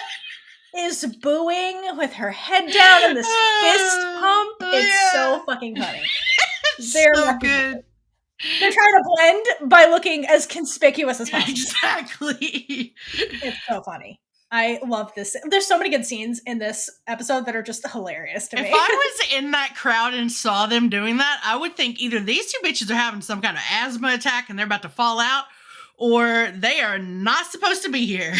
is booing with her head down and this fist pump. It's so fucking funny. They're so good. They're trying to blend by looking as conspicuous as possible. Exactly. It's so funny. I love this. There's so many good scenes in this episode that are just hilarious to me. If I was in that crowd and saw them doing that, I would think either these two bitches are having some kind of asthma attack and they're about to fall out, or they are not supposed to be here.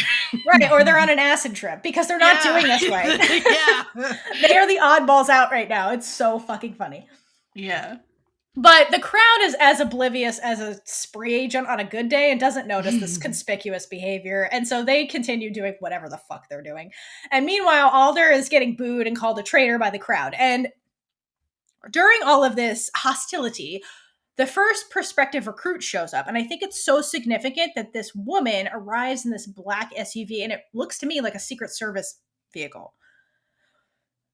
Right, or they're on an acid trip because they're not doing this right. Yeah. They are the oddballs out right now. It's so fucking funny. Yeah. But the crowd is as oblivious as a spree agent on a good day and doesn't notice this conspicuous behavior. And so they continue doing whatever the fuck they're doing. And meanwhile, Alder is getting booed and called a traitor by the crowd. And during all of this hostility, the first prospective recruit shows up. And I think it's so significant that this woman arrives in this black SUV, and it looks to me like a Secret Service vehicle.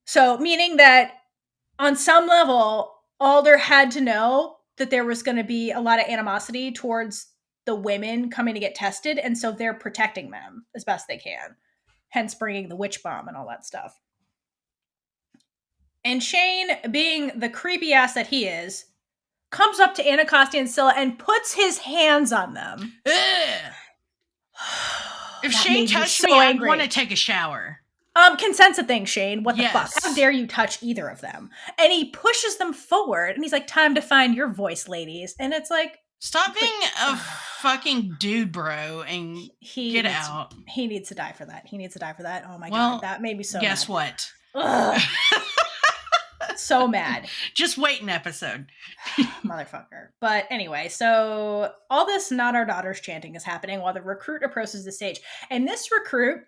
So meaning that on some level, Alder had to know that there was going to be a lot of animosity towards the women coming to get tested, and so they're protecting them as best they can, hence bringing the witch bomb and all that stuff. And Shane, being the creepy ass that he is, comes up to Anacostia and Scylla and puts his hands on them. If Shane touched me, I'd want to take a shower. Consent's a thing, Shane. What the fuck? How dare you touch either of them? And he pushes them forward, and he's like, time to find your voice, ladies. And it's like, stop being a fucking dude, bro, and get out. He needs to die for that. Oh my god, that made me so guess mad. What? So mad. Just wait an episode. Motherfucker. But anyway, so all this not our daughters chanting is happening while the recruit approaches the stage. And this recruit,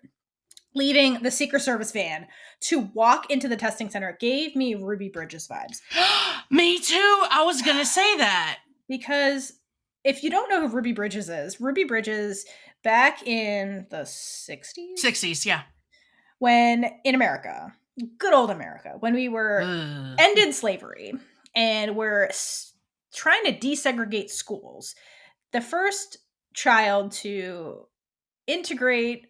leaving the Secret Service van to walk into the testing center, gave me Ruby Bridges vibes. Me too. I was going to say that. Because if you don't know who Ruby Bridges is, Ruby Bridges, back in the 60s? 60s, yeah. When, in America, good old America, when we were ended slavery and we're trying to desegregate schools, the first child to integrate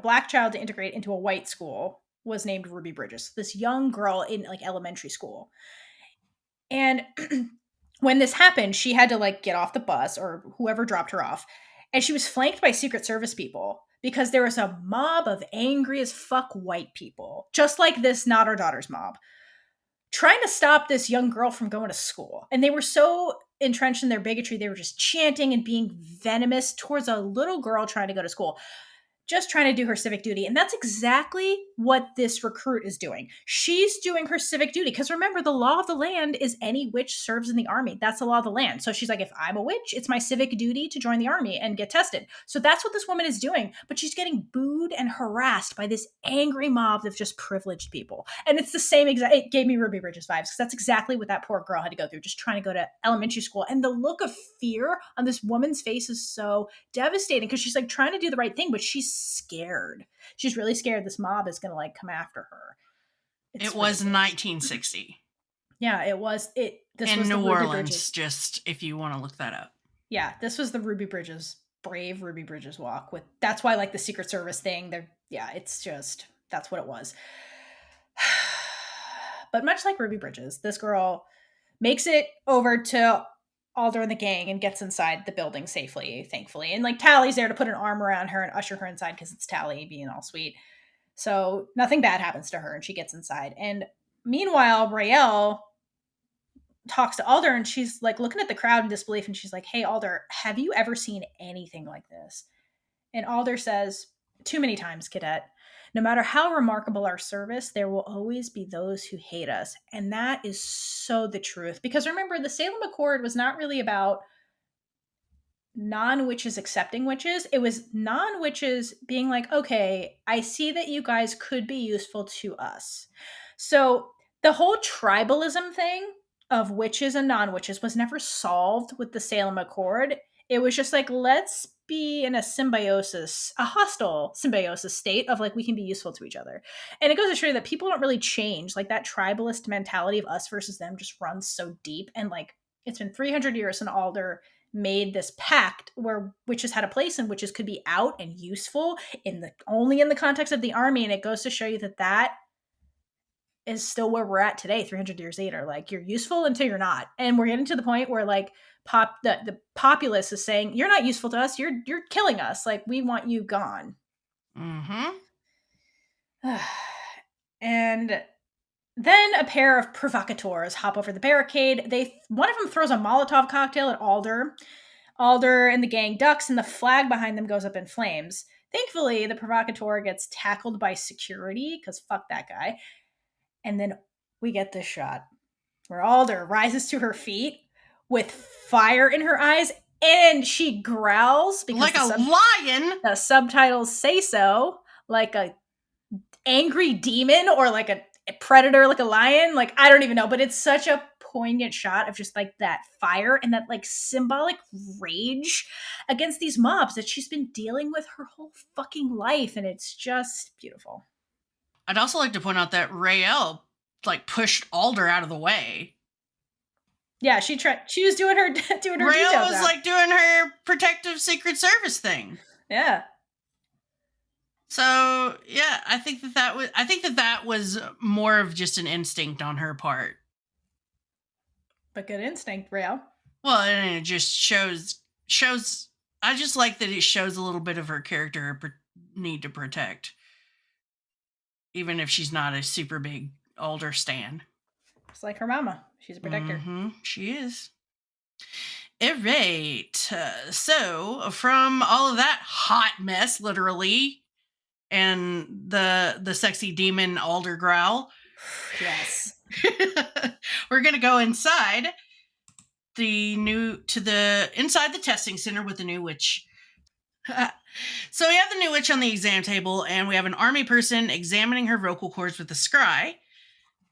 black child to integrate into a white school was named Ruby Bridges, this young girl in elementary school. And when this happened, she had to get off the bus, or whoever dropped her off, and she was flanked by Secret Service people because there was a mob of angry as fuck white people, just like this Not Our Daughters mob, trying to stop this young girl from going to school. And they were so entrenched in their bigotry, they were just chanting and being venomous towards a little girl trying to go to school, just trying to do her civic duty. And that's exactly what this recruit is doing. She's doing her civic duty. Because remember, the law of the land is any witch serves in the army. That's the law of the land. So she's like, if I'm a witch, it's my civic duty to join the army and get tested. So that's what this woman is doing. But she's getting booed and harassed by this angry mob of just privileged people. And it's the same it gave me Ruby Bridges vibes, because that's exactly what that poor girl had to go through, just trying to go to elementary school. And the look of fear on this woman's face is so devastating, because she's trying to do the right thing, but she's scared. She's really scared this mob is going to like come after her. It was 1960. Yeah, it was. This in was New the Ruby Orleans, Bridges. just if you want to look that up. Yeah, this was the Ruby Bridges, brave Ruby Bridges walk. That's why like the Secret Service thing. It's just that's what it was. But much like Ruby Bridges, this girl makes it over to Alder and the gang and gets inside the building safely, thankfully. And like Tally's there to put an arm around her and usher her inside because it's Tally being all sweet. So nothing bad happens to her and she gets inside. And meanwhile, Raylla talks to Alder and she's like looking at the crowd in disbelief and she's like, "Hey Alder, have you ever seen anything like this?" And Alder says, "Too many times, cadet. No matter how remarkable our service, there will always be those who hate us." And that is so the truth. Because remember, the Salem Accord was not really about non-witches accepting witches. It was non-witches being like, okay, I see that you guys could be useful to us. So the whole tribalism thing of witches and non-witches was never solved with the Salem Accord. It was just like, let's be in a symbiosis, a hostile symbiosis state of like, we can be useful to each other. And it goes to show you that people don't really change. Like that tribalist mentality of us versus them just runs so deep. And like, it's been 300 years and Alder made this pact where witches had a place and witches could be out and useful only in the context of the army. And it goes to show you that is still where we're at today, 300 years later. Like you're useful until you're not. And we're getting to the point where like the populace is saying, you're not useful to us. You're killing us. Like we want you gone. Mm-hmm. And then a pair of provocateurs hop over the barricade. One of them throws a Molotov cocktail at Alder. Alder and the gang ducks, and the flag behind them goes up in flames. Thankfully, the provocateur gets tackled by security, because fuck that guy. And then we get this shot where Alder rises to her feet with fire in her eyes, and she growls because like a lion. The subtitles say so, like a angry demon or like a predator, like a lion. Like I don't even know, but it's such a poignant shot of just like that fire and that like symbolic rage against these mobs that she's been dealing with her whole fucking life, and it's just beautiful. I'd also like to point out that Raylla like pushed Alder out of the way. Yeah, she was doing her Raylla was like doing her protective Secret Service thing. Yeah. So yeah, I think that was more of just an instinct on her part. But good instinct, Raylla. Well, and it just shows. I just like that it shows a little bit of her character need to protect, even if she's not a super big Alder stan. It's like her mama. She's a protector. Mm-hmm, she is. All right. So from all of that hot mess, literally, and the sexy demon Alder growl. Yes. We're gonna go inside inside the testing center with the new witch. So we have the new witch on the exam table, and we have an army person examining her vocal cords with a scry.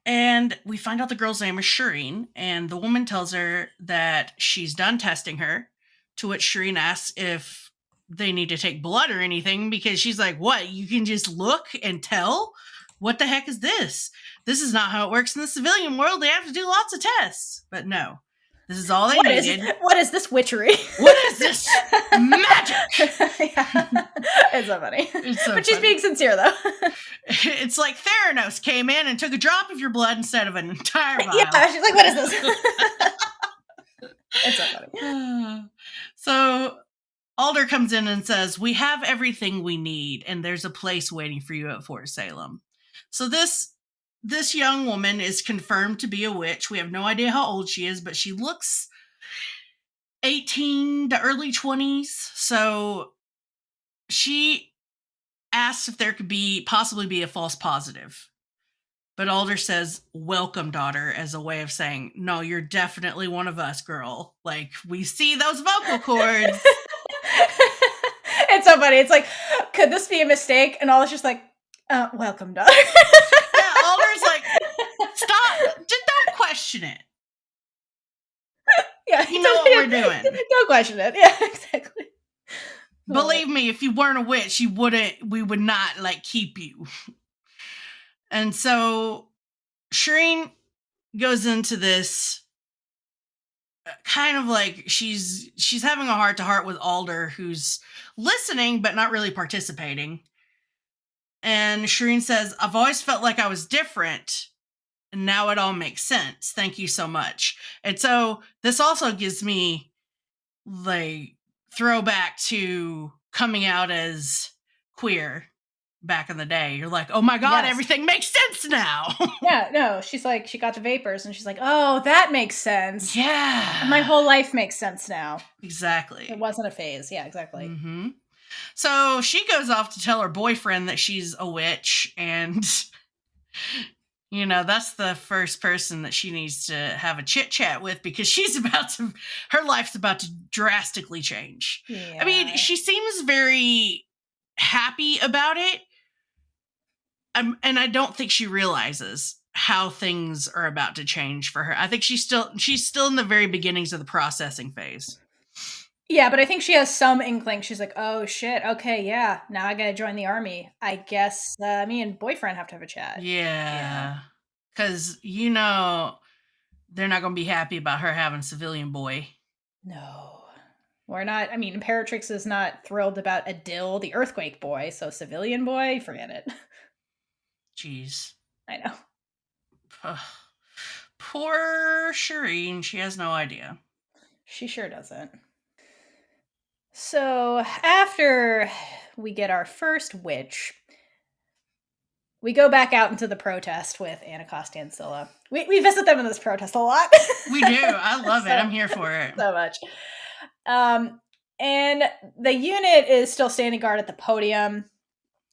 And we find out the girl's name is Shereen, and the woman tells her that she's done testing her, to which Shereen asks if they need to take blood or anything, because she's like, what, you can just look and tell? What the heck is this? This is not how it works in the civilian world. They have to do lots of tests. But no, this is all they needed. What is this witchery? What is this magic? Yeah. It's so funny. But she's funny. being sincere, though. It's like Theranos came in and took a drop of your blood instead of an entire vial. Yeah, she's like, what is this? It's so funny. So Alder comes in and says, we have everything we need, and there's a place waiting for you at Fort Salem. So this young woman is confirmed to be a witch. We have no idea how old she is, but she looks 18 to early 20s. So she asks if there could possibly be a false positive. But Alder says, welcome, daughter, as a way of saying, no, you're definitely one of us, girl. Like, we see those vocal cords. It's so funny. It's like, could this be a mistake? And Alder's just like, welcome, daughter. Yeah, Alder's like, stop. Just don't question it. Yeah, you know what we're doing. Don't question it. Yeah, exactly. Believe me, if you weren't a witch, we would not, like, keep you. And so Shereen goes into this kind of like she's having a heart-to-heart with Alder, who's listening but not really participating. And Shereen says, I've always felt like I was different, and now it all makes sense. Thank you so much. And so this also gives me, like, throwback to coming out as queer back in the day. You're like, oh my God, everything makes sense now. Yeah, no, she's like, she got the vapors and she's like, oh, that makes sense. Yeah. My whole life makes sense now. Exactly. It wasn't a phase. Yeah, exactly. Mm-hmm. So she goes off to tell her boyfriend that she's a witch, and you know, that's the first person that she needs to have a chit chat with, because her life's about to drastically change. Yeah. I mean, she seems very happy about it. And I don't think she realizes how things are about to change for her. I think she's still in the very beginnings of the processing phase. Yeah, but I think she has some inkling. She's like, oh shit, okay, yeah, now I gotta join the army. I guess me and boyfriend have to have a chat. Yeah. Because, you know, they're not going to be happy about her having a civilian boy. No. We're not. I mean, Imperatrix is not thrilled about Adil, the earthquake boy, so civilian boy, forget it. Jeez. I know. Ugh. Poor Shereen. She has no idea. She sure doesn't. So, after we get our first witch, we go back out into the protest with Anacostia and Scylla. We visit them in this protest a lot. We do. I love it. I'm here for it. So much. And the unit is still standing guard at the podium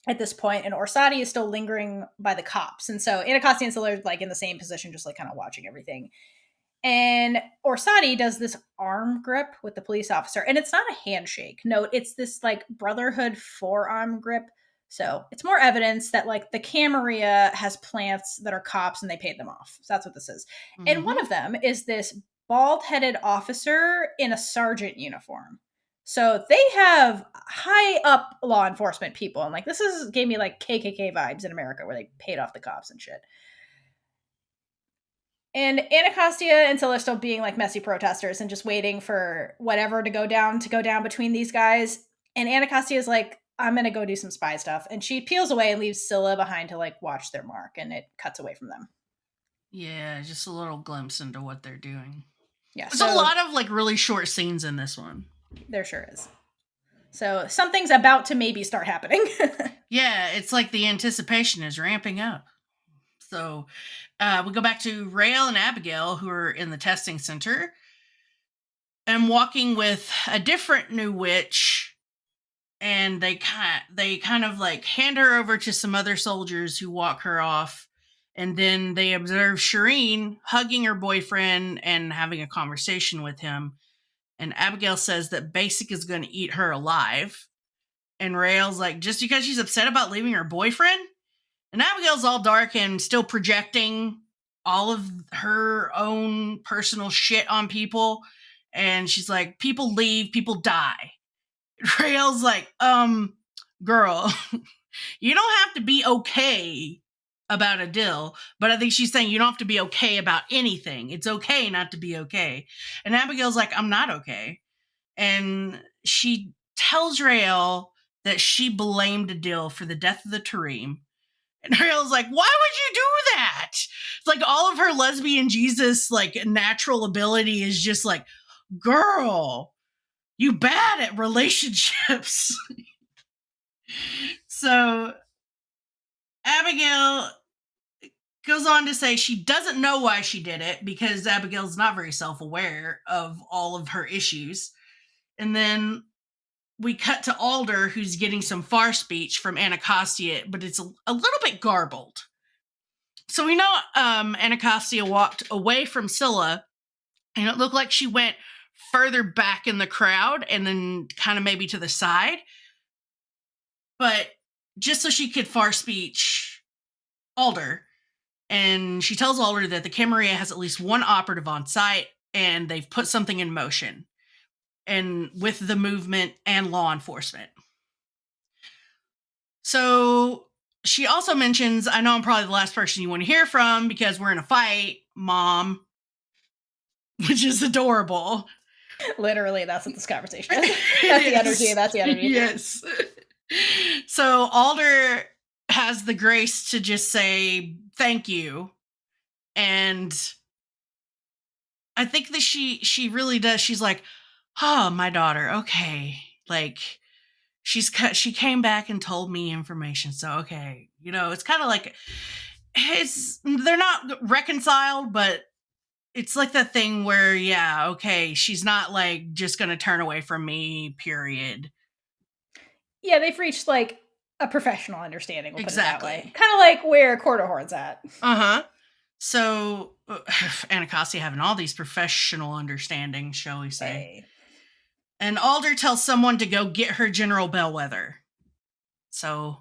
at this point, and Orsatti is still lingering by the cops. And so Anacostia and Scylla are like in the same position, just like kind of watching everything. And Orsatti does this arm grip with the police officer, and it's not a handshake. No, it's this like brotherhood forearm grip. So it's more evidence that like the Camarilla has plants that are cops and they paid them off. So that's what this is. Mm-hmm. And one of them is this bald-headed officer in a sergeant uniform. So they have high up law enforcement people. And like gave me like KKK vibes in America, where they paid off the cops and shit. And Anacostia and Scylla are still being like messy protesters and just waiting for whatever to go down between these guys. And Anacostia is like, I'm going to go do some spy stuff. And she peels away and leaves Scylla behind to like watch their mark. And it cuts away from them. Yeah, just a little glimpse into what they're doing. Yeah. There's a lot of like really short scenes in this one. There sure is. So something's about to maybe start happening. Yeah, it's like the anticipation is ramping up. So we go back to Raylla and Abigail, who are in the testing center, and walking with a different new witch, and they kind of like hand her over to some other soldiers who walk her off, and then they observe Shereen hugging her boyfriend and having a conversation with him. And Abigail says that Basic is going to eat her alive. And Raylla's like, just because she's upset about leaving her boyfriend? And Abigail's all dark and still projecting all of her own personal shit on people. And she's like, people leave, people die. Raylla's like, girl, you don't have to be okay about Adil, but I think she's saying you don't have to be okay about anything. It's okay not to be okay. And Abigail's like, I'm not okay. And she tells Raylla that she blamed Adil for the death of the Tarim. And Raylla's like, why would you do that? It's like all of her lesbian Jesus, like, natural ability is just like, girl, you bad at relationships. So Abigail goes on to say she doesn't know why she did it, because Abigail's not very self-aware of all of her issues. And then we cut to Alder, who's getting some far speech from Anacostia, but it's a little bit garbled. So we know Anacostia walked away from Scylla, and it looked like she went further back in the crowd and then kind of maybe to the side. But just so she could far speech Alder. And she tells Alder that the Camarilla has at least one operative on site, and they've put something in motion. and with the movement and law enforcement. So she also mentions, I know I'm probably the last person you want to hear from because we're in a fight, Mom, which is adorable. Literally, that's what this conversation is. That's the energy. That's the energy. Yes. So Alder has the grace to just say thank you. And I think that she really does. She's like, oh, my daughter. Okay. Like, she came back and told me information. So, okay. You know, it's kind of like, they're not reconciled, but it's like that thing where, yeah, okay, she's not like just going to turn away from me, period. Yeah, they've reached like a professional understanding, we'll Exactly. put it that way. Kind of like where Quarterhorn's at. Uh-huh. So, Anacostia having all these professional understandings, shall we say. Hey. And Alder tells someone to go get her General Bellwether. So,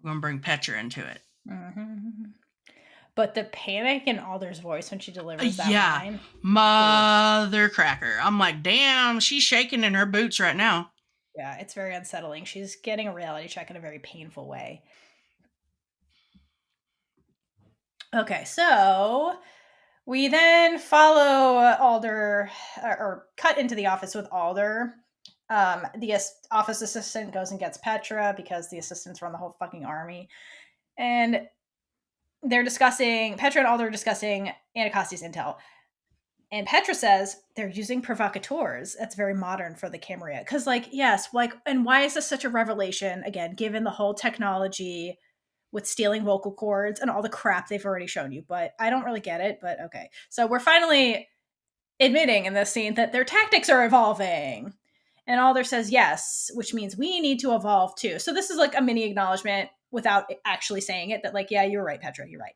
we're going to bring Petra into it. Mm-hmm. But the panic in Alder's voice when she delivers that line. Mother cracker. I'm like, damn, she's shaking in her boots right now. Yeah, it's very unsettling. She's getting a reality check in a very painful way. Okay, so we then follow Alder, or cut into the office with Alder. The office assistant goes and gets Petra because the assistants run the whole fucking army. And they're discussing, Petra and Alder are discussing Anacostia's intel. And Petra says they're using provocateurs. That's very modern for the Camarilla. Because, like, yes, like, and why is this such a revelation? Again, given the whole technology with stealing vocal cords and all the crap they've already shown you. But I don't really get it, but okay. So we're finally admitting in this scene that their tactics are evolving. And Alder says yes, which means we need to evolve too. So this is like a mini acknowledgement without actually saying it that, like, yeah, you're right, Petra, you're right.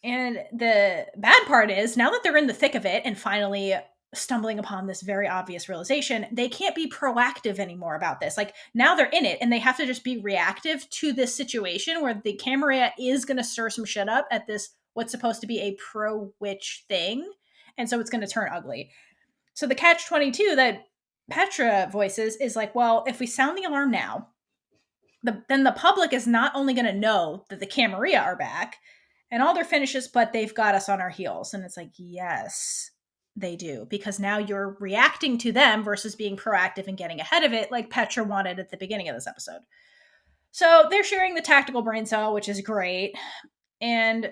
And the bad part is, now that they're in the thick of it and finally stumbling upon this very obvious realization, they can't be proactive anymore about this. Like, now they're in it and they have to just be reactive to this situation where the Camarilla is going to stir some shit up at this, what's supposed to be a pro-witch thing. And so it's going to turn ugly. So the catch-22 that Petra voices is like, well, if we sound the alarm now, then the public is not only going to know that the Camarilla are back, and Alder finishes, but they've got us on our heels. And it's like, yes, they do. Because now you're reacting to them versus being proactive and getting ahead of it like Petra wanted at the beginning of this episode. So they're sharing the tactical brain cell, which is great. And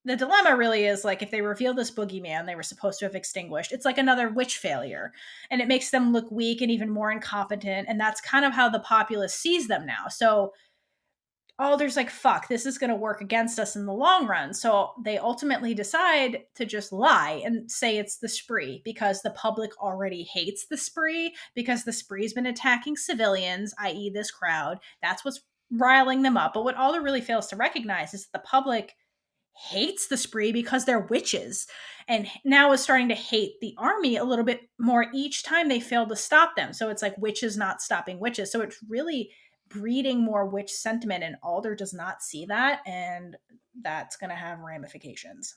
the dilemma really is, like, if they reveal this boogeyman they were supposed to have extinguished, it's like another witch failure. And it makes them look weak and even more incompetent. And that's kind of how the populace sees them now. So Alder's like, fuck, this is going to work against us in the long run. So they ultimately decide to just lie and say it's the spree because the public already hates the spree because the spree's been attacking civilians, i.e. this crowd. That's what's riling them up. But what Alder really fails to recognize is that the public hates the spree because they're witches and now is starting to hate the army a little bit more each time they fail to stop them. So it's like witches not stopping witches. So it's really breeding more witch sentiment, and Alder does not see that, and that's going to have ramifications.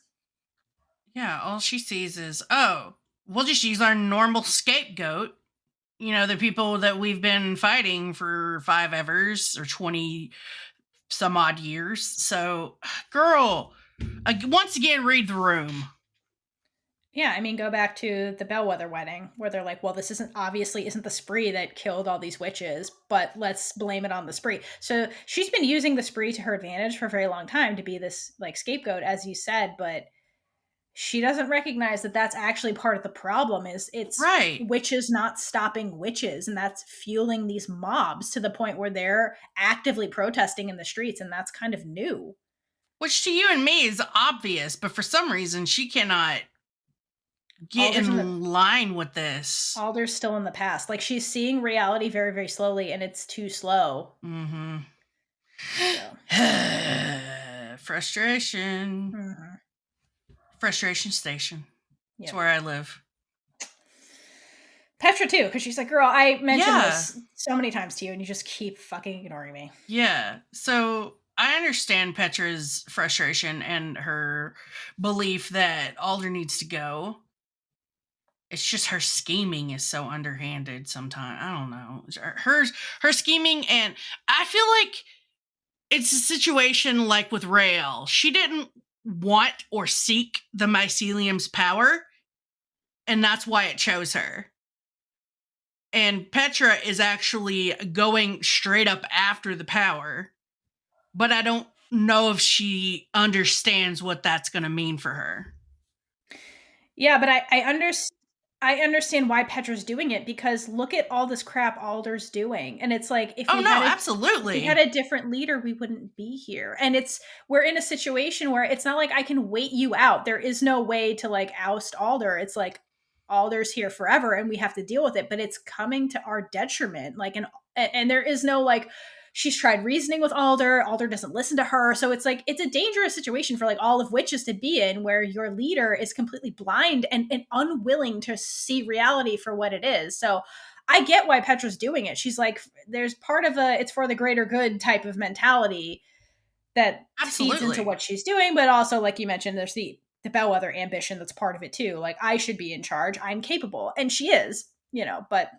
Yeah, all she sees is, oh, we'll just use our normal scapegoat. You know, the people that we've been fighting for 5 evers or 20 some odd years. So, girl, once again, read the room. Yeah, I mean, go back to the Bellwether wedding where they're like, well, this isn't the spree that killed all these witches, but let's blame it on the spree. So she's been using the spree to her advantage for a very long time to be this, like, scapegoat, as you said, but she doesn't recognize that that's actually part of the problem. Is it's right. Witches not stopping witches, and that's fueling these mobs to the point where they're actively protesting in the streets, and that's kind of new. Which to you and me is obvious, but for some reason she cannot get in line with this. Alder's still in the past. Like, she's seeing reality very, very slowly, and it's too slow. Mm-hmm. So. Frustration. Mm-hmm. Frustration station. That's where I live. Petra too, because she's like, girl, I mentioned this so many times to you, and you just keep fucking ignoring me. Yeah. So I understand Petra's frustration and her belief that Alder needs to go. It's just her scheming is so underhanded sometimes. I don't know. Her scheming, and I feel like it's a situation like with Raylla. She didn't want or seek the mycelium's power, and that's why it chose her. And Petra is actually going straight up after the power, but I don't know if she understands what that's going to mean for her. Yeah, but I understand why Petra's doing it, because look at all this crap Alder's doing. And it's like, if Oh we no, had absolutely. a different leader, we wouldn't be here. And we're in a situation where it's not like I can wait you out. There is no way to like oust Alder. It's like Alder's here forever and we have to deal with it, but it's coming to our detriment. Like, and there is no like, she's tried reasoning with Alder doesn't listen to her. So it's like, it's a dangerous situation for like all of witches to be in, where your leader is completely blind and unwilling to see reality for what it is. So I get why Petra's doing it. She's like, there's part of it's for the greater good type of mentality that feeds into Absolutely. what she's doing. But also, like you mentioned, there's the bellwether ambition that's part of it too. Like, I should be in charge. I'm capable. And she is, but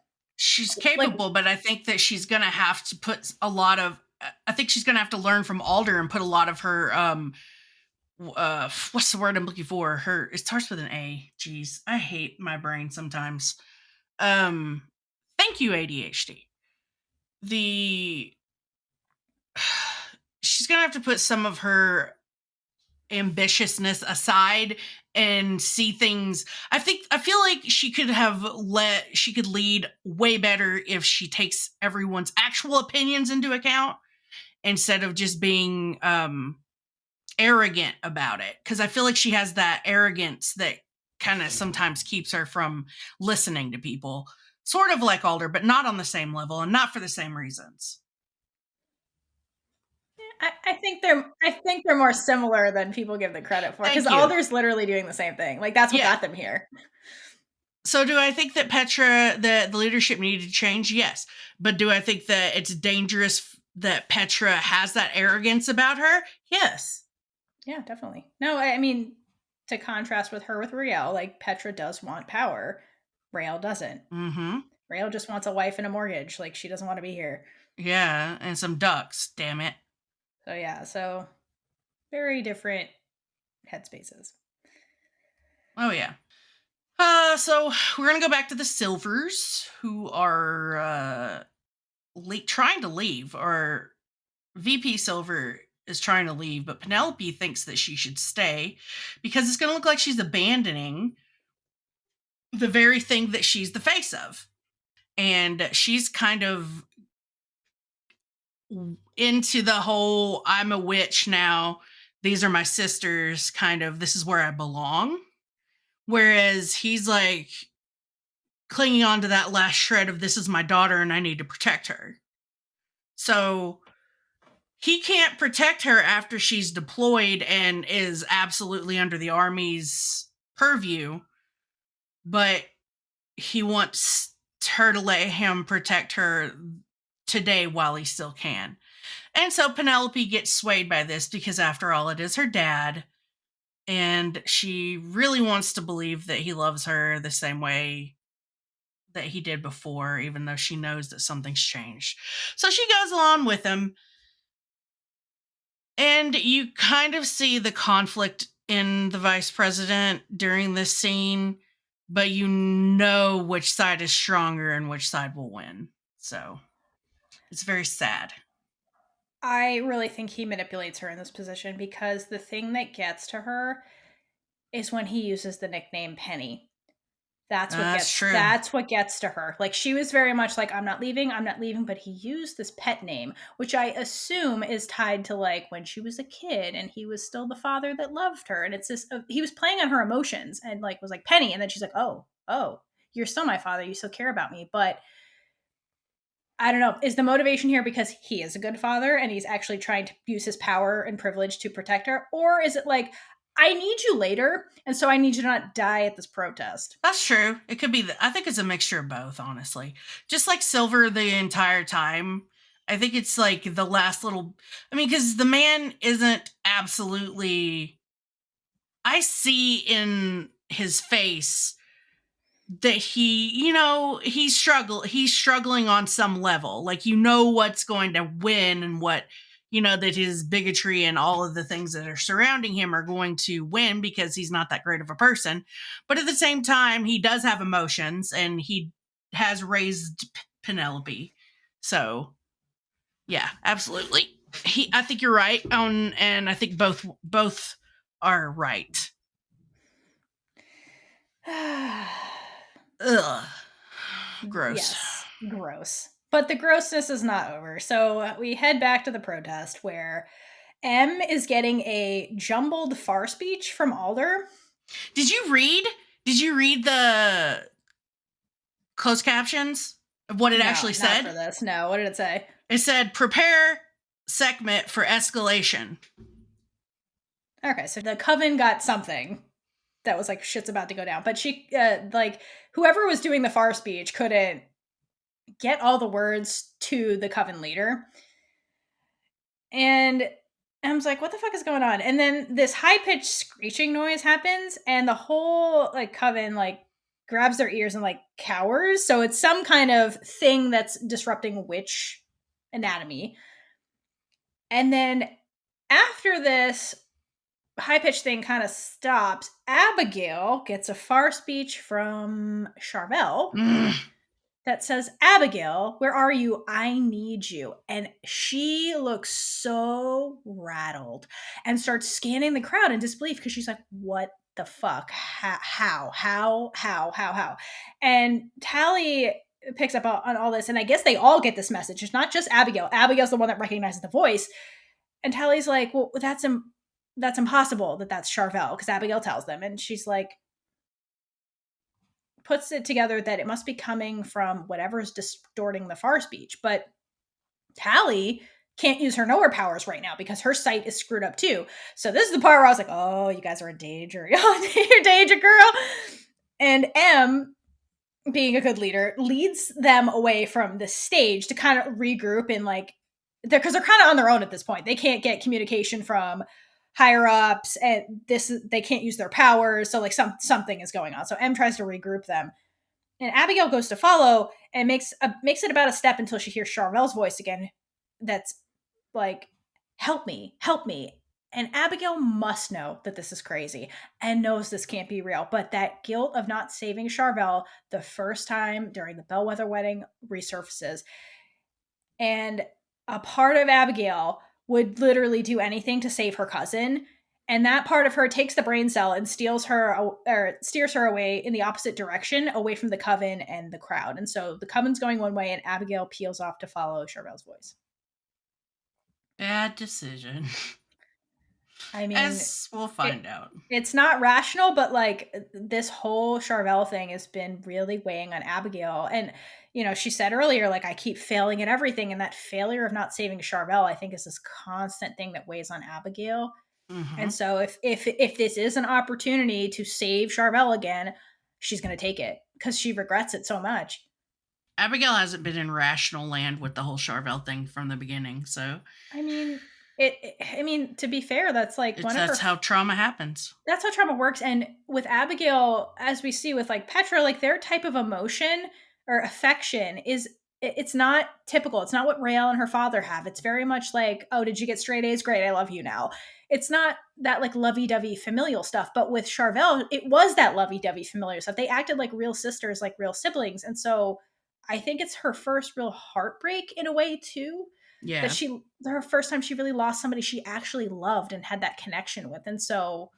She's like, capable, but I think that she's going to have to put a lot of, I think she's going to have to learn from Alder and put a lot of her, what's the word I'm looking for? It starts with an A. Jeez, I hate my brain sometimes. Thank you, ADHD. She's going to have to put some of her ambitiousness aside and see things. I feel like she could lead way better if she takes everyone's actual opinions into account instead of just being arrogant about it, because I feel like she has that arrogance that kind of sometimes keeps her from listening to people, sort of like Alder, but not on the same level and not for the same reasons. I think they're more similar than people give the credit for, because Thank you. Alder's literally doing the same thing. Like, that's what got them here. So do I think that Petra, the leadership needed to change? Yes. But do I think that it's dangerous that Petra has that arrogance about her? Yes. Yeah, definitely. No, I mean, to contrast with her with Raylla, like, Petra does want power. Raylla doesn't. Mm-hmm. Raylla just wants a wife and a mortgage. Like, she doesn't want to be here. Yeah, and some ducks, damn it. So yeah, very different headspaces. Oh yeah. So we're gonna go back to the Silvers, who are trying to leave, or VP Silver is trying to leave, but Penelope thinks that she should stay because it's gonna look like she's abandoning the very thing that she's the face of. And she's kind of into the whole I'm a witch now, these are my sisters, kind of this is where I belong. Whereas he's like clinging on to that last shred of this is my daughter and I need to protect her. So he can't protect her after she's deployed and is absolutely under the Army's purview, but he wants her to let him protect her today while he still can. And so Penelope gets swayed by this because, after all, it is her dad, and she really wants to believe that he loves her the same way that he did before, even though she knows that something's changed. So she goes along with him, and you kind of see the conflict in the vice president during this scene, but you know which side is stronger and which side will win. So it's very sad. I really think he manipulates her in this position, because the thing that gets to her is when he uses the nickname Penny. That's what gets to her. Like, she was very much like, I'm not leaving, but he used this pet name, which I assume is tied to like when she was a kid and he was still the father that loved her. And it's this, he was playing on her emotions and like was like Penny, and then she's like, oh, you're still my father, you still care about me. But I don't know, is the motivation here because he is a good father and he's actually trying to use his power and privilege to protect her? Or is it like, I need you later, and so I need you to not die at this protest? That's true. It could be, I think it's a mixture of both, honestly. Just like Silver the entire time. I think it's like the last little, because the man isn't absolutely, I see in his face that he's struggling on some level. Like, what's going to win and what, that his bigotry and all of the things that are surrounding him are going to win because he's not that great of a person. But at the same time, he does have emotions and he has raised Penelope. So, yeah, absolutely. I think you're right. And I think both are right. Ugh. Gross. Yes, gross. But the grossness is not over. So we head back to the protest where M is getting a jumbled far speech from Alder. Did you read the closed captions of what it actually said? Not for this. No, what did it say? It said, "Prepare Sekhmet for escalation." Okay, so the Coven got something that was like, shit's about to go down. But she, whoever was doing the far speech couldn't get all the words to the Coven leader. And M's like, what the fuck is going on? And then this high-pitched screeching noise happens, and the whole, Coven, grabs their ears and, cowers. So it's some kind of thing that's disrupting witch anatomy. And then after this high-pitched thing kind of stops, Abigail gets a far speech from Charvel that says, Abigail, where are you? I need you. And she looks so rattled and starts scanning the crowd in disbelief because she's like, what the fuck? How? And Tally picks up on all this, and I guess they all get this message. It's not just Abigail. Abigail's the one that recognizes the voice. And Tally's like, well, that's impossible that's Charvel, because Abigail tells them, and she's like, puts it together that it must be coming from whatever's distorting the far speech. But Tally can't use her knower powers right now because her sight is screwed up too. So this is the part where I was like, oh, you guys are in danger. You're in danger, girl. And M, being a good leader, leads them away from the stage to kind of regroup in because they're kind of on their own at this point. They can't get communication from higher ups, and they can't use their powers. So something is going on. So M tries to regroup them, and Abigail goes to follow and makes it about a step until she hears Charvel's voice again. That's like, help me. And Abigail must know that this is crazy and knows this can't be real. But that guilt of not saving Charvel the first time during the Bellwether wedding resurfaces. And a part of Abigail would literally do anything to save her cousin. And that part of her takes the brain cell and steers her away in the opposite direction, away from the Coven and the crowd. And so the Coven's going one way, and Abigail peels off to follow Charvel's voice. Bad decision. I mean, as we'll find out. It's not rational, but this whole Charvel thing has been really weighing on Abigail. And, she said earlier, I keep failing at everything. And that failure of not saving Charvel, I think, is this constant thing that weighs on Abigail. Mm-hmm. And so if this is an opportunity to save Charvel again, she's going to take it because she regrets it so much. Abigail hasn't been in rational land with the whole Charvel thing from the beginning. So, I mean, to be fair, that's that's how trauma happens. That's how trauma works. And with Abigail, as we see with Petra, their type of emotion or affection it's not typical. It's not what Raylla and her father have. It's very much oh, did you get straight A's? Great, I love you now. It's not that lovey-dovey familial stuff. But with Charvel, it was that lovey-dovey familiar stuff. They acted like real sisters, like real siblings. And so I think it's her first real heartbreak in a way too. Yeah. That her first time she really lost somebody she actually loved and had that connection with. And so,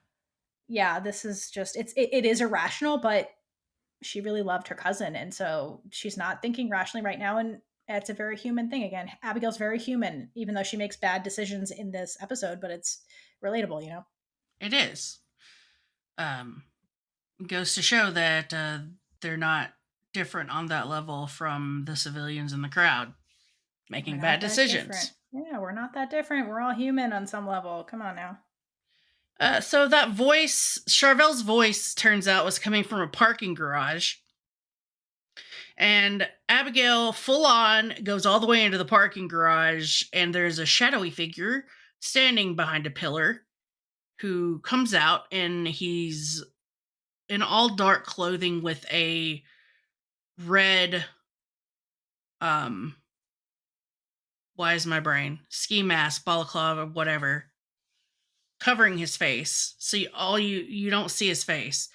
yeah, this is just, it is irrational, but she really loved her cousin. And so she's not thinking rationally right now. And it's a very human thing. Again, Abigail's very human, even though she makes bad decisions in this episode, but it's relatable, It is. Goes to show that they're not different on that level from the civilians in the crowd making bad decisions. Yeah, we're not that different. We're all human on some level. Come on now. So that voice, Charvel's voice, turns out was coming from a parking garage. And Abigail, full on, goes all the way into the parking garage, and there's a shadowy figure standing behind a pillar who comes out, and he's in all dark clothing with a red, why is my brain? Ski mask, balaclava, whatever, covering his face. So you don't see his face.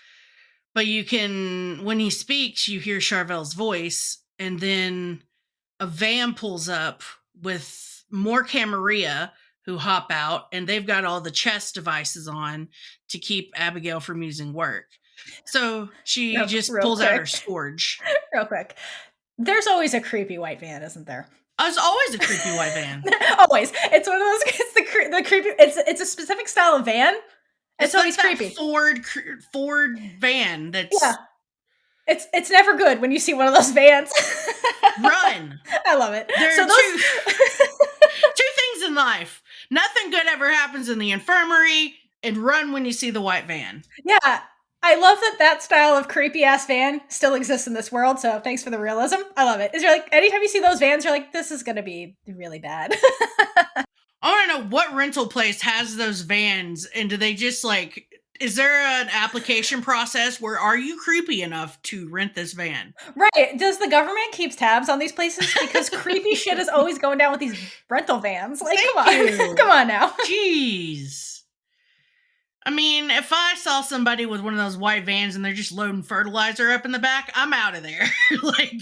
But you can, when he speaks, you hear Charvel's voice, and then a van pulls up with more Camarilla who hop out, and they've got all the chest devices on to keep Abigail from using work. So she just pulls out her scourge. Real quick. There's always a creepy white van, isn't there? There's always a creepy white van. Always. It's one of those, it's the creepy, it's a specific style of van. It's always like creepy. Ford van that's... Yeah. It's never good when you see one of those vans. Run. I love it. There so are two things in life. Nothing good ever happens in the infirmary, and run when you see the white van. Yeah. I love that style of creepy ass van still exists in this world. So thanks for the realism. I love it. Is you're like, anytime you see those vans, you're like, this is going to be really bad. I want to know what rental place has those vans, and do they just like, is there an application process where are you creepy enough to rent this van? Right. Does the government keep tabs on these places? Because creepy shit is always going down with these rental vans. Like, come on now. Jeez. I mean, if I saw somebody with one of those white vans and they're just loading fertilizer up in the back, I'm out of there. Like,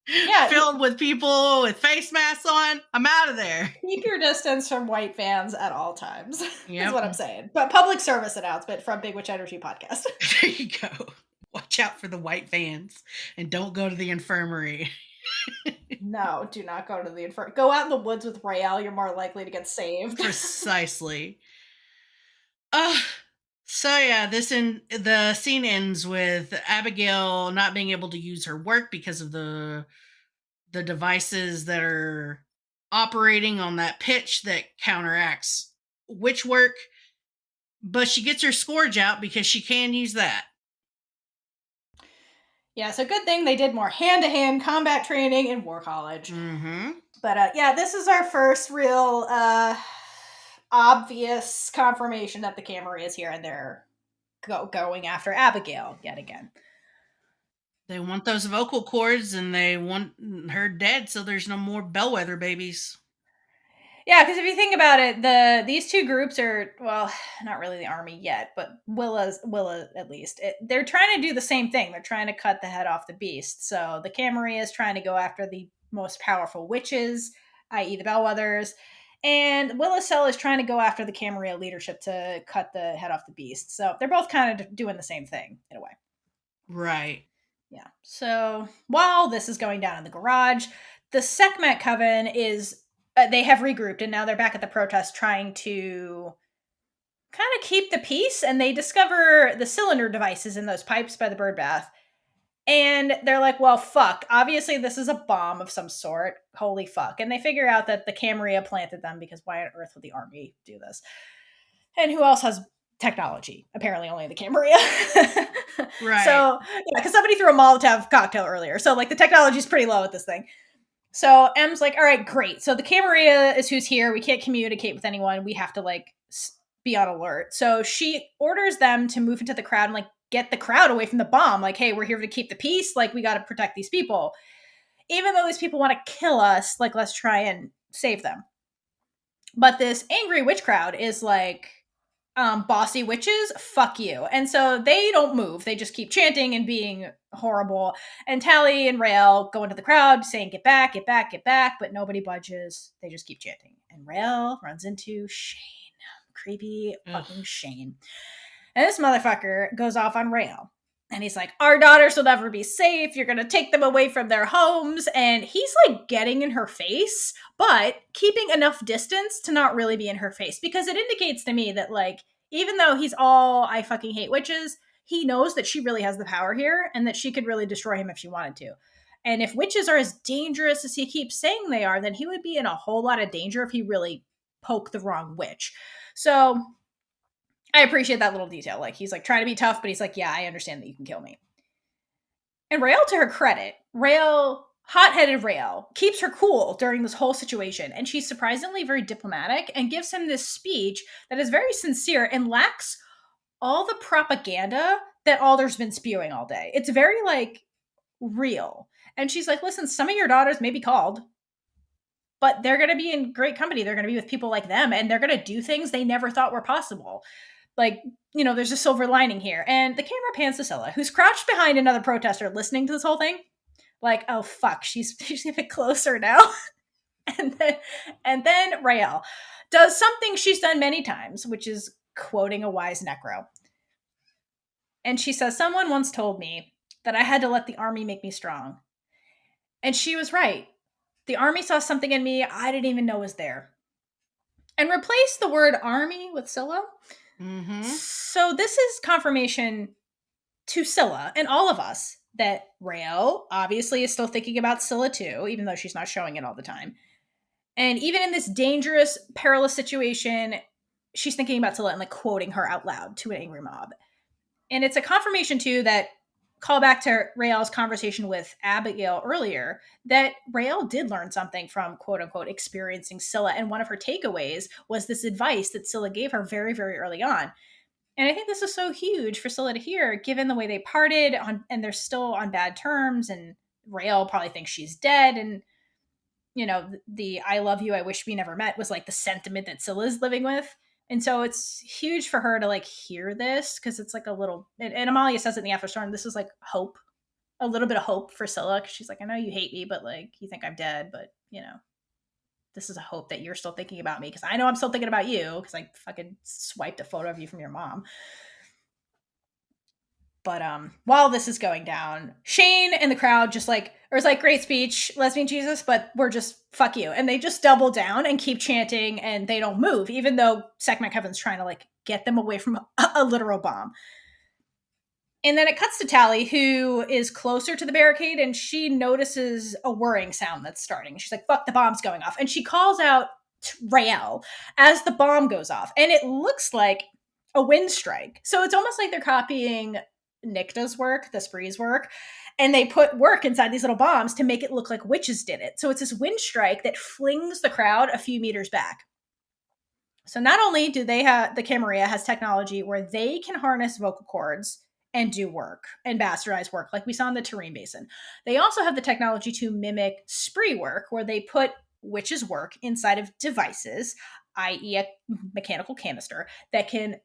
yeah, filled with people with face masks on, I'm out of there. Keep your distance from white vans at all times. Yep. Is what I'm saying. But public service announcement from Big Witch Energy Podcast. There you go. Watch out for the white vans and don't go to the infirmary. No, do not go to the infirmary. Go out in the woods with Raylla. You're more likely to get saved. Precisely. So yeah, the scene ends with Abigail not being able to use her work because of the devices that are operating on that pitch that counteracts witch work, but she gets her scourge out because she can use that. Yeah, so good thing they did more hand-to-hand combat training in War College. Mm-hmm. But yeah, this is our first real obvious confirmation that the Camarilla is here and they're going after Abigail yet again. They want those vocal cords and they want her dead so there's no more bellwether babies. Yeah, because if you think about it, these two groups are, well, not really the army yet, but Willa at least. They're trying to do the same thing. They're trying to cut the head off the beast. So the Camarilla is trying to go after the most powerful witches, i.e. the bellwethers. And Willa Cell is trying to go after the Camarilla leadership to cut the head off the beast. So they're both kind of doing the same thing in a way. Right. Yeah. So while this is going down in the garage, the Sekhmet Coven is, they have regrouped and now they're back at the protest trying to kind of keep the peace. And they discover the cylinder devices in those pipes by the bird bath. And they're like, well, fuck. Obviously, this is a bomb of some sort. Holy fuck. And they figure out that the Camarilla planted them because why on earth would the army do this? And who else has technology? Apparently only the Camarilla. Right. So, yeah, because somebody threw a Molotov cocktail earlier. So, like, the technology is pretty low at this thing. So, M's like, all right, great. So, the Camarilla is who's here. We can't communicate with anyone. We have to, like, be on alert. So, she orders them to move into the crowd and, like, get the crowd away from the bomb. Like, hey, we're here to keep the peace. Like, we got to protect these people. Even though these people want to kill us, like, let's try and save them. But this angry witch crowd is like, bossy witches, fuck you. And so they don't move. They just keep chanting and being horrible. And Tally and Raylla go into the crowd saying, get back, get back, get back. But nobody budges. They just keep chanting. And Raylla runs into Shane. Creepy fucking Shane. And this motherfucker goes off on Raylla. And he's like, our daughters will never be safe. You're going to take them away from their homes. And he's like getting in her face, but keeping enough distance to not really be in her face. Because it indicates to me that, like, even though he's all, I fucking hate witches, he knows that she really has the power here and that she could really destroy him if she wanted to. And if witches are as dangerous as he keeps saying they are, then he would be in a whole lot of danger if he really poked the wrong witch. So I appreciate that little detail. Like, he's like trying to be tough, but he's like, yeah, I understand that you can kill me. And Raylla, to her credit, hot-headed Raylla, keeps her cool during this whole situation. And she's surprisingly very diplomatic and gives him this speech that is very sincere and lacks all the propaganda that Alder's been spewing all day. It's very like real. And she's like, listen, some of your daughters may be called, but they're going to be in great company. They're going to be with people like them, and they're going to do things they never thought were possible. Like, you know, there's a silver lining here. And the camera pans to Scylla, who's crouched behind another protester listening to this whole thing. Like, oh fuck, she's even closer now. and then Raylla does something she's done many times, which is quoting a wise necro. And she says, someone once told me that I had to let the army make me strong. And she was right. The army saw something in me I didn't even know was there. And replace the word army with Scylla. Mm-hmm. So this is confirmation to Scylla and all of us that Raylla obviously is still thinking about Scylla too, even though she's not showing it all the time. And even in this dangerous, perilous situation, she's thinking about Scylla and like quoting her out loud to an angry mob. And it's a confirmation too that, call back to Raylla's conversation with Abigail earlier, that Raylla did learn something from quote unquote experiencing Scylla. And one of her takeaways was this advice that Scylla gave her very, very early on. And I think this is so huge for Scylla to hear, given the way they parted and they're still on bad terms. And Raylla probably thinks she's dead. And, you know, the I love you, I wish we never met was like the sentiment that Scylla's living with. And so it's huge for her to like hear this, because it's like a little, and Amalia says it in the Afterstorm, this is like hope, a little bit of hope for Scylla, because she's like, I know you hate me, but like you think I'm dead, but you know, this is a hope that you're still thinking about me, because I know I'm still thinking about you, because I fucking swiped a photo of you from your mom. But while this is going down, Shane and the crowd just like, or it's like, great speech, Lesbian Jesus, but we're just, fuck you. And they just double down and keep chanting, and they don't move, even though Sekhmet Coven's trying to like get them away from a literal bomb. And then it cuts to Tally, who is closer to the barricade, and she notices a whirring sound that's starting. She's like, fuck, the bomb's going off. And she calls out Raylla as the bomb goes off. And it looks like a wind strike. So it's almost like they're copying Nikta's work, the Spree's work, and they put work inside these little bombs to make it look like witches did it. So it's this wind strike that flings the crowd a few meters back. So not only do they have, the Camarilla has technology where they can harness vocal cords and do work and bastardize work like we saw in the Terrain Basin, they also have the technology to mimic Spree work, where they put witches' work inside of devices, i.e. a mechanical canister that can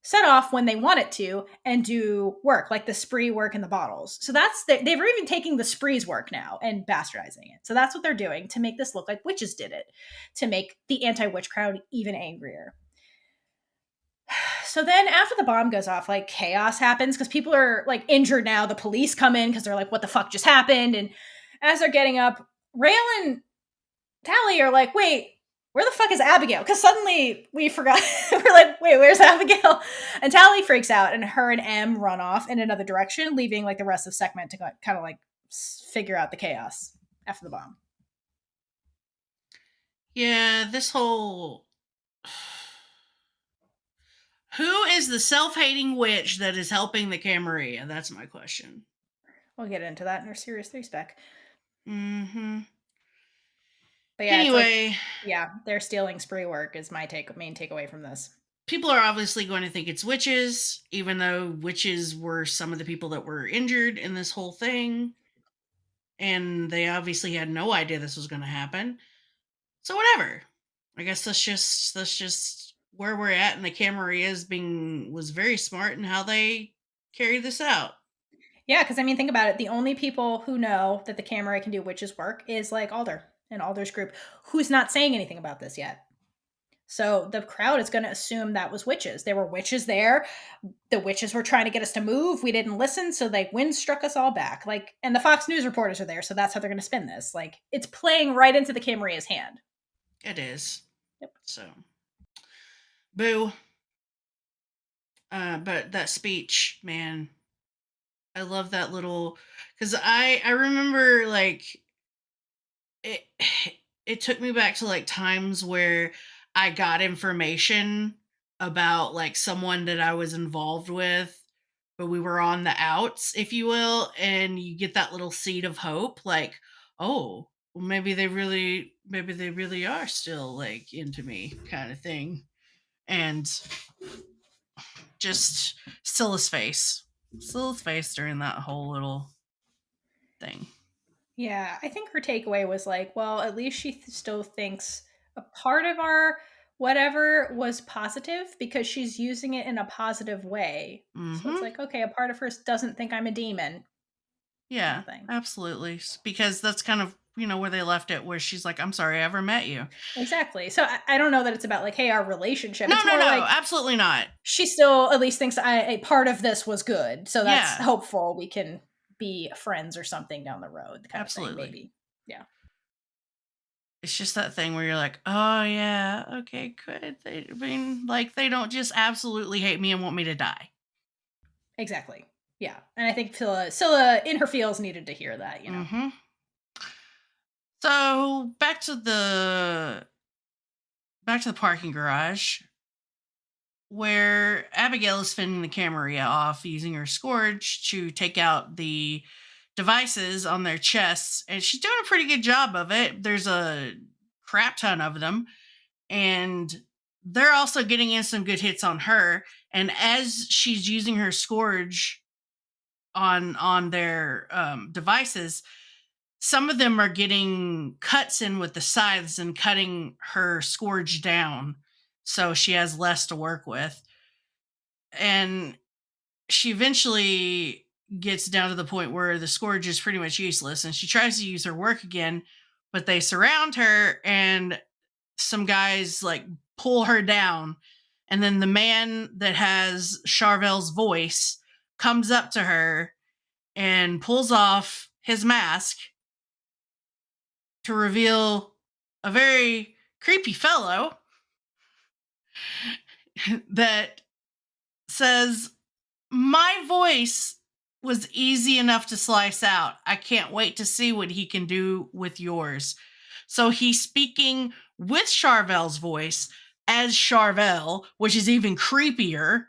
set off when they want it to and do work like the Spree work in the bottles. So that's they've even taking the Spree's work now and bastardizing it. So that's what they're doing to make this look like witches did it, to make the anti-witch crowd even angrier. So then after the bomb goes off, like chaos happens because people are like injured now. The police come in because they're like, what the fuck just happened? And as they're getting up, Raylla and Tally are like, wait, where the fuck is Abigail? Because suddenly we forgot. We're like, wait, where's Abigail? And Tally freaks out, and her and M run off in another direction, leaving like the rest of Sekhmet to kind of like figure out the chaos after the bomb. Yeah, this whole... Who is the self-hating witch that is helping the Camarilla? That's my question. We'll get into that in our Series 3 spec. Mm-hmm. But yeah, anyway, like, yeah, they're stealing Spree work is my main takeaway from this. People are obviously going to think it's witches, even though witches were some of the people that were injured in this whole thing. And they obviously had no idea this was going to happen. So whatever. I guess that's just where we're at, and the Camarilla was very smart in how they carried this out. Yeah, because I mean, think about it. The only people who know that the Camarilla can do witches' work is like Alder and Alder's group, who's not saying anything about this yet. So the crowd is going to assume that was witches. There were witches there. The witches were trying to get us to move. We didn't listen, so they wind struck us all back. Like, and the Fox News reporters are there, so that's how they're going to spin this. Like, it's playing right into the Camarilla's hand. It is. Yep. So, boo. But that speech, man, I love that little, because I remember like it took me back to like times where I got information about like someone that I was involved with, but we were on the outs, if you will, and you get that little seed of hope, like, oh, well, maybe they really are still like into me, kind of thing. And just Scylla's face. Scylla's face during that whole little thing. Yeah, I think her takeaway was like, well, at least she still thinks a part of our whatever was positive because she's using it in a positive way. So it's like, okay, a part of her doesn't think I'm a demon. Yeah, Kind of thing. absolutely. Because that's kind of, where they left it, where she's like, I'm sorry I ever met you. Exactly. So I don't know that it's about like, hey, our relationship. No, It's more like absolutely not. she still at least thinks a part of this was good. So that's Yeah. hopeful we can be friends or something down the road. Kind Absolutely. of thing, maybe. Yeah. It's just that thing where you're like, oh yeah, okay, good. They don't just absolutely hate me and want me to die. Exactly. Yeah. And I think Scylla in her feels needed to hear that, Mm-hmm. So back to the parking garage, where Abigail is fending the Camarilla off using her scourge to take out the devices on their chests, and she's doing a pretty good job of it. There's a crap ton of them, and they're also getting in some good hits on her. And as she's using her scourge on their devices, some of them are getting cuts in with the scythes and cutting her scourge down, so she has less to work with. And she eventually gets down to the point where the scourge is pretty much useless, and she tries to use her work again, but they surround her, and some guys like pull her down. And then the man that has Charvel's voice comes up to her and pulls off his mask to reveal a very creepy fellow that says, my voice was easy enough to slice out. I can't wait to see what he can do with yours. So he's speaking with Charvel's voice as Charvel, which is even creepier.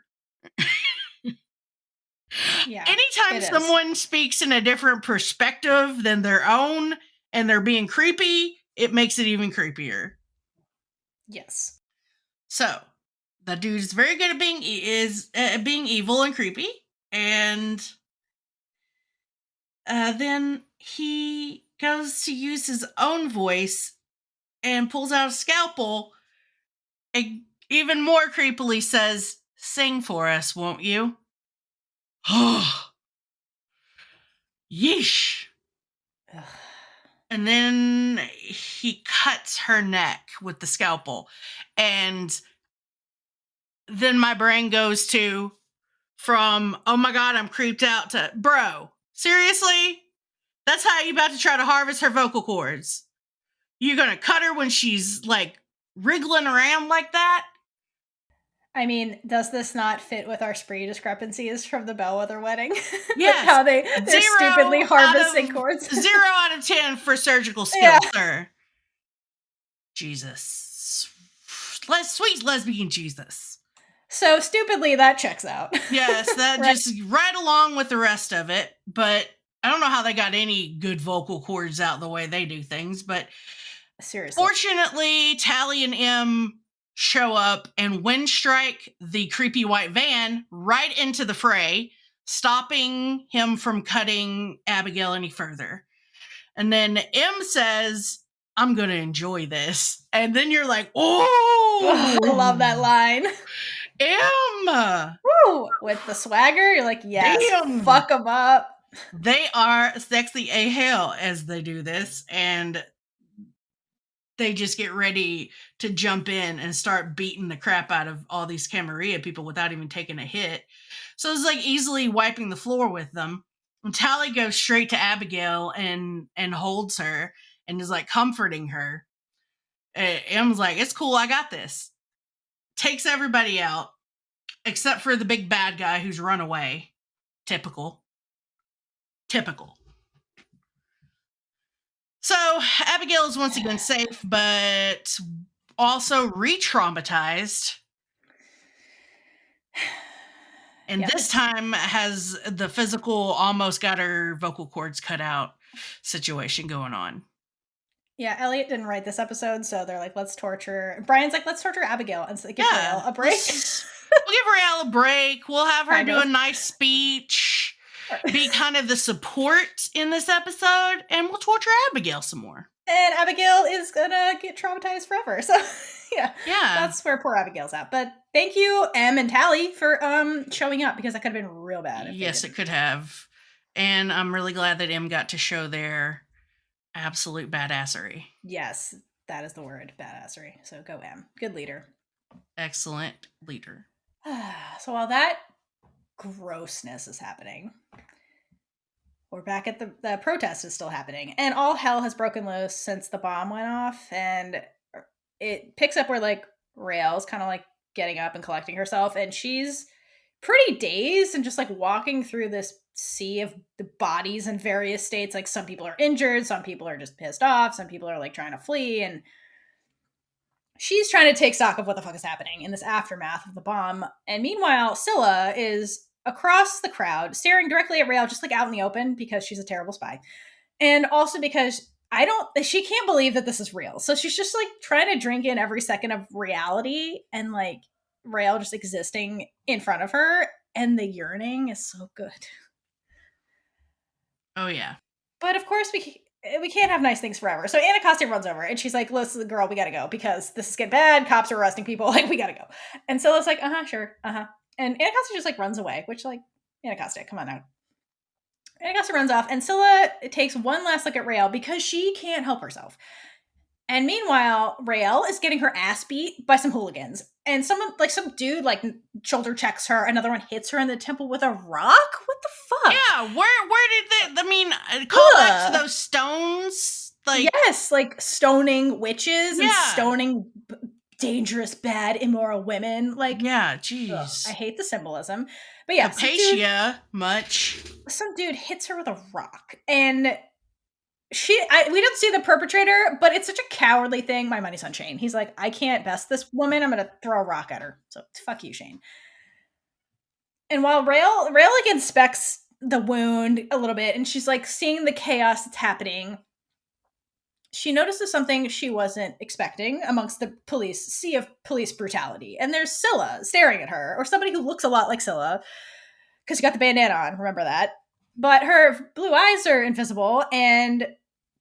Yeah. Anytime someone speaks in a different perspective than their own and they're being creepy, it makes it even creepier. Yes. So the dude's very good at being evil and creepy, and then he goes to use his own voice and pulls out a scalpel and even more creepily says, sing for us, won't you? Yeesh. Ugh. And then he cuts her neck with the scalpel. And then my brain goes to, from, oh my God, I'm creeped out, to, bro, seriously? That's how you about to try to harvest her vocal cords? You're going to cut her when she's like wriggling around like that? I mean, does this not fit with our spree discrepancies from the Bellwether wedding? Yes. How they're stupidly harvesting cords. 0 out of 10 for surgical skill, sir. Jesus. Sweet lesbian Jesus. So stupidly, that checks out. Yes, that right. Just right along with the rest of it. But I don't know how they got any good vocal cords out the way they do things. But seriously, fortunately, Tally and M show up and wind strike the creepy white van right into the fray, stopping him from cutting Abigail any further. And then M says, I'm going to enjoy this. And then you're like, oh! I love that line. M! Woo! With the swagger, you're like, yes, damn. Fuck them up. They are sexy a hell as they do this. And they just get ready to jump in and start beating the crap out of all these Camarilla people without even taking a hit. So it's like easily wiping the floor with them. And Tally goes straight to Abigail and holds her and is like comforting her. M's like, it's cool, I got this. Takes everybody out, except for the big bad guy who's run away. Typical. So Abigail is once again safe, but also re-traumatized. And this time has the physical, almost got her vocal cords cut out situation going on. Yeah, Elliot didn't write this episode, so they're like, let's torture. Brian's like, let's torture Abigail and give Raylla a break. We'll give Raylla a break. We'll have her do a nice speech. be kind of the support in this episode, and we'll torture Abigail some more. And Abigail is gonna get traumatized forever. So yeah, Yeah. that's where poor Abigail's at. But thank you, Em and Tally, for showing up, because that could have been real bad. Yes, it could have. And I'm really glad that Em got to show their absolute badassery. Yes, that is the word, badassery. So go Em. Good leader. Excellent leader. So while that grossness is happening, we're back at the protest is still happening, and all hell has broken loose since the bomb went off, and it picks up where like Raylla's kind of like getting up and collecting herself, and she's pretty dazed and just like walking through this sea of the bodies in various states. Like some people are injured, some people are just pissed off, some people are like trying to flee, and she's trying to take stock of what the fuck is happening in this aftermath of the bomb. And meanwhile, Scylla is across the crowd, staring directly at Raylla, just like out in the open, because she's a terrible spy. And also because she can't believe that this is real. So she's just like trying to drink in every second of reality, and like Raylla just existing in front of her. And the yearning is so good. Oh, yeah. But of course, we can't have nice things forever. So Anacostia runs over and she's like, listen, girl, we gotta go because this is getting bad. Cops are arresting people. Like, we gotta go. And Scylla's like, sure, And Anacostia just like runs away, which like, Anacostia, come on now. Anacostia runs off, and Scylla takes one last look at Raylla because she can't help herself. And meanwhile, Raylla is getting her ass beat by some hooligans. And some dude like shoulder checks her. Another one hits her in the temple with a rock. What the fuck? Yeah, where did call back to those stones? Like, yes, like stoning witches and stoning dangerous, bad, immoral women. Like, yeah, jeez. I hate the symbolism. But yeah, some dude hits her with a rock, and we don't see the perpetrator, but it's such a cowardly thing. My money's on Shane. He's like, I can't best this woman. I'm gonna throw a rock at her. So fuck you, Shane. And while Raylla like inspects the wound a little bit, and she's like seeing the chaos that's happening, she notices something she wasn't expecting amongst the sea of police brutality. And there's Scylla staring at her, or somebody who looks a lot like Scylla, because she got the bandana on, remember that. But her blue eyes are invisible, and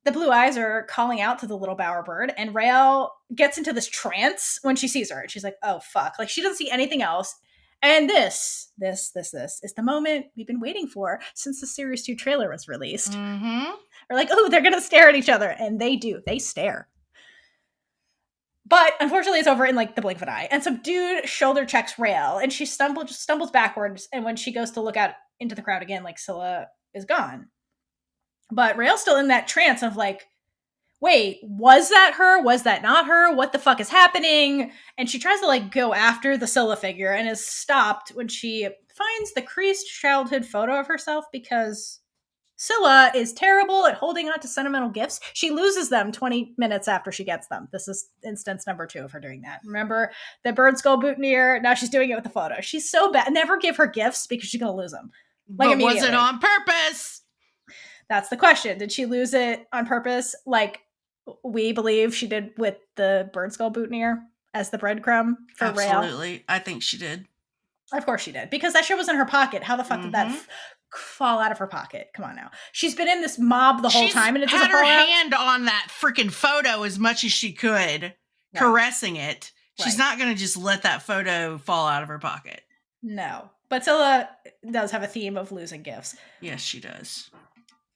the blue eyes are calling out to the little bowerbird, and Raylla gets into this trance when she sees her, and she's like, oh fuck, like she doesn't see anything else. And this is the moment we've been waiting for since the Series 2 trailer was released. Mm-hmm. We're like, oh, they're gonna stare at each other, and they do. They stare. But unfortunately, it's over in like the blink of an eye. And some dude shoulder checks Raylla, and she stumbles backwards. And when she goes to look out into the crowd again, like Scylla is gone. But Raylla's still in that trance of like, wait, was that her? Was that not her? What the fuck is happening? And she tries to like go after the Scylla figure and is stopped when she finds the creased childhood photo of herself, because Scylla is terrible at holding on to sentimental gifts. She loses them 20 minutes after she gets them. This is instance number 2 of her doing that. Remember the bird skull boutonniere? Now she's doing it with the photo. She's so bad. Never give her gifts because she's going to lose them. Like, but was it on purpose? That's the question. Did she lose it on purpose? Like we believe she did with the bird skull boutonniere as the breadcrumb for Raylla? Absolutely. I think she did. Of course she did. Because that shit was in her pocket. How the fuck did that fall out of her pocket? Come on now. She's been in this mob the whole time, and it doesn't fall out. She's had her hand on that freaking photo as much as she could, caressing it. She's not going to just let that photo fall out of her pocket. No. But Scylla does have a theme of losing gifts. Yes, she does.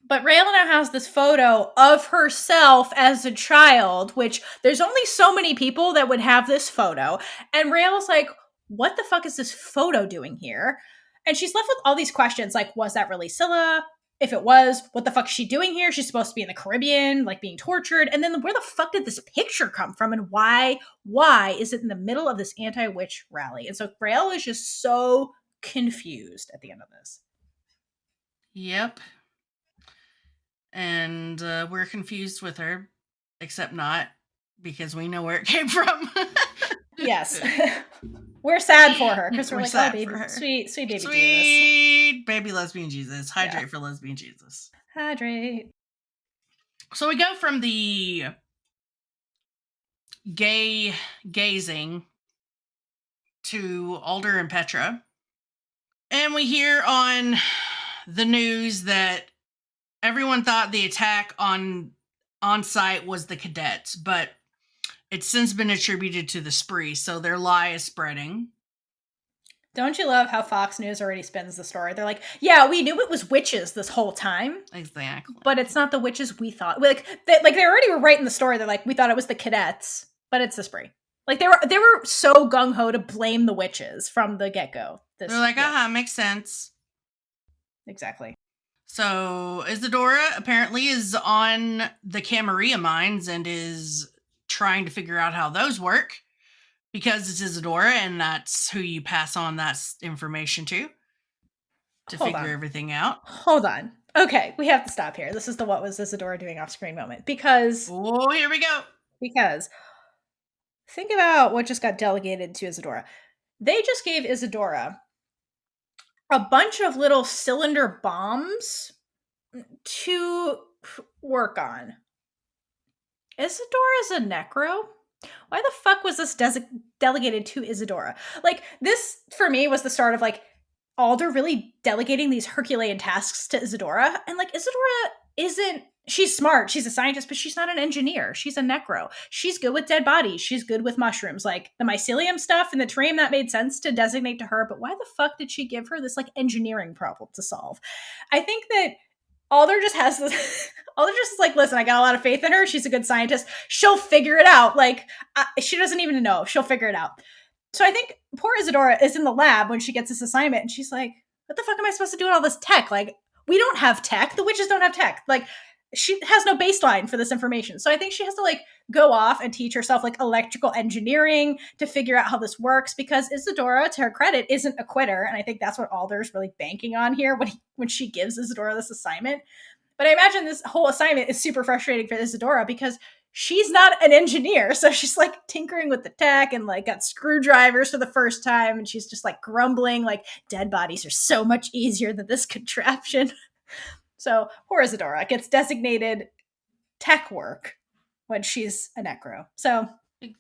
But Raylla now has this photo of herself as a child, which there's only so many people that would have this photo. And Raylla's like, what the fuck is this photo doing here? And she's left with all these questions, like, was that really Scylla? If it was, what the fuck is she doing here? She's supposed to be in the Caribbean, like being tortured. And then where the fuck did this picture come from? And why is it in the middle of this anti-witch rally? And so Raylla is just so confused at the end of this. Yep. And we're confused with her, except not, because we know where it came from. Yes. We're sad for her, because we're like, oh, baby, sweet baby Jesus. Sweet baby lesbian Jesus. Hydrate for lesbian Jesus. Hydrate. So we go from the gazing to Alder and Petra. And we hear on the news that everyone thought the attack on site was the cadets, but it's since been attributed to the spree, so their lie is spreading. Don't you love how Fox News already spins the story? They're like, yeah, we knew it was witches this whole time. Exactly. But it's not the witches we thought. Like they already were writing the story. They're like, we thought it was the cadets, but it's the spree. Like they were so gung-ho to blame the witches from the get-go. They're like, makes sense. Exactly. So Isadora apparently is on the Camarilla mines and is trying to figure out how those work, because it's Isadora and that's who you pass on that information to figure everything out. Hold on. Okay, we have to stop here. This is the what was Isadora doing off screen moment, because oh, here we go. Because think about what just got delegated to Isadora. They just gave Isadora a bunch of little cylinder bombs to work on. Isadora's a necro? Why the fuck was this delegated to Isadora? Like, this, for me, was the start of, like, Alder really delegating these Herculean tasks to Isadora. And, like, Isadora isn't... She's smart. She's a scientist, but she's not an engineer. She's a necro. She's good with dead bodies. She's good with mushrooms. Like, the mycelium stuff and the terrarium, that made sense to designate to her, but why the fuck did she give her this, like, engineering problem to solve? I think that Alder just has this... Alder just is like, listen, I got a lot of faith in her. She's a good scientist. She'll figure it out. Like, she doesn't even know. She'll figure it out. So I think poor Isadora is in the lab when she gets this assignment, and she's like, what the fuck am I supposed to do with all this tech? Like, we don't have tech. The witches don't have tech. Like, she has no baseline for this information. So I think she has to, like, go off and teach herself, like, electrical engineering to figure out how this works, because Isadora, to her credit, isn't a quitter. And I think that's what Alder's really banking on here when she gives Isadora this assignment. But I imagine this whole assignment is super frustrating for Isadora because she's not an engineer. So she's like tinkering with the tech and like got screwdrivers for the first time. And she's just like grumbling, like, dead bodies are so much easier than this contraption. So poor Isadora gets designated tech work when she's a necro. So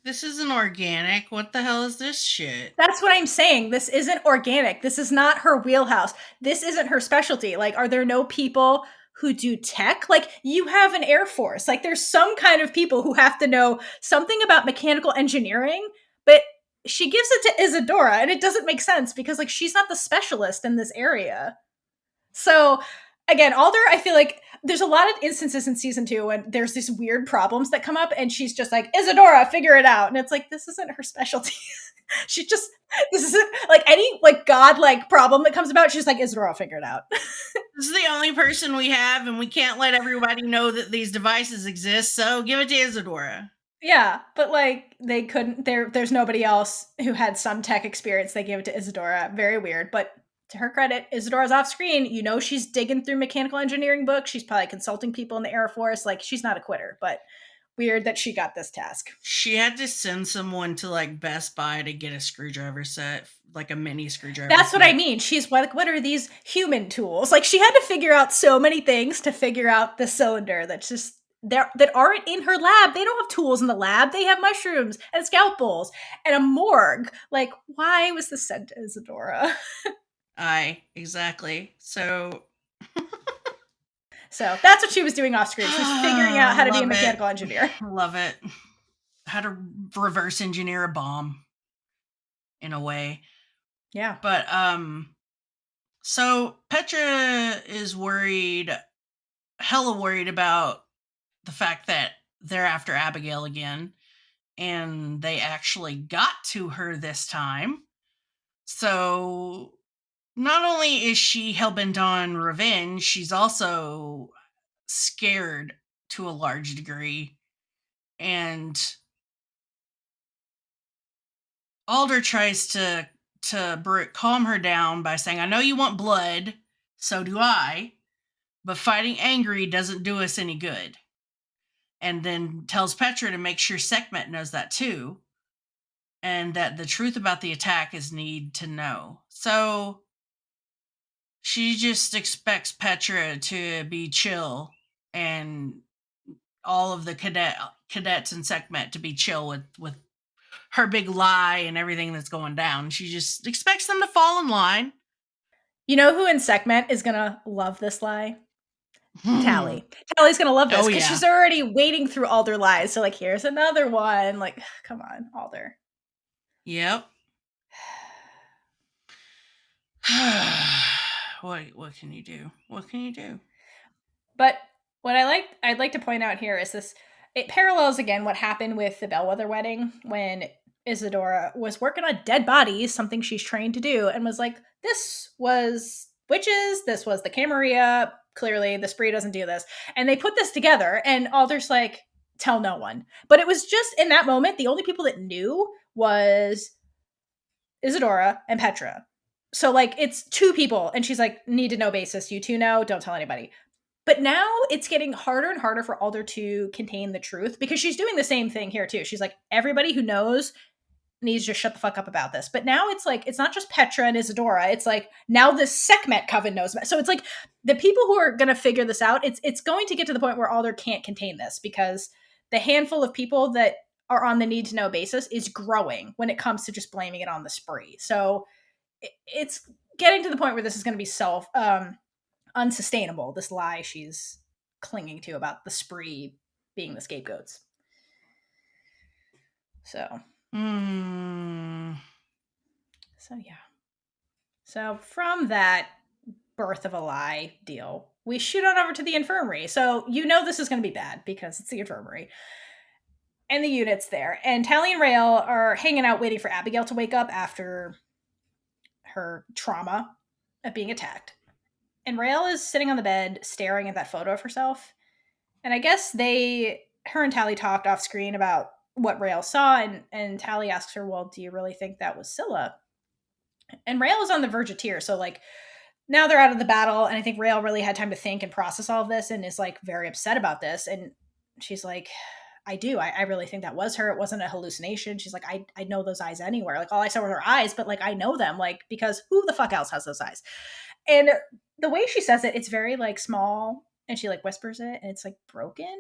this isn't organic. What the hell is this shit? That's what I'm saying. This isn't organic. This is not her wheelhouse. This isn't her specialty. Like, are there no people who do tech? Like, you have an Air Force. Like, there's some kind of people who have to know something about mechanical engineering, but she gives it to Isadora, and it doesn't make sense because, like, she's not the specialist in this area. So, again, Alder, I feel like there's a lot of instances in season 2 when there's these weird problems that come up, and she's just like, Isadora, figure it out. And it's like, this isn't her specialty. She just, this isn't, like, any, like, god-like problem that comes about, she's like, Isadora, figure it out. This is the only person we have, and we can't let everybody know that these devices exist, so give it to Isadora. Yeah, but, like, they couldn't, there's nobody else who had some tech experience. They gave it to Isadora. Very weird, but to her credit, Isadora's off screen. You know, she's digging through mechanical engineering books. She's probably consulting people in the Air Force. Like, she's not a quitter, but weird that she got this task. She had to send someone to, like, Best Buy to get a screwdriver set, like a mini screwdriver. That's what I mean. She's like, what are these human tools? Like, she had to figure out so many things to figure out the cylinder that's just that aren't in her lab. They don't have tools in the lab. They have mushrooms and scalpels and a morgue. Like, why was this sent to Isadora? Exactly. So that's what she was doing off screen. She was figuring out how to be a mechanical engineer. Love it. How to reverse engineer a bomb in a way. Yeah. But so Petra is hella worried about the fact that they're after Abigail again, and they actually got to her this time. So not only is she hellbent on revenge, she's also scared to a large degree. And Alder tries to calm her down by saying, I know you want blood, so do I, but fighting angry doesn't do us any good. And then tells Petra to make sure Sekhmet knows that too, and that the truth about the attack is need to know. So she just expects Petra to be chill, and all of the cadets and Sekhmet to be chill with her big lie and everything that's going down. She just expects them to fall in line. You know who in Sekhmet is gonna love this lie? Tally. Tally's gonna love this because she's already wading through Alder lies. So like, here's another one. Like, come on, Alder. Yep. What can you do? What can you do? But what I'd like to point out here is this. It parallels again what happened with the Bellwether wedding when Isadora was working on dead bodies, something she's trained to do, and was like, "This was witches. This was the Camarilla. Clearly, the spree doesn't do this." And they put this together, and Alder's like, "Tell no one." But it was just in that moment, the only people that knew was Isadora and Petra. So like, it's two people, and she's like, "Need to know basis. You two know. Don't tell anybody." But now it's getting harder and harder for Alder to contain the truth because she's doing the same thing here too. She's like, everybody who knows needs to just shut the fuck up about this. But now it's like, it's not just Petra and Isadora. It's like now the Sekhmet Coven knows about it. So it's like the people who are going to figure this out, it's going to get to the point where Alder can't contain this because the handful of people that are on the need to know basis is growing when it comes to just blaming it on the spree. So it's getting to the point where this is going to be unsustainable, this lie she's clinging to about the spree being the scapegoats. So yeah. So from that birth of a lie deal, we shoot on over to the infirmary. So you know this is going to be bad because it's the infirmary. And the unit's there. And Tally and Raylla are hanging out waiting for Abigail to wake up after her trauma of being attacked. And Raylla is sitting on the bed staring at that photo of herself. And I guess her and Tally talked off screen about what Raylla saw, and Tally asks her, well, do you really think that was Scylla? And Raylla's on the verge of tears. So like now they're out of the battle, and I think Raylla really had time to think and process all of this and is like very upset about this. And she's like, I do. I really think that was her. It wasn't a hallucination. She's like, I know those eyes anywhere. Like all I saw were her eyes, but like I know them, like because who the fuck else has those eyes? And the way she says it, it's very like small, and she like whispers it, and it's like broken.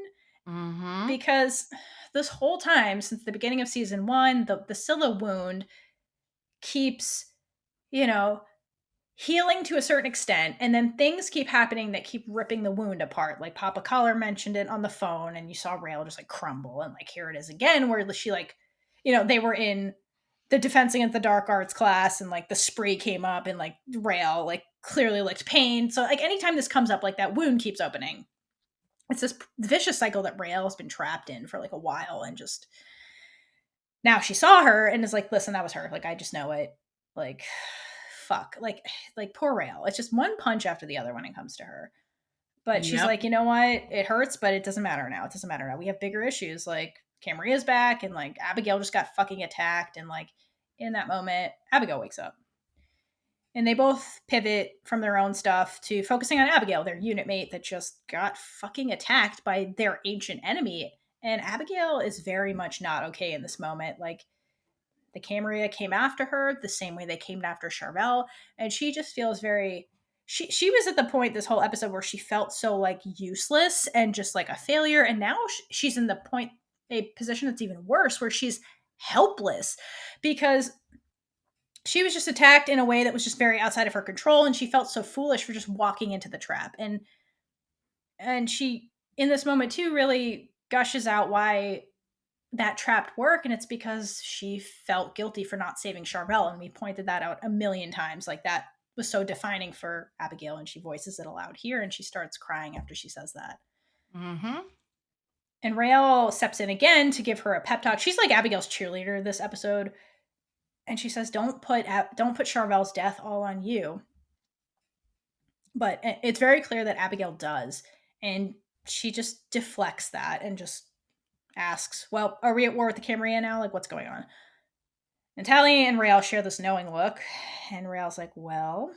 Because this whole time since the beginning of season 1, the Scylla wound keeps, healing to a certain extent, and then things keep happening that keep ripping the wound apart. Like Papa Collar mentioned it on the phone, and you saw Raylla just like crumble, and like here it is again where she like, they were in the Defense Against the Dark Arts class, and like the spree came up, and like Raylla like clearly looked pain. So like anytime this comes up, like that wound keeps opening. It's this vicious cycle that Raylla's been trapped in for like a while, and just now she saw her and is like, listen, that was her. Like I just know it. Like fuck. Like poor Raylla. It's just one punch after the other when it comes to her. But she's like, you know what? It hurts, but it doesn't matter now. It doesn't matter now. We have bigger issues. Like Camarilla's back, and like Abigail just got fucking attacked, and like in that moment, Abigail wakes up. And they both pivot from their own stuff to focusing on Abigail, their unit mate that just got fucking attacked by their ancient enemy. And Abigail is very much not okay in this moment. Like, the Camarilla came after her the same way they came after Charvel, and she just feels very... She was at the point this whole episode where she felt so, like, useless and just, like, a failure, and now she's in a position that's even worse, where she's helpless, because she was just attacked in a way that was just very outside of her control, and she felt so foolish for just walking into the trap. And she, in this moment too, really gushes out why that trap worked, and it's because she felt guilty for not saving Charvel, and we pointed that out a million times. Like, that was so defining for Abigail, and she voices it aloud here, and she starts crying after she says that. And Raylla steps in again to give her a pep talk. She's like Abigail's cheerleader this episode. And she says, don't put Charvel's death all on you. But it's very clear that Abigail does. And she just deflects that and just asks, well, are we at war with the Camarilla now? Like, what's going on? And Tally and Raylla share this knowing look. And Raylla's like, well,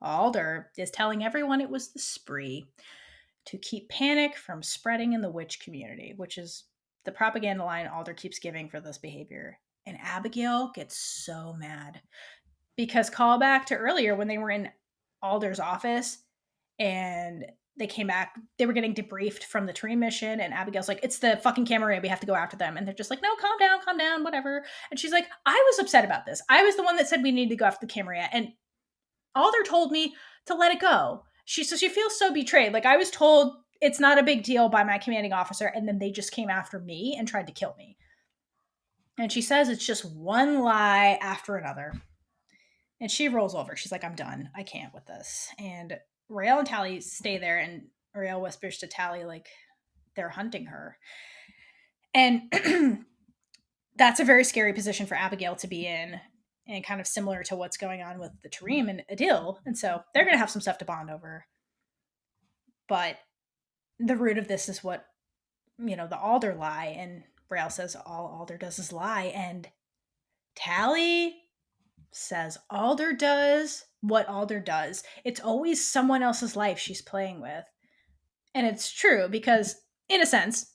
Alder is telling everyone it was the spree to keep panic from spreading in the witch community, which is the propaganda line Alder keeps giving for this behavior. And Abigail gets so mad because call back to earlier when they were in Alder's office and they came back, they were getting debriefed from the tree mission, and Abigail's like, it's the fucking Camarilla, we have to go after them. And they're just like, no, calm down, whatever. And she's like, I was upset about this. I was the one that said we need to go after the Camarilla. And Alder told me to let it go. She feels so betrayed. Like, I was told it's not a big deal by my commanding officer, and then they just came after me and tried to kill me. And she says it's just one lie after another. And she rolls over. She's like, I'm done. I can't with this. And Raylla and Tally stay there, and Raylla whispers to Tally, like, they're hunting her. And that's a very scary position for Abigail to be in, and kind of similar to what's going on with the Tarim and Adil. And so they're going to have some stuff to bond over. But the root of this is what, the Alder lie. And Raylla says all Alder does is lie. And Tally says Alder does what Alder does. It's always someone else's life she's playing with. And it's true because, in a sense,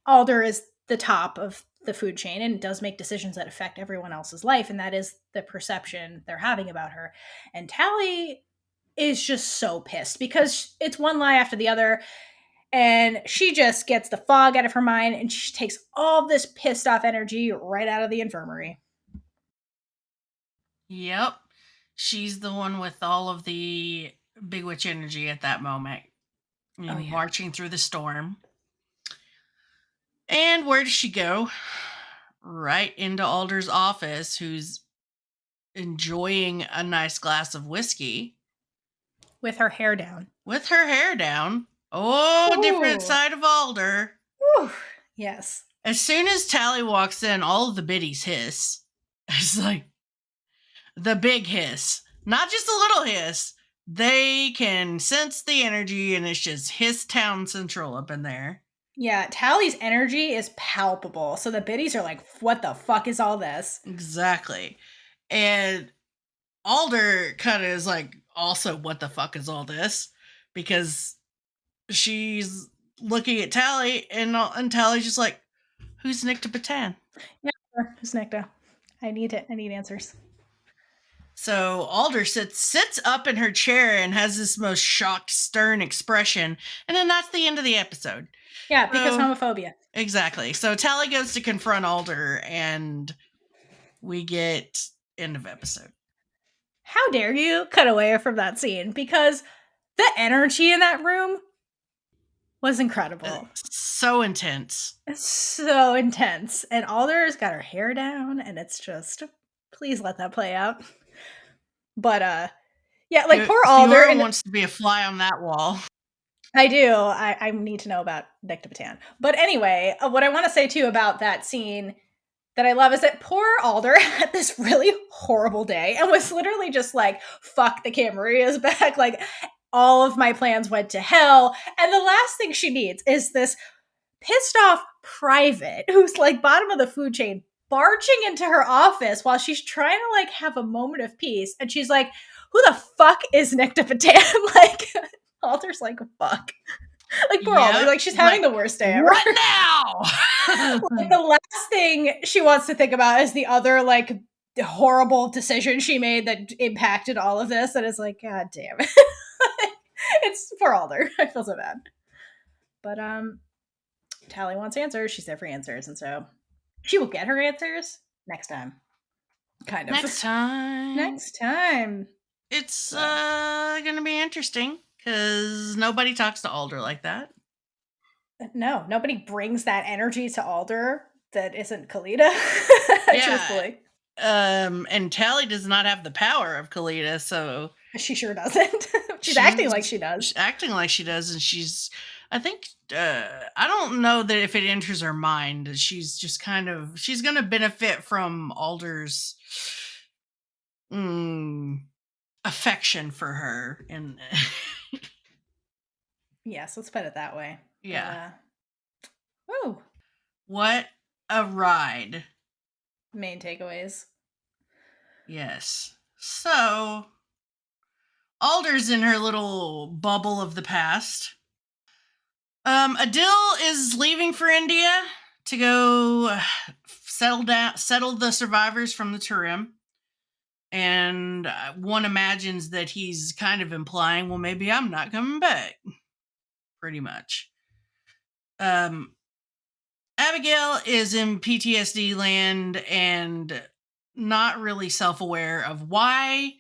Alder is the top of the food chain and does make decisions that affect everyone else's life. And that is the perception they're having about her. And Tally is just so pissed because it's one lie after the other. And she just gets the fog out of her mind, and she takes all this pissed off energy right out of the infirmary. Yep. She's the one with all of the big witch energy at that moment. Marching through the storm. And where does she go? Right into Alder's office, who's enjoying a nice glass of whiskey. With her hair down. Oh, ooh. Different side of Alder. Ooh. Yes. As soon as Tally walks in, all of the biddies hiss. It's like the big hiss. Not just a little hiss. They can sense the energy, and it's just hiss town central up in there. Yeah, Tally's energy is palpable. So the biddies are like, what the fuck is all this? Exactly. And Alder kind of is like, also, what the fuck is all this? Because she's looking at Tally, and Tally's just like, who's Nicta Patan? Yeah, who's Nicta? I need answers. So Alder sits up in her chair and has this most shocked, stern expression. And then that's the end of the episode. Yeah, because homophobia. Exactly. So Tally goes to confront Alder, and we get end of episode. How dare you cut away from that scene? Because the energy in that room was incredible. So intense. So intense. And Alder's got her hair down, and it's just, please let that play out. But, yeah, like, poor Alder. Theora wants to be a fly on that wall. I do. I need to know about Nicta Patan. But anyway, what I want to say, too, about that scene that I love is that poor Alder had this really horrible day and was literally just like, fuck, the Camarilla's back. Like, all of my plans went to hell. And the last thing she needs is this pissed off private who's like bottom of the food chain barging into her office while she's trying to like have a moment of peace. And she's like, who the fuck is Nicta Patan? Like, Alder's like, fuck. Like, poor Alder. Like, she's having the worst day ever. What now? Like, the last thing she wants to think about is the other, like, horrible decision she made that impacted all of this. And it's like, God damn it. It's poor Alder. I feel so bad. But, Tally wants answers. She's there for answers. And so she will get her answers next time. Kind of. Next time. It's going to be interesting because nobody talks to Alder like that. No, nobody brings that energy to Alder that isn't Khalida. Truthfully. And Tally does not have the power of Khalida, so she sure doesn't. she's acting like she does. Acting like she does, and she's, I think, I don't know that if it enters her mind, she's just kind of, she's going to benefit from Alder's affection for her. And yes, let's put it that way. Yeah. Woo. What a ride. Main takeaways. Yes. So, Alder's in her little bubble of the past. Adil is leaving for India to go settle the survivors from the Tarim. And one imagines that he's kind of implying, well, maybe I'm not coming back. Pretty much. Abigail is in PTSD land and not really self-aware of why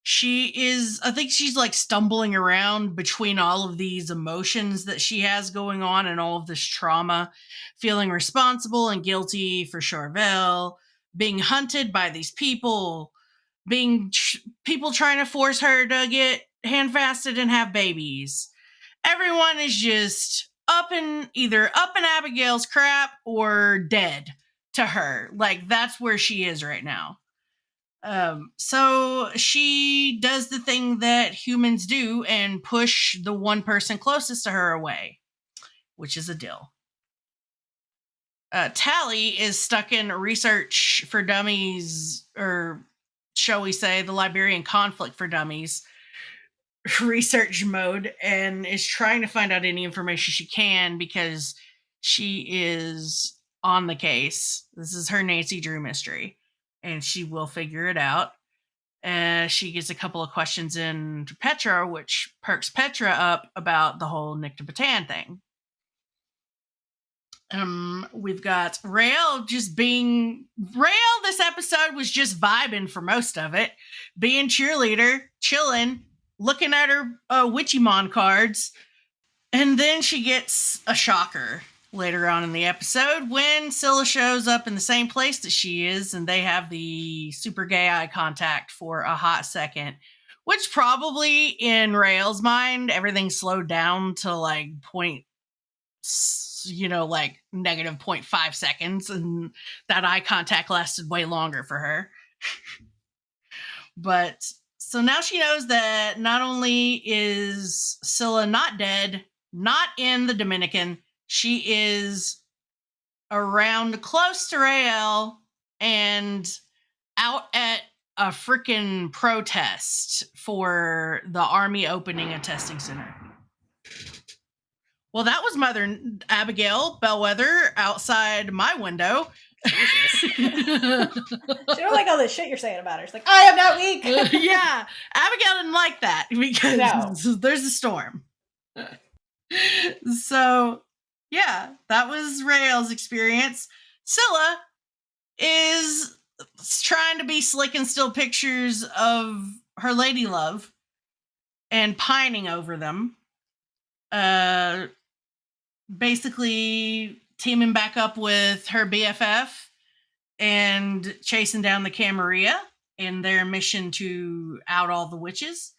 I think she's like stumbling around between all of these emotions that she has going on and all of this trauma, feeling responsible and guilty for Charvel, being hunted by these people, people trying to force her to get handfasted and have babies. Everyone is just either up in Abigail's crap or dead to her. Like, that's where she is right now. So she does the thing that humans do and push the one person closest to her away, which is Adil. Tally is stuck in research for dummies, or shall we say, the Liberian conflict for dummies research mode, and is trying to find out any information she can because she is on the case. This is her Nancy Drew mystery, and she will figure it out. She gets a couple of questions in to Petra, which perks Petra up about the whole Nick de Batan thing. We've got Raylla Raylla this episode was just vibing for most of it, being cheerleader, chilling, looking at her Witchymon cards, and then she gets a shocker later on in the episode when Scylla shows up in the same place that she is, and they have the super gay eye contact for a hot second, which probably in Raylla's mind, everything slowed down to like like negative 0.5 seconds, and that eye contact lasted way longer for her. But so now she knows that not only is Scylla not dead, not in the Dominican, she is around close to Raylla and out at a freaking protest for the army opening a testing center. Well, that was Mother Abigail Bellwether outside my window. Jesus. She don't like all this shit you're saying about her. She's like, I am not weak. Yeah, Abigail didn't like that because there's a storm. So, yeah, that was Raylla's experience. Scylla is trying to be slick and steal pictures of her lady love and pining over them. Basically teaming back up with her BFF and chasing down the Camarilla in their mission to out all the witches.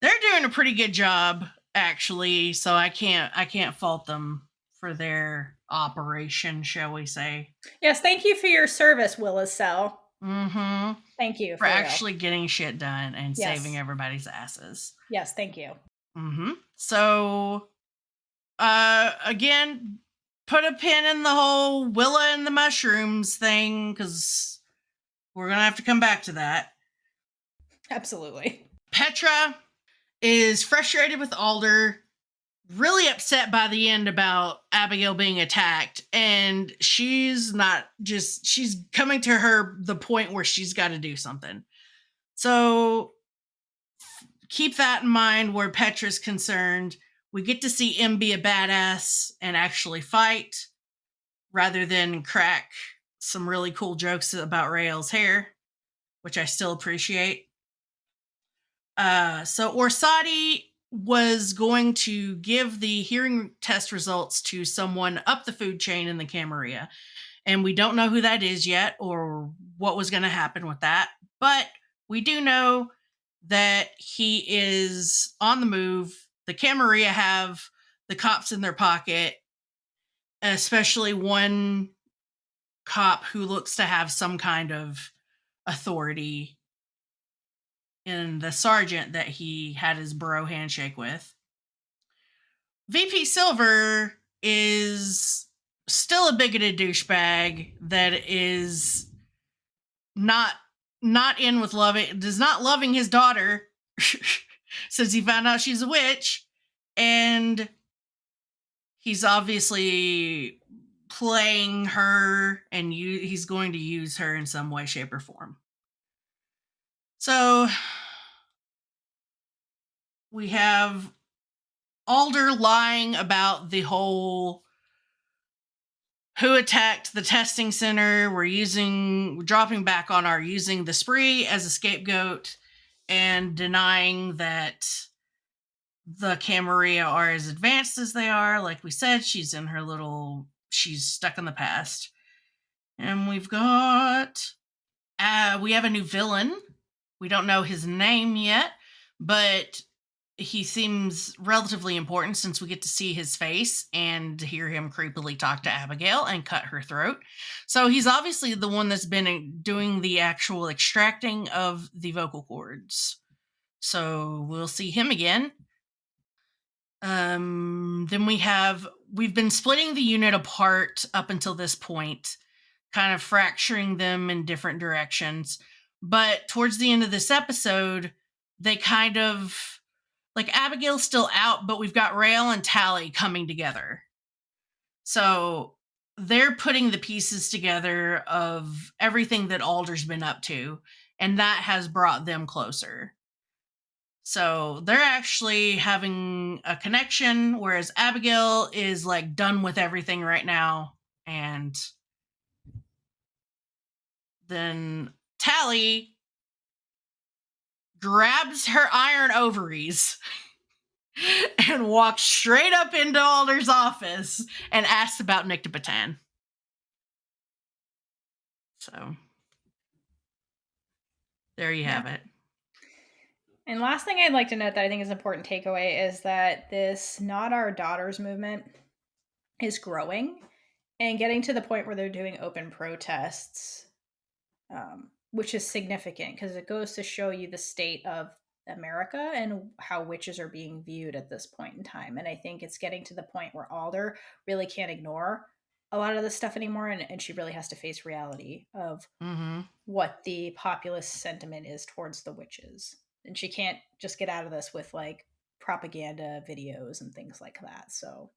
They're doing a pretty good job, actually, so I can't fault them for their operation, shall we say. Yes, thank you for your service, Willis Cell. Mm-hmm. Thank you for actually getting shit done and saving everybody's asses. Yes, thank you. Mm-hmm. So, again, put a pin in the whole Willa and the mushrooms thing, because we're going to have to come back to that. Absolutely. Petra is frustrated with Alder, really upset by the end about Abigail being attacked, and she's coming to the point where she's got to do something. So keep that in mind where Petra's concerned. We get to see M be a badass and actually fight, rather than crack some really cool jokes about Raylla's hair, which I still appreciate. So Orsatti was going to give the hearing test results to someone up the food chain in the Camarilla, and we don't know who that is yet or what was going to happen with that, but we do know that he is on the move. The Camarilla have the cops in their pocket, especially one cop who looks to have some kind of authority in the sergeant that he had his bro handshake with. VP Silver is still a bigoted douchebag that is not in with loving his daughter since he found out she's a witch, and he's obviously playing her, and he's going to use her in some way, shape, or form. So we have Alder lying about the whole who attacked the testing center. We're dropping back on our using the spree as a scapegoat, and denying that the Camarilla are as advanced as they are. Like we said, she's stuck in the past. And we have a new villain. We don't know his name yet, but he seems relatively important since we get to see his face and hear him creepily talk to Abigail and cut her throat. So he's obviously the one that's been doing the actual extracting of the vocal cords. So we'll see him again. Then we've been splitting the unit apart up until this point, kind of fracturing them in different directions. But towards the end of this episode, they kind of, like, Abigail's still out, but we've got Raylla and Tally coming together. So they're putting the pieces together of everything that Alder's been up to, and that has brought them closer. So they're actually having a connection, whereas Abigail is like done with everything right now. And then Tally grabs her iron ovaries and walks straight up into Alder's office and asks about Nyctopatan. So there you have it. And last thing I'd like to note that I think is an important takeaway is that this Not Our Daughters movement is growing and getting to the point where they're doing open protests, which is significant because it goes to show you the state of America and how witches are being viewed at this point in time. And I think it's getting to the point where Alder really can't ignore a lot of this stuff anymore, and she really has to face reality of what the populist sentiment is towards the witches. And she can't just get out of this with like propaganda videos and things like that. So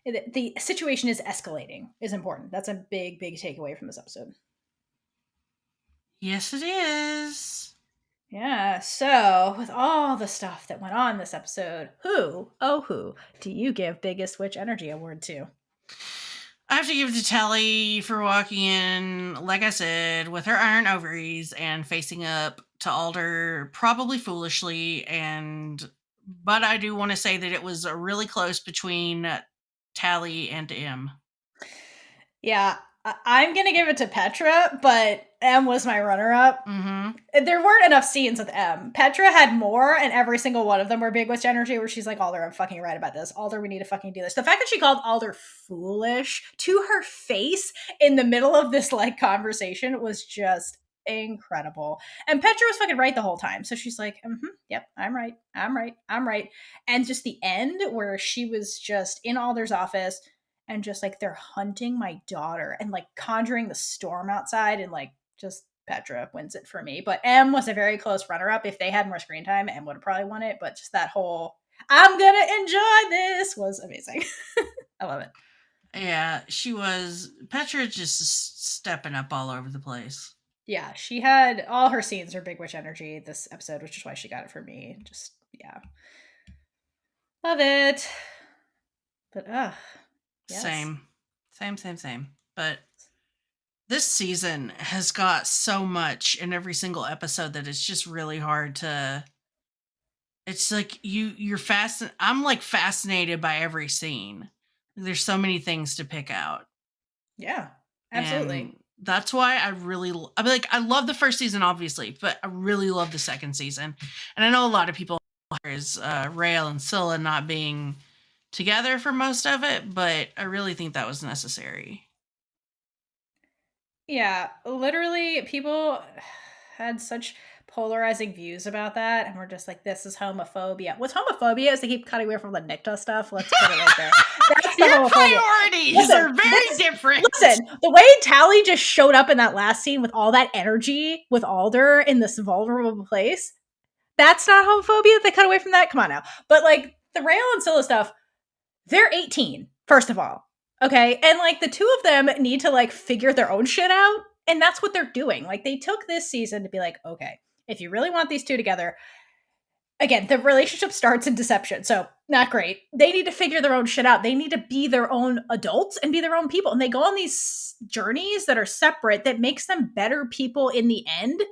the situation is escalating is important. That's a big, big takeaway from this episode. Yes, it is. Yeah. So with all the stuff that went on this episode, who do you give Biggest Witch Energy Award to? I have to give it to Tally for walking in, like I said, with her iron ovaries and facing up to Alder, probably foolishly. But I do want to say that it was really close between Tally and M. Yeah, I'm going to give it to Petra, but M was my runner-up. There weren't enough scenes with M. Petra had more, and every single one of them were Big Witch Energy, where she's like, Alder, I'm fucking right about this. Alder, we need to fucking do this. The fact that she called Alder foolish to her face in the middle of this like conversation was just incredible. And Petra was fucking right the whole time. So she's like, yep, I'm right. And just the end where she was just in Alder's office and just like, they're hunting my daughter and like conjuring the storm outside, and like just Petra wins it for me. But M was a very close runner-up. If they had more screen time, M would have probably won it. But just that whole, I'm gonna enjoy this was amazing. I love it. Yeah, she was. Petra just stepping up all over the place. Yeah, she had all her scenes are Big Witch Energy this episode, which is why she got it for me. Just, yeah. Love it. But, yes. Same. But this season has got so much in every single episode that it's just really hard to. It's like you're I'm like fascinated by every scene. There's so many things to pick out. Yeah, absolutely. And that's why I love the first season, obviously, but I really love the second season. And I know a lot of people is Raylla and Scylla not being together for most of it, but I really think that was necessary. Yeah, literally, people had such polarizing views about that, and we're just like, this is homophobia. What's homophobia is they keep cutting away from the Nycta stuff. Let's put it right there. That's the Your priorities are very different. Listen, the way Tally just showed up in that last scene with all that energy with Alder in this vulnerable place, that's not homophobia. They cut away from that. Come on now. But like the Raylla and Scylla stuff, they're 18, first of all. Okay. And like the two of them need to like figure their own shit out. And that's what they're doing. Like they took this season to be like, okay, if you really want these two together, again, the relationship starts in deception. So not great. They need to figure their own shit out. They need to be their own adults and be their own people. And they go on these journeys that are separate that makes them better people in the end.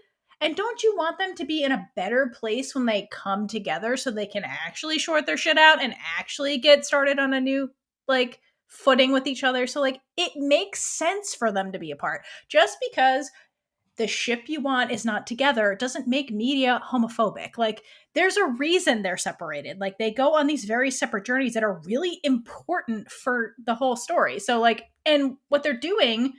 And don't you want them to be in a better place when they come together so they can actually sort their shit out and actually get started on a new, like, footing with each other? So, like, it makes sense for them to be apart. Just because the ship you want is not together doesn't make media homophobic. Like, there's a reason they're separated. Like, they go on these very separate journeys that are really important for the whole story. So, like, and what they're doing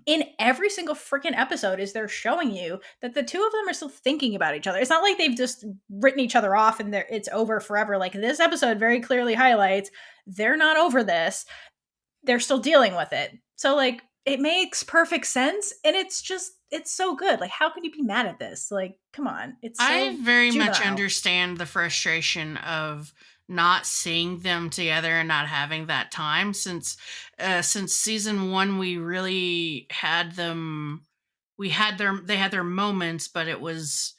in every single freaking episode is they're showing you that the two of them are still thinking about each other. It's not like they've just written each other off and it's over forever. Like, this episode very clearly highlights they're not over this. They're still dealing with it. So, like, it makes perfect sense, and it's so good. Like, how can you be mad at this? Like, come on. It's so I very much juvenile. understand the frustration of not seeing them together and not having that time since season 1 we really had them. They had their moments, but it was,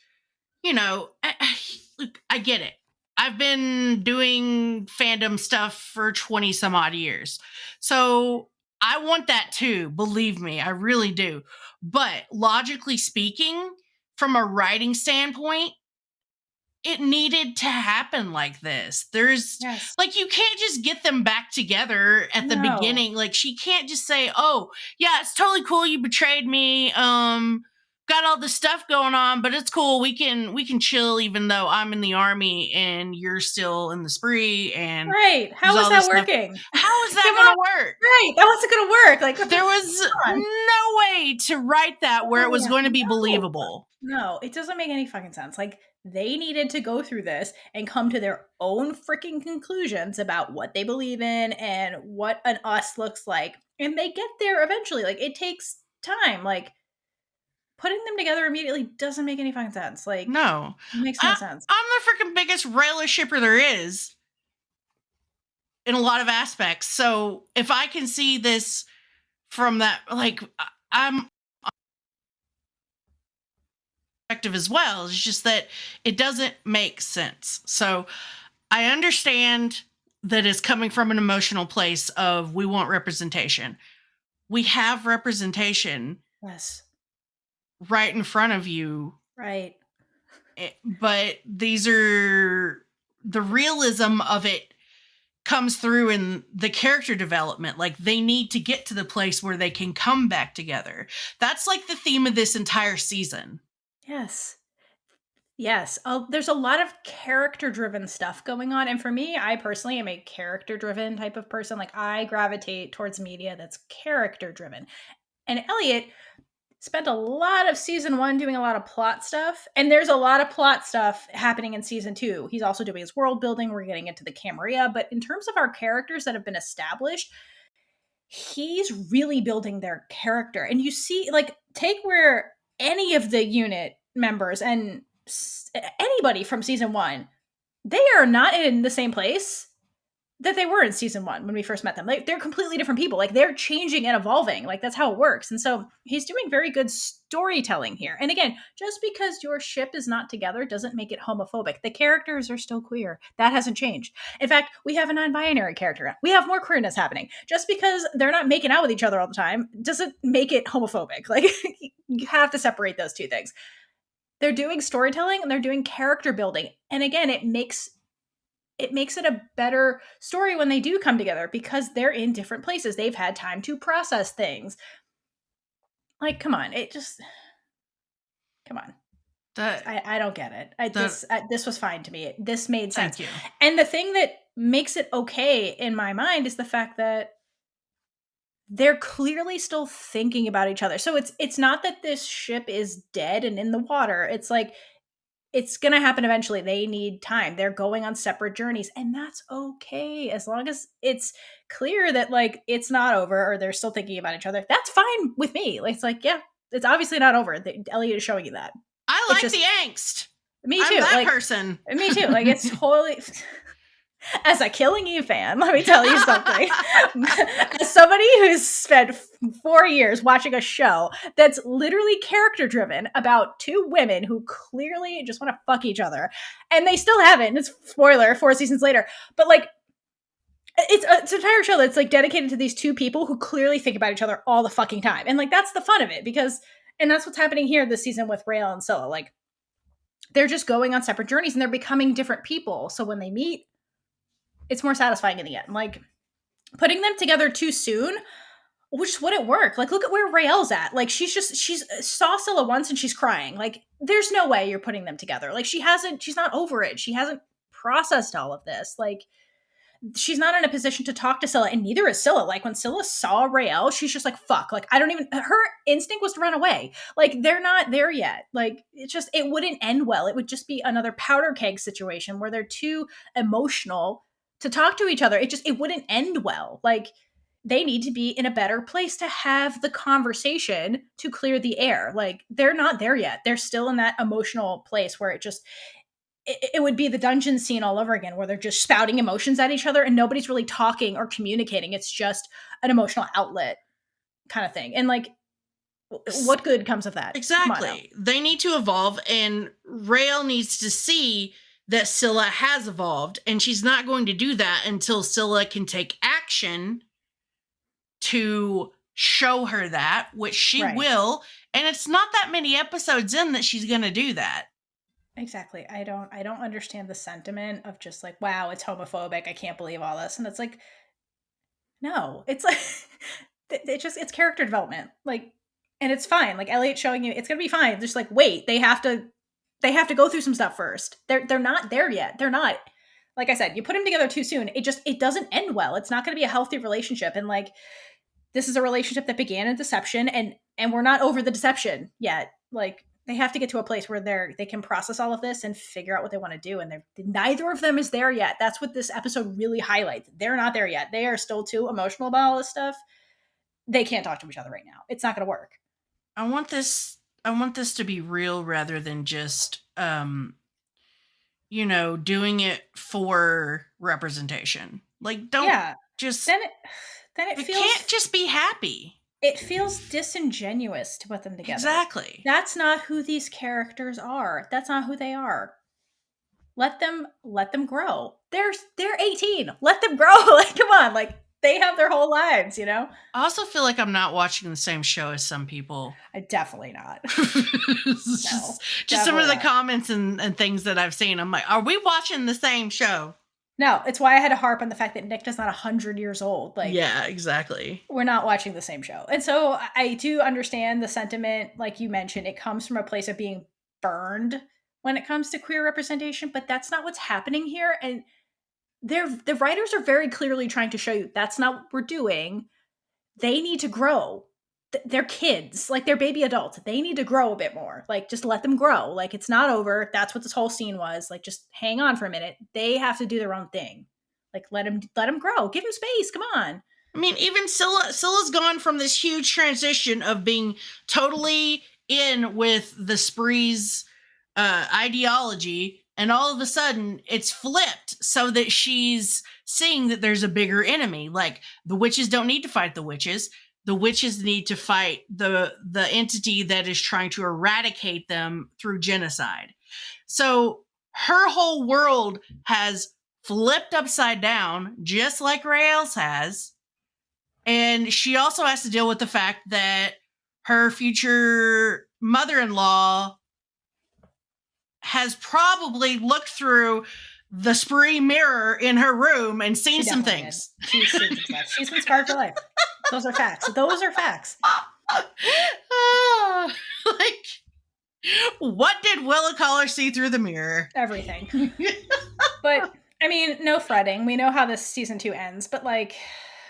look, I get it. I've been doing fandom stuff for 20 some odd years. So I want that too. Believe me, I really do. But logically speaking, from a writing standpoint, it needed to happen like this. There's Yes. like, you can't just get them back together at the No. beginning. Like, she can't just say, "Oh, yeah, it's totally cool you betrayed me. Got all this stuff going on, but it's cool. We can chill even though I'm in the army and you're still in the spree." And Right. How there's is all that this stuff. working? How is that Come going on. to work? Right. That wasn't going to work. Like, There was no way to write that where it was going to be believable. No, it doesn't make any fucking sense. Like, they needed to go through this and come to their own freaking conclusions about what they believe in and what an us looks like. And they get there eventually. Like, it takes time. Like, putting them together immediately doesn't make any fucking sense. Like, No. it makes no sense. I'm the freaking biggest Raylla shipper there is in a lot of aspects. So if I can see this from that, like, I'm perspective as well. It's just that it doesn't make sense. So I understand that it's coming from an emotional place of we want representation. We have representation. Yes. Right in front of you. Right. But these are the realism of it comes through in the character development. Like, they need to get to the place where they can come back together. That's like the theme of this entire season. Yes. Yes. There's a lot of character-driven stuff going on. And for me, I personally am a character-driven type of person. Like, I gravitate towards media that's character-driven. And Elliot spent a lot of season 1 doing a lot of plot stuff. And there's a lot of plot stuff happening in season 2. He's also doing his world building. We're getting into the Camarilla. But in terms of our characters that have been established, he's really building their character. And you see, like, take where any of the unit members and anybody from season 1, they are not in the same place that they were in season 1 when we first met them. Like, they're completely different people. Like, they're changing and evolving. Like, that's how it works. And so he's doing very good storytelling here. And again, just because your ship is not together doesn't make it homophobic. The characters are still queer. That hasn't changed. In fact, we have a non-binary character. We have more queerness happening. Just because they're not making out with each other all the time doesn't make it homophobic. Like, you have to separate those two things. They're doing storytelling and they're doing character building. And again, it makes it a better story when they do come together because they're in different places. They've had time to process things. Like, come on. Come on. I don't get it. This was fine to me. This made sense. Thank you. And the thing that makes it okay in my mind is the fact that they're clearly still thinking about each other. So it's not that this ship is dead and in the water. It's like, it's going to happen eventually. They need time. They're going on separate journeys, and that's okay. As long as it's clear that, like, it's not over or they're still thinking about each other, that's fine with me. Like, it's like, yeah, it's obviously not over. Elliot is showing you that. I like the angst. Me too. I'm that like, person. Me too. Like, it's totally... As a Killing Eve fan, let me tell you something. As somebody who's spent 4 years watching a show that's literally character driven about two women who clearly just want to fuck each other, and they still haven't. It's spoiler 4 seasons later, but like, it's an entire show that's like dedicated to these two people who clearly think about each other all the fucking time, and like, that's the fun of it because And that's what's happening here this season with Raylla and Scylla. Like, they're just going on separate journeys and they're becoming different people. So when they meet, it's more satisfying in the end. Like, putting them together too soon, which wouldn't work. Like, look at where Raylla's at. Like, she's saw Scylla once and she's crying. Like, there's no way you're putting them together. Like, she's not over it. She hasn't processed all of this. Like, she's not in a position to talk to Scylla, and neither is Scylla. Like, when Scylla saw Raylla, she's just like, fuck. Like, her instinct was to run away. Like, they're not there yet. Like, it wouldn't end well. It would just be another powder keg situation where they're too emotional to talk to each other. It wouldn't end well. Like, they need to be in a better place to have the conversation to clear the air. Like, they're not there yet. They're still in that emotional place where it would be the dungeon scene all over again, where they're just spouting emotions at each other and nobody's really talking or communicating. It's just an emotional outlet kind of thing. And like, what good comes of that? Exactly. They need to evolve, and Raylla needs to see that Scylla has evolved, and she's not going to do that until Scylla can take action to show her that, which she will. And it's not that many episodes in that she's going to do that. Exactly. I don't understand the sentiment of just like, wow, it's homophobic. I can't believe all this. And it's like, no, it's like, it's character development. Like, and it's fine. Like, Elliot's showing you it's going to be fine. Just like, wait, they have to go through some stuff first. They're not there yet. They're not. Like I said, you put them together too soon. It doesn't end well. It's not going to be a healthy relationship. And like, this is a relationship that began in deception, and we're not over the deception yet. Like, they have to get to a place where they can process all of this and figure out what they want to do. And neither of them is there yet. That's what this episode really highlights. They're not there yet. They are still too emotional about all this stuff. They can't talk to each other right now. It's not going to work. I want this to be real rather than just, doing it for representation. Like, don't just... Then it feels... can't just be happy. It feels disingenuous to put them together. Exactly. That's not who these characters are. That's not who they are. Let them grow. They're 18. Let them grow. Like, come on. Like, they have their whole lives, you know? I also feel like I'm not watching the same show as some people. Definitely not. Just some of the comments and things that I've seen. I'm like, are we watching the same show? No, it's why I had to harp on the fact that Nick is not 100 years old. Like, yeah, exactly. We're not watching the same show. And so I do understand the sentiment, like you mentioned. It comes from a place of being burned when it comes to queer representation, but that's not what's happening here. And the writers are very clearly trying to show you that's not what we're doing. They need to grow. They're kids, like they're baby adults. They need to grow a bit more. Like, just let them grow. Like, it's not over. That's what this whole scene was. Like, just hang on for a minute. They have to do their own thing. Like, let them grow. Give them space. Come on. I mean, even Scylla's gone from this huge transition of being totally in with the Spree's ideology, and all of a sudden it's flipped so that she's seeing that there's a bigger enemy. Like, the witches don't need to fight the witches. The witches need to fight the entity that is trying to eradicate them through genocide. So her whole world has flipped upside down, just like Raylla's has. And she also has to deal with the fact that her future mother-in-law has probably looked through the Spree mirror in her room and seen some things. She's been scarred for life. Those are facts. Like, what did Willa Collar see through the mirror? Everything. But, I mean, no fretting. We know how this season 2 ends, but, like,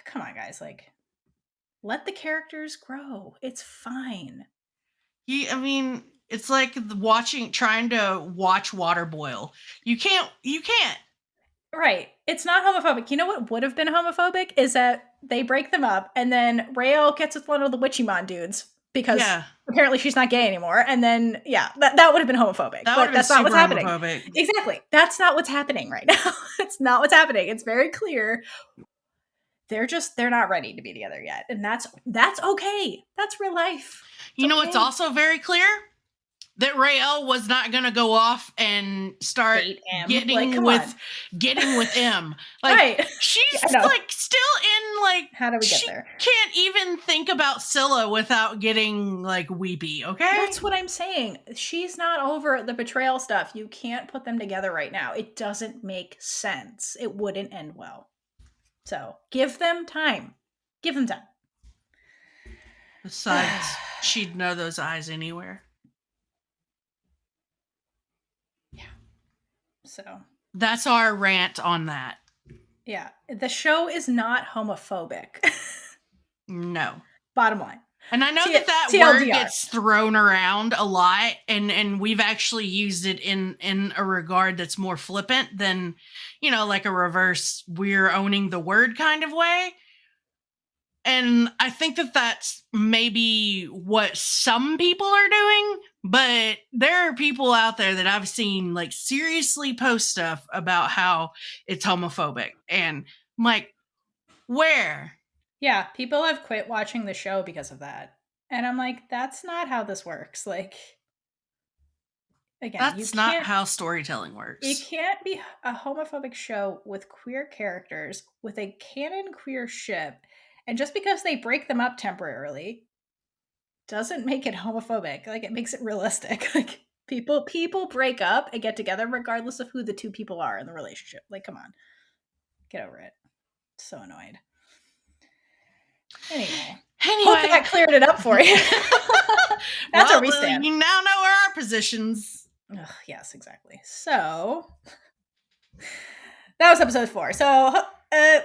come on, guys. Like, let the characters grow. It's fine. It's like trying to watch water boil. You can't. Right. It's not homophobic. You know what would have been homophobic is that they break them up and then Raylla gets with one of the Witchymon dudes because apparently she's not gay anymore. And then, that would have been homophobic. But that's not what's happening. Homophobic. Exactly. That's not what's happening right now. It's not what's happening. It's very clear. They're not ready to be together yet. And that's okay. That's real life. You know what's also very clear? that Raylla was not going to go off and start Date M. getting Like, with M. Like, right. she's I know. like still in like, How do we get she there? can't even think about Scylla without getting like weepy, okay? That's what I'm saying. She's not over the betrayal stuff. You can't put them together right now. It doesn't make sense. It wouldn't end well. So give them time. Give them time. Besides, she'd know those eyes anywhere. Yeah. So that's our rant on that. Yeah. The show is not homophobic. No. Bottom line. And I know that TLDR. word gets thrown around a lot, and we've actually used it in a regard that's more flippant than, you know, like a reverse we're owning the word kind of way. And I think that that's maybe what some people are doing, but there are people out there that I've seen like seriously post stuff about how it's homophobic. And I'm like, where? Yeah, people have quit watching the show because of that. And I'm like, that's not how this works. Like, again, that's not how storytelling works. It can't be a homophobic show with queer characters, with a canon queer ship, and just because they break them up temporarily doesn't make it homophobic. Like, it makes it realistic. Like, people break up and get together regardless of who the two people are in the relationship. Like, come on. Get over it. So annoyed. Anyway. Hope that cleared it up for you. That's where we stand. You now know our positions. Ugh, yes, exactly. So that was episode 4. So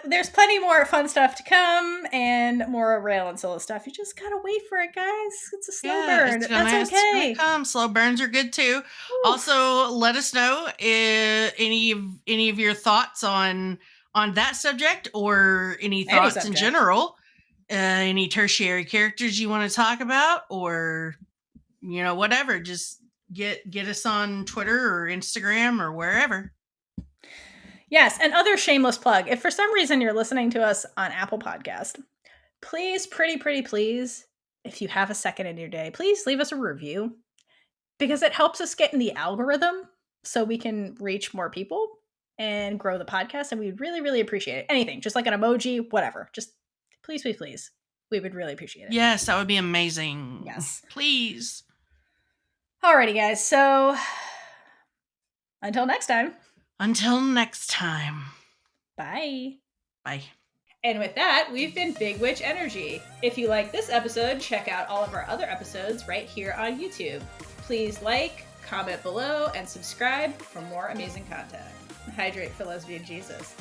there's plenty more fun stuff to come and more Raylla and Scylla stuff. You just gotta wait for it, guys. It's a slow burn. That's okay. It's gonna come. Slow burns are good too. Oof. Also, let us know any of your thoughts on that subject or any thoughts in general. Any tertiary characters you want to talk about, or you know, whatever. Just get us on Twitter or Instagram or wherever. Yes, and other shameless plug. If for some reason you're listening to us on Apple Podcast, please, pretty please, if you have a second in your day, please leave us a review, because it helps us get in the algorithm so we can reach more people and grow the podcast, and we'd really appreciate it. Anything, just like an emoji, whatever. Just please. We would really appreciate it. Yes, that would be amazing. Yes. Please. Alrighty, guys. So until next time. Bye. Bye. And with that, we've been Big Witch Energy. If you like this episode, check out all of our other episodes right here on YouTube. Please like, comment below, and subscribe for more amazing content. Hydrate for Lesbian Jesus.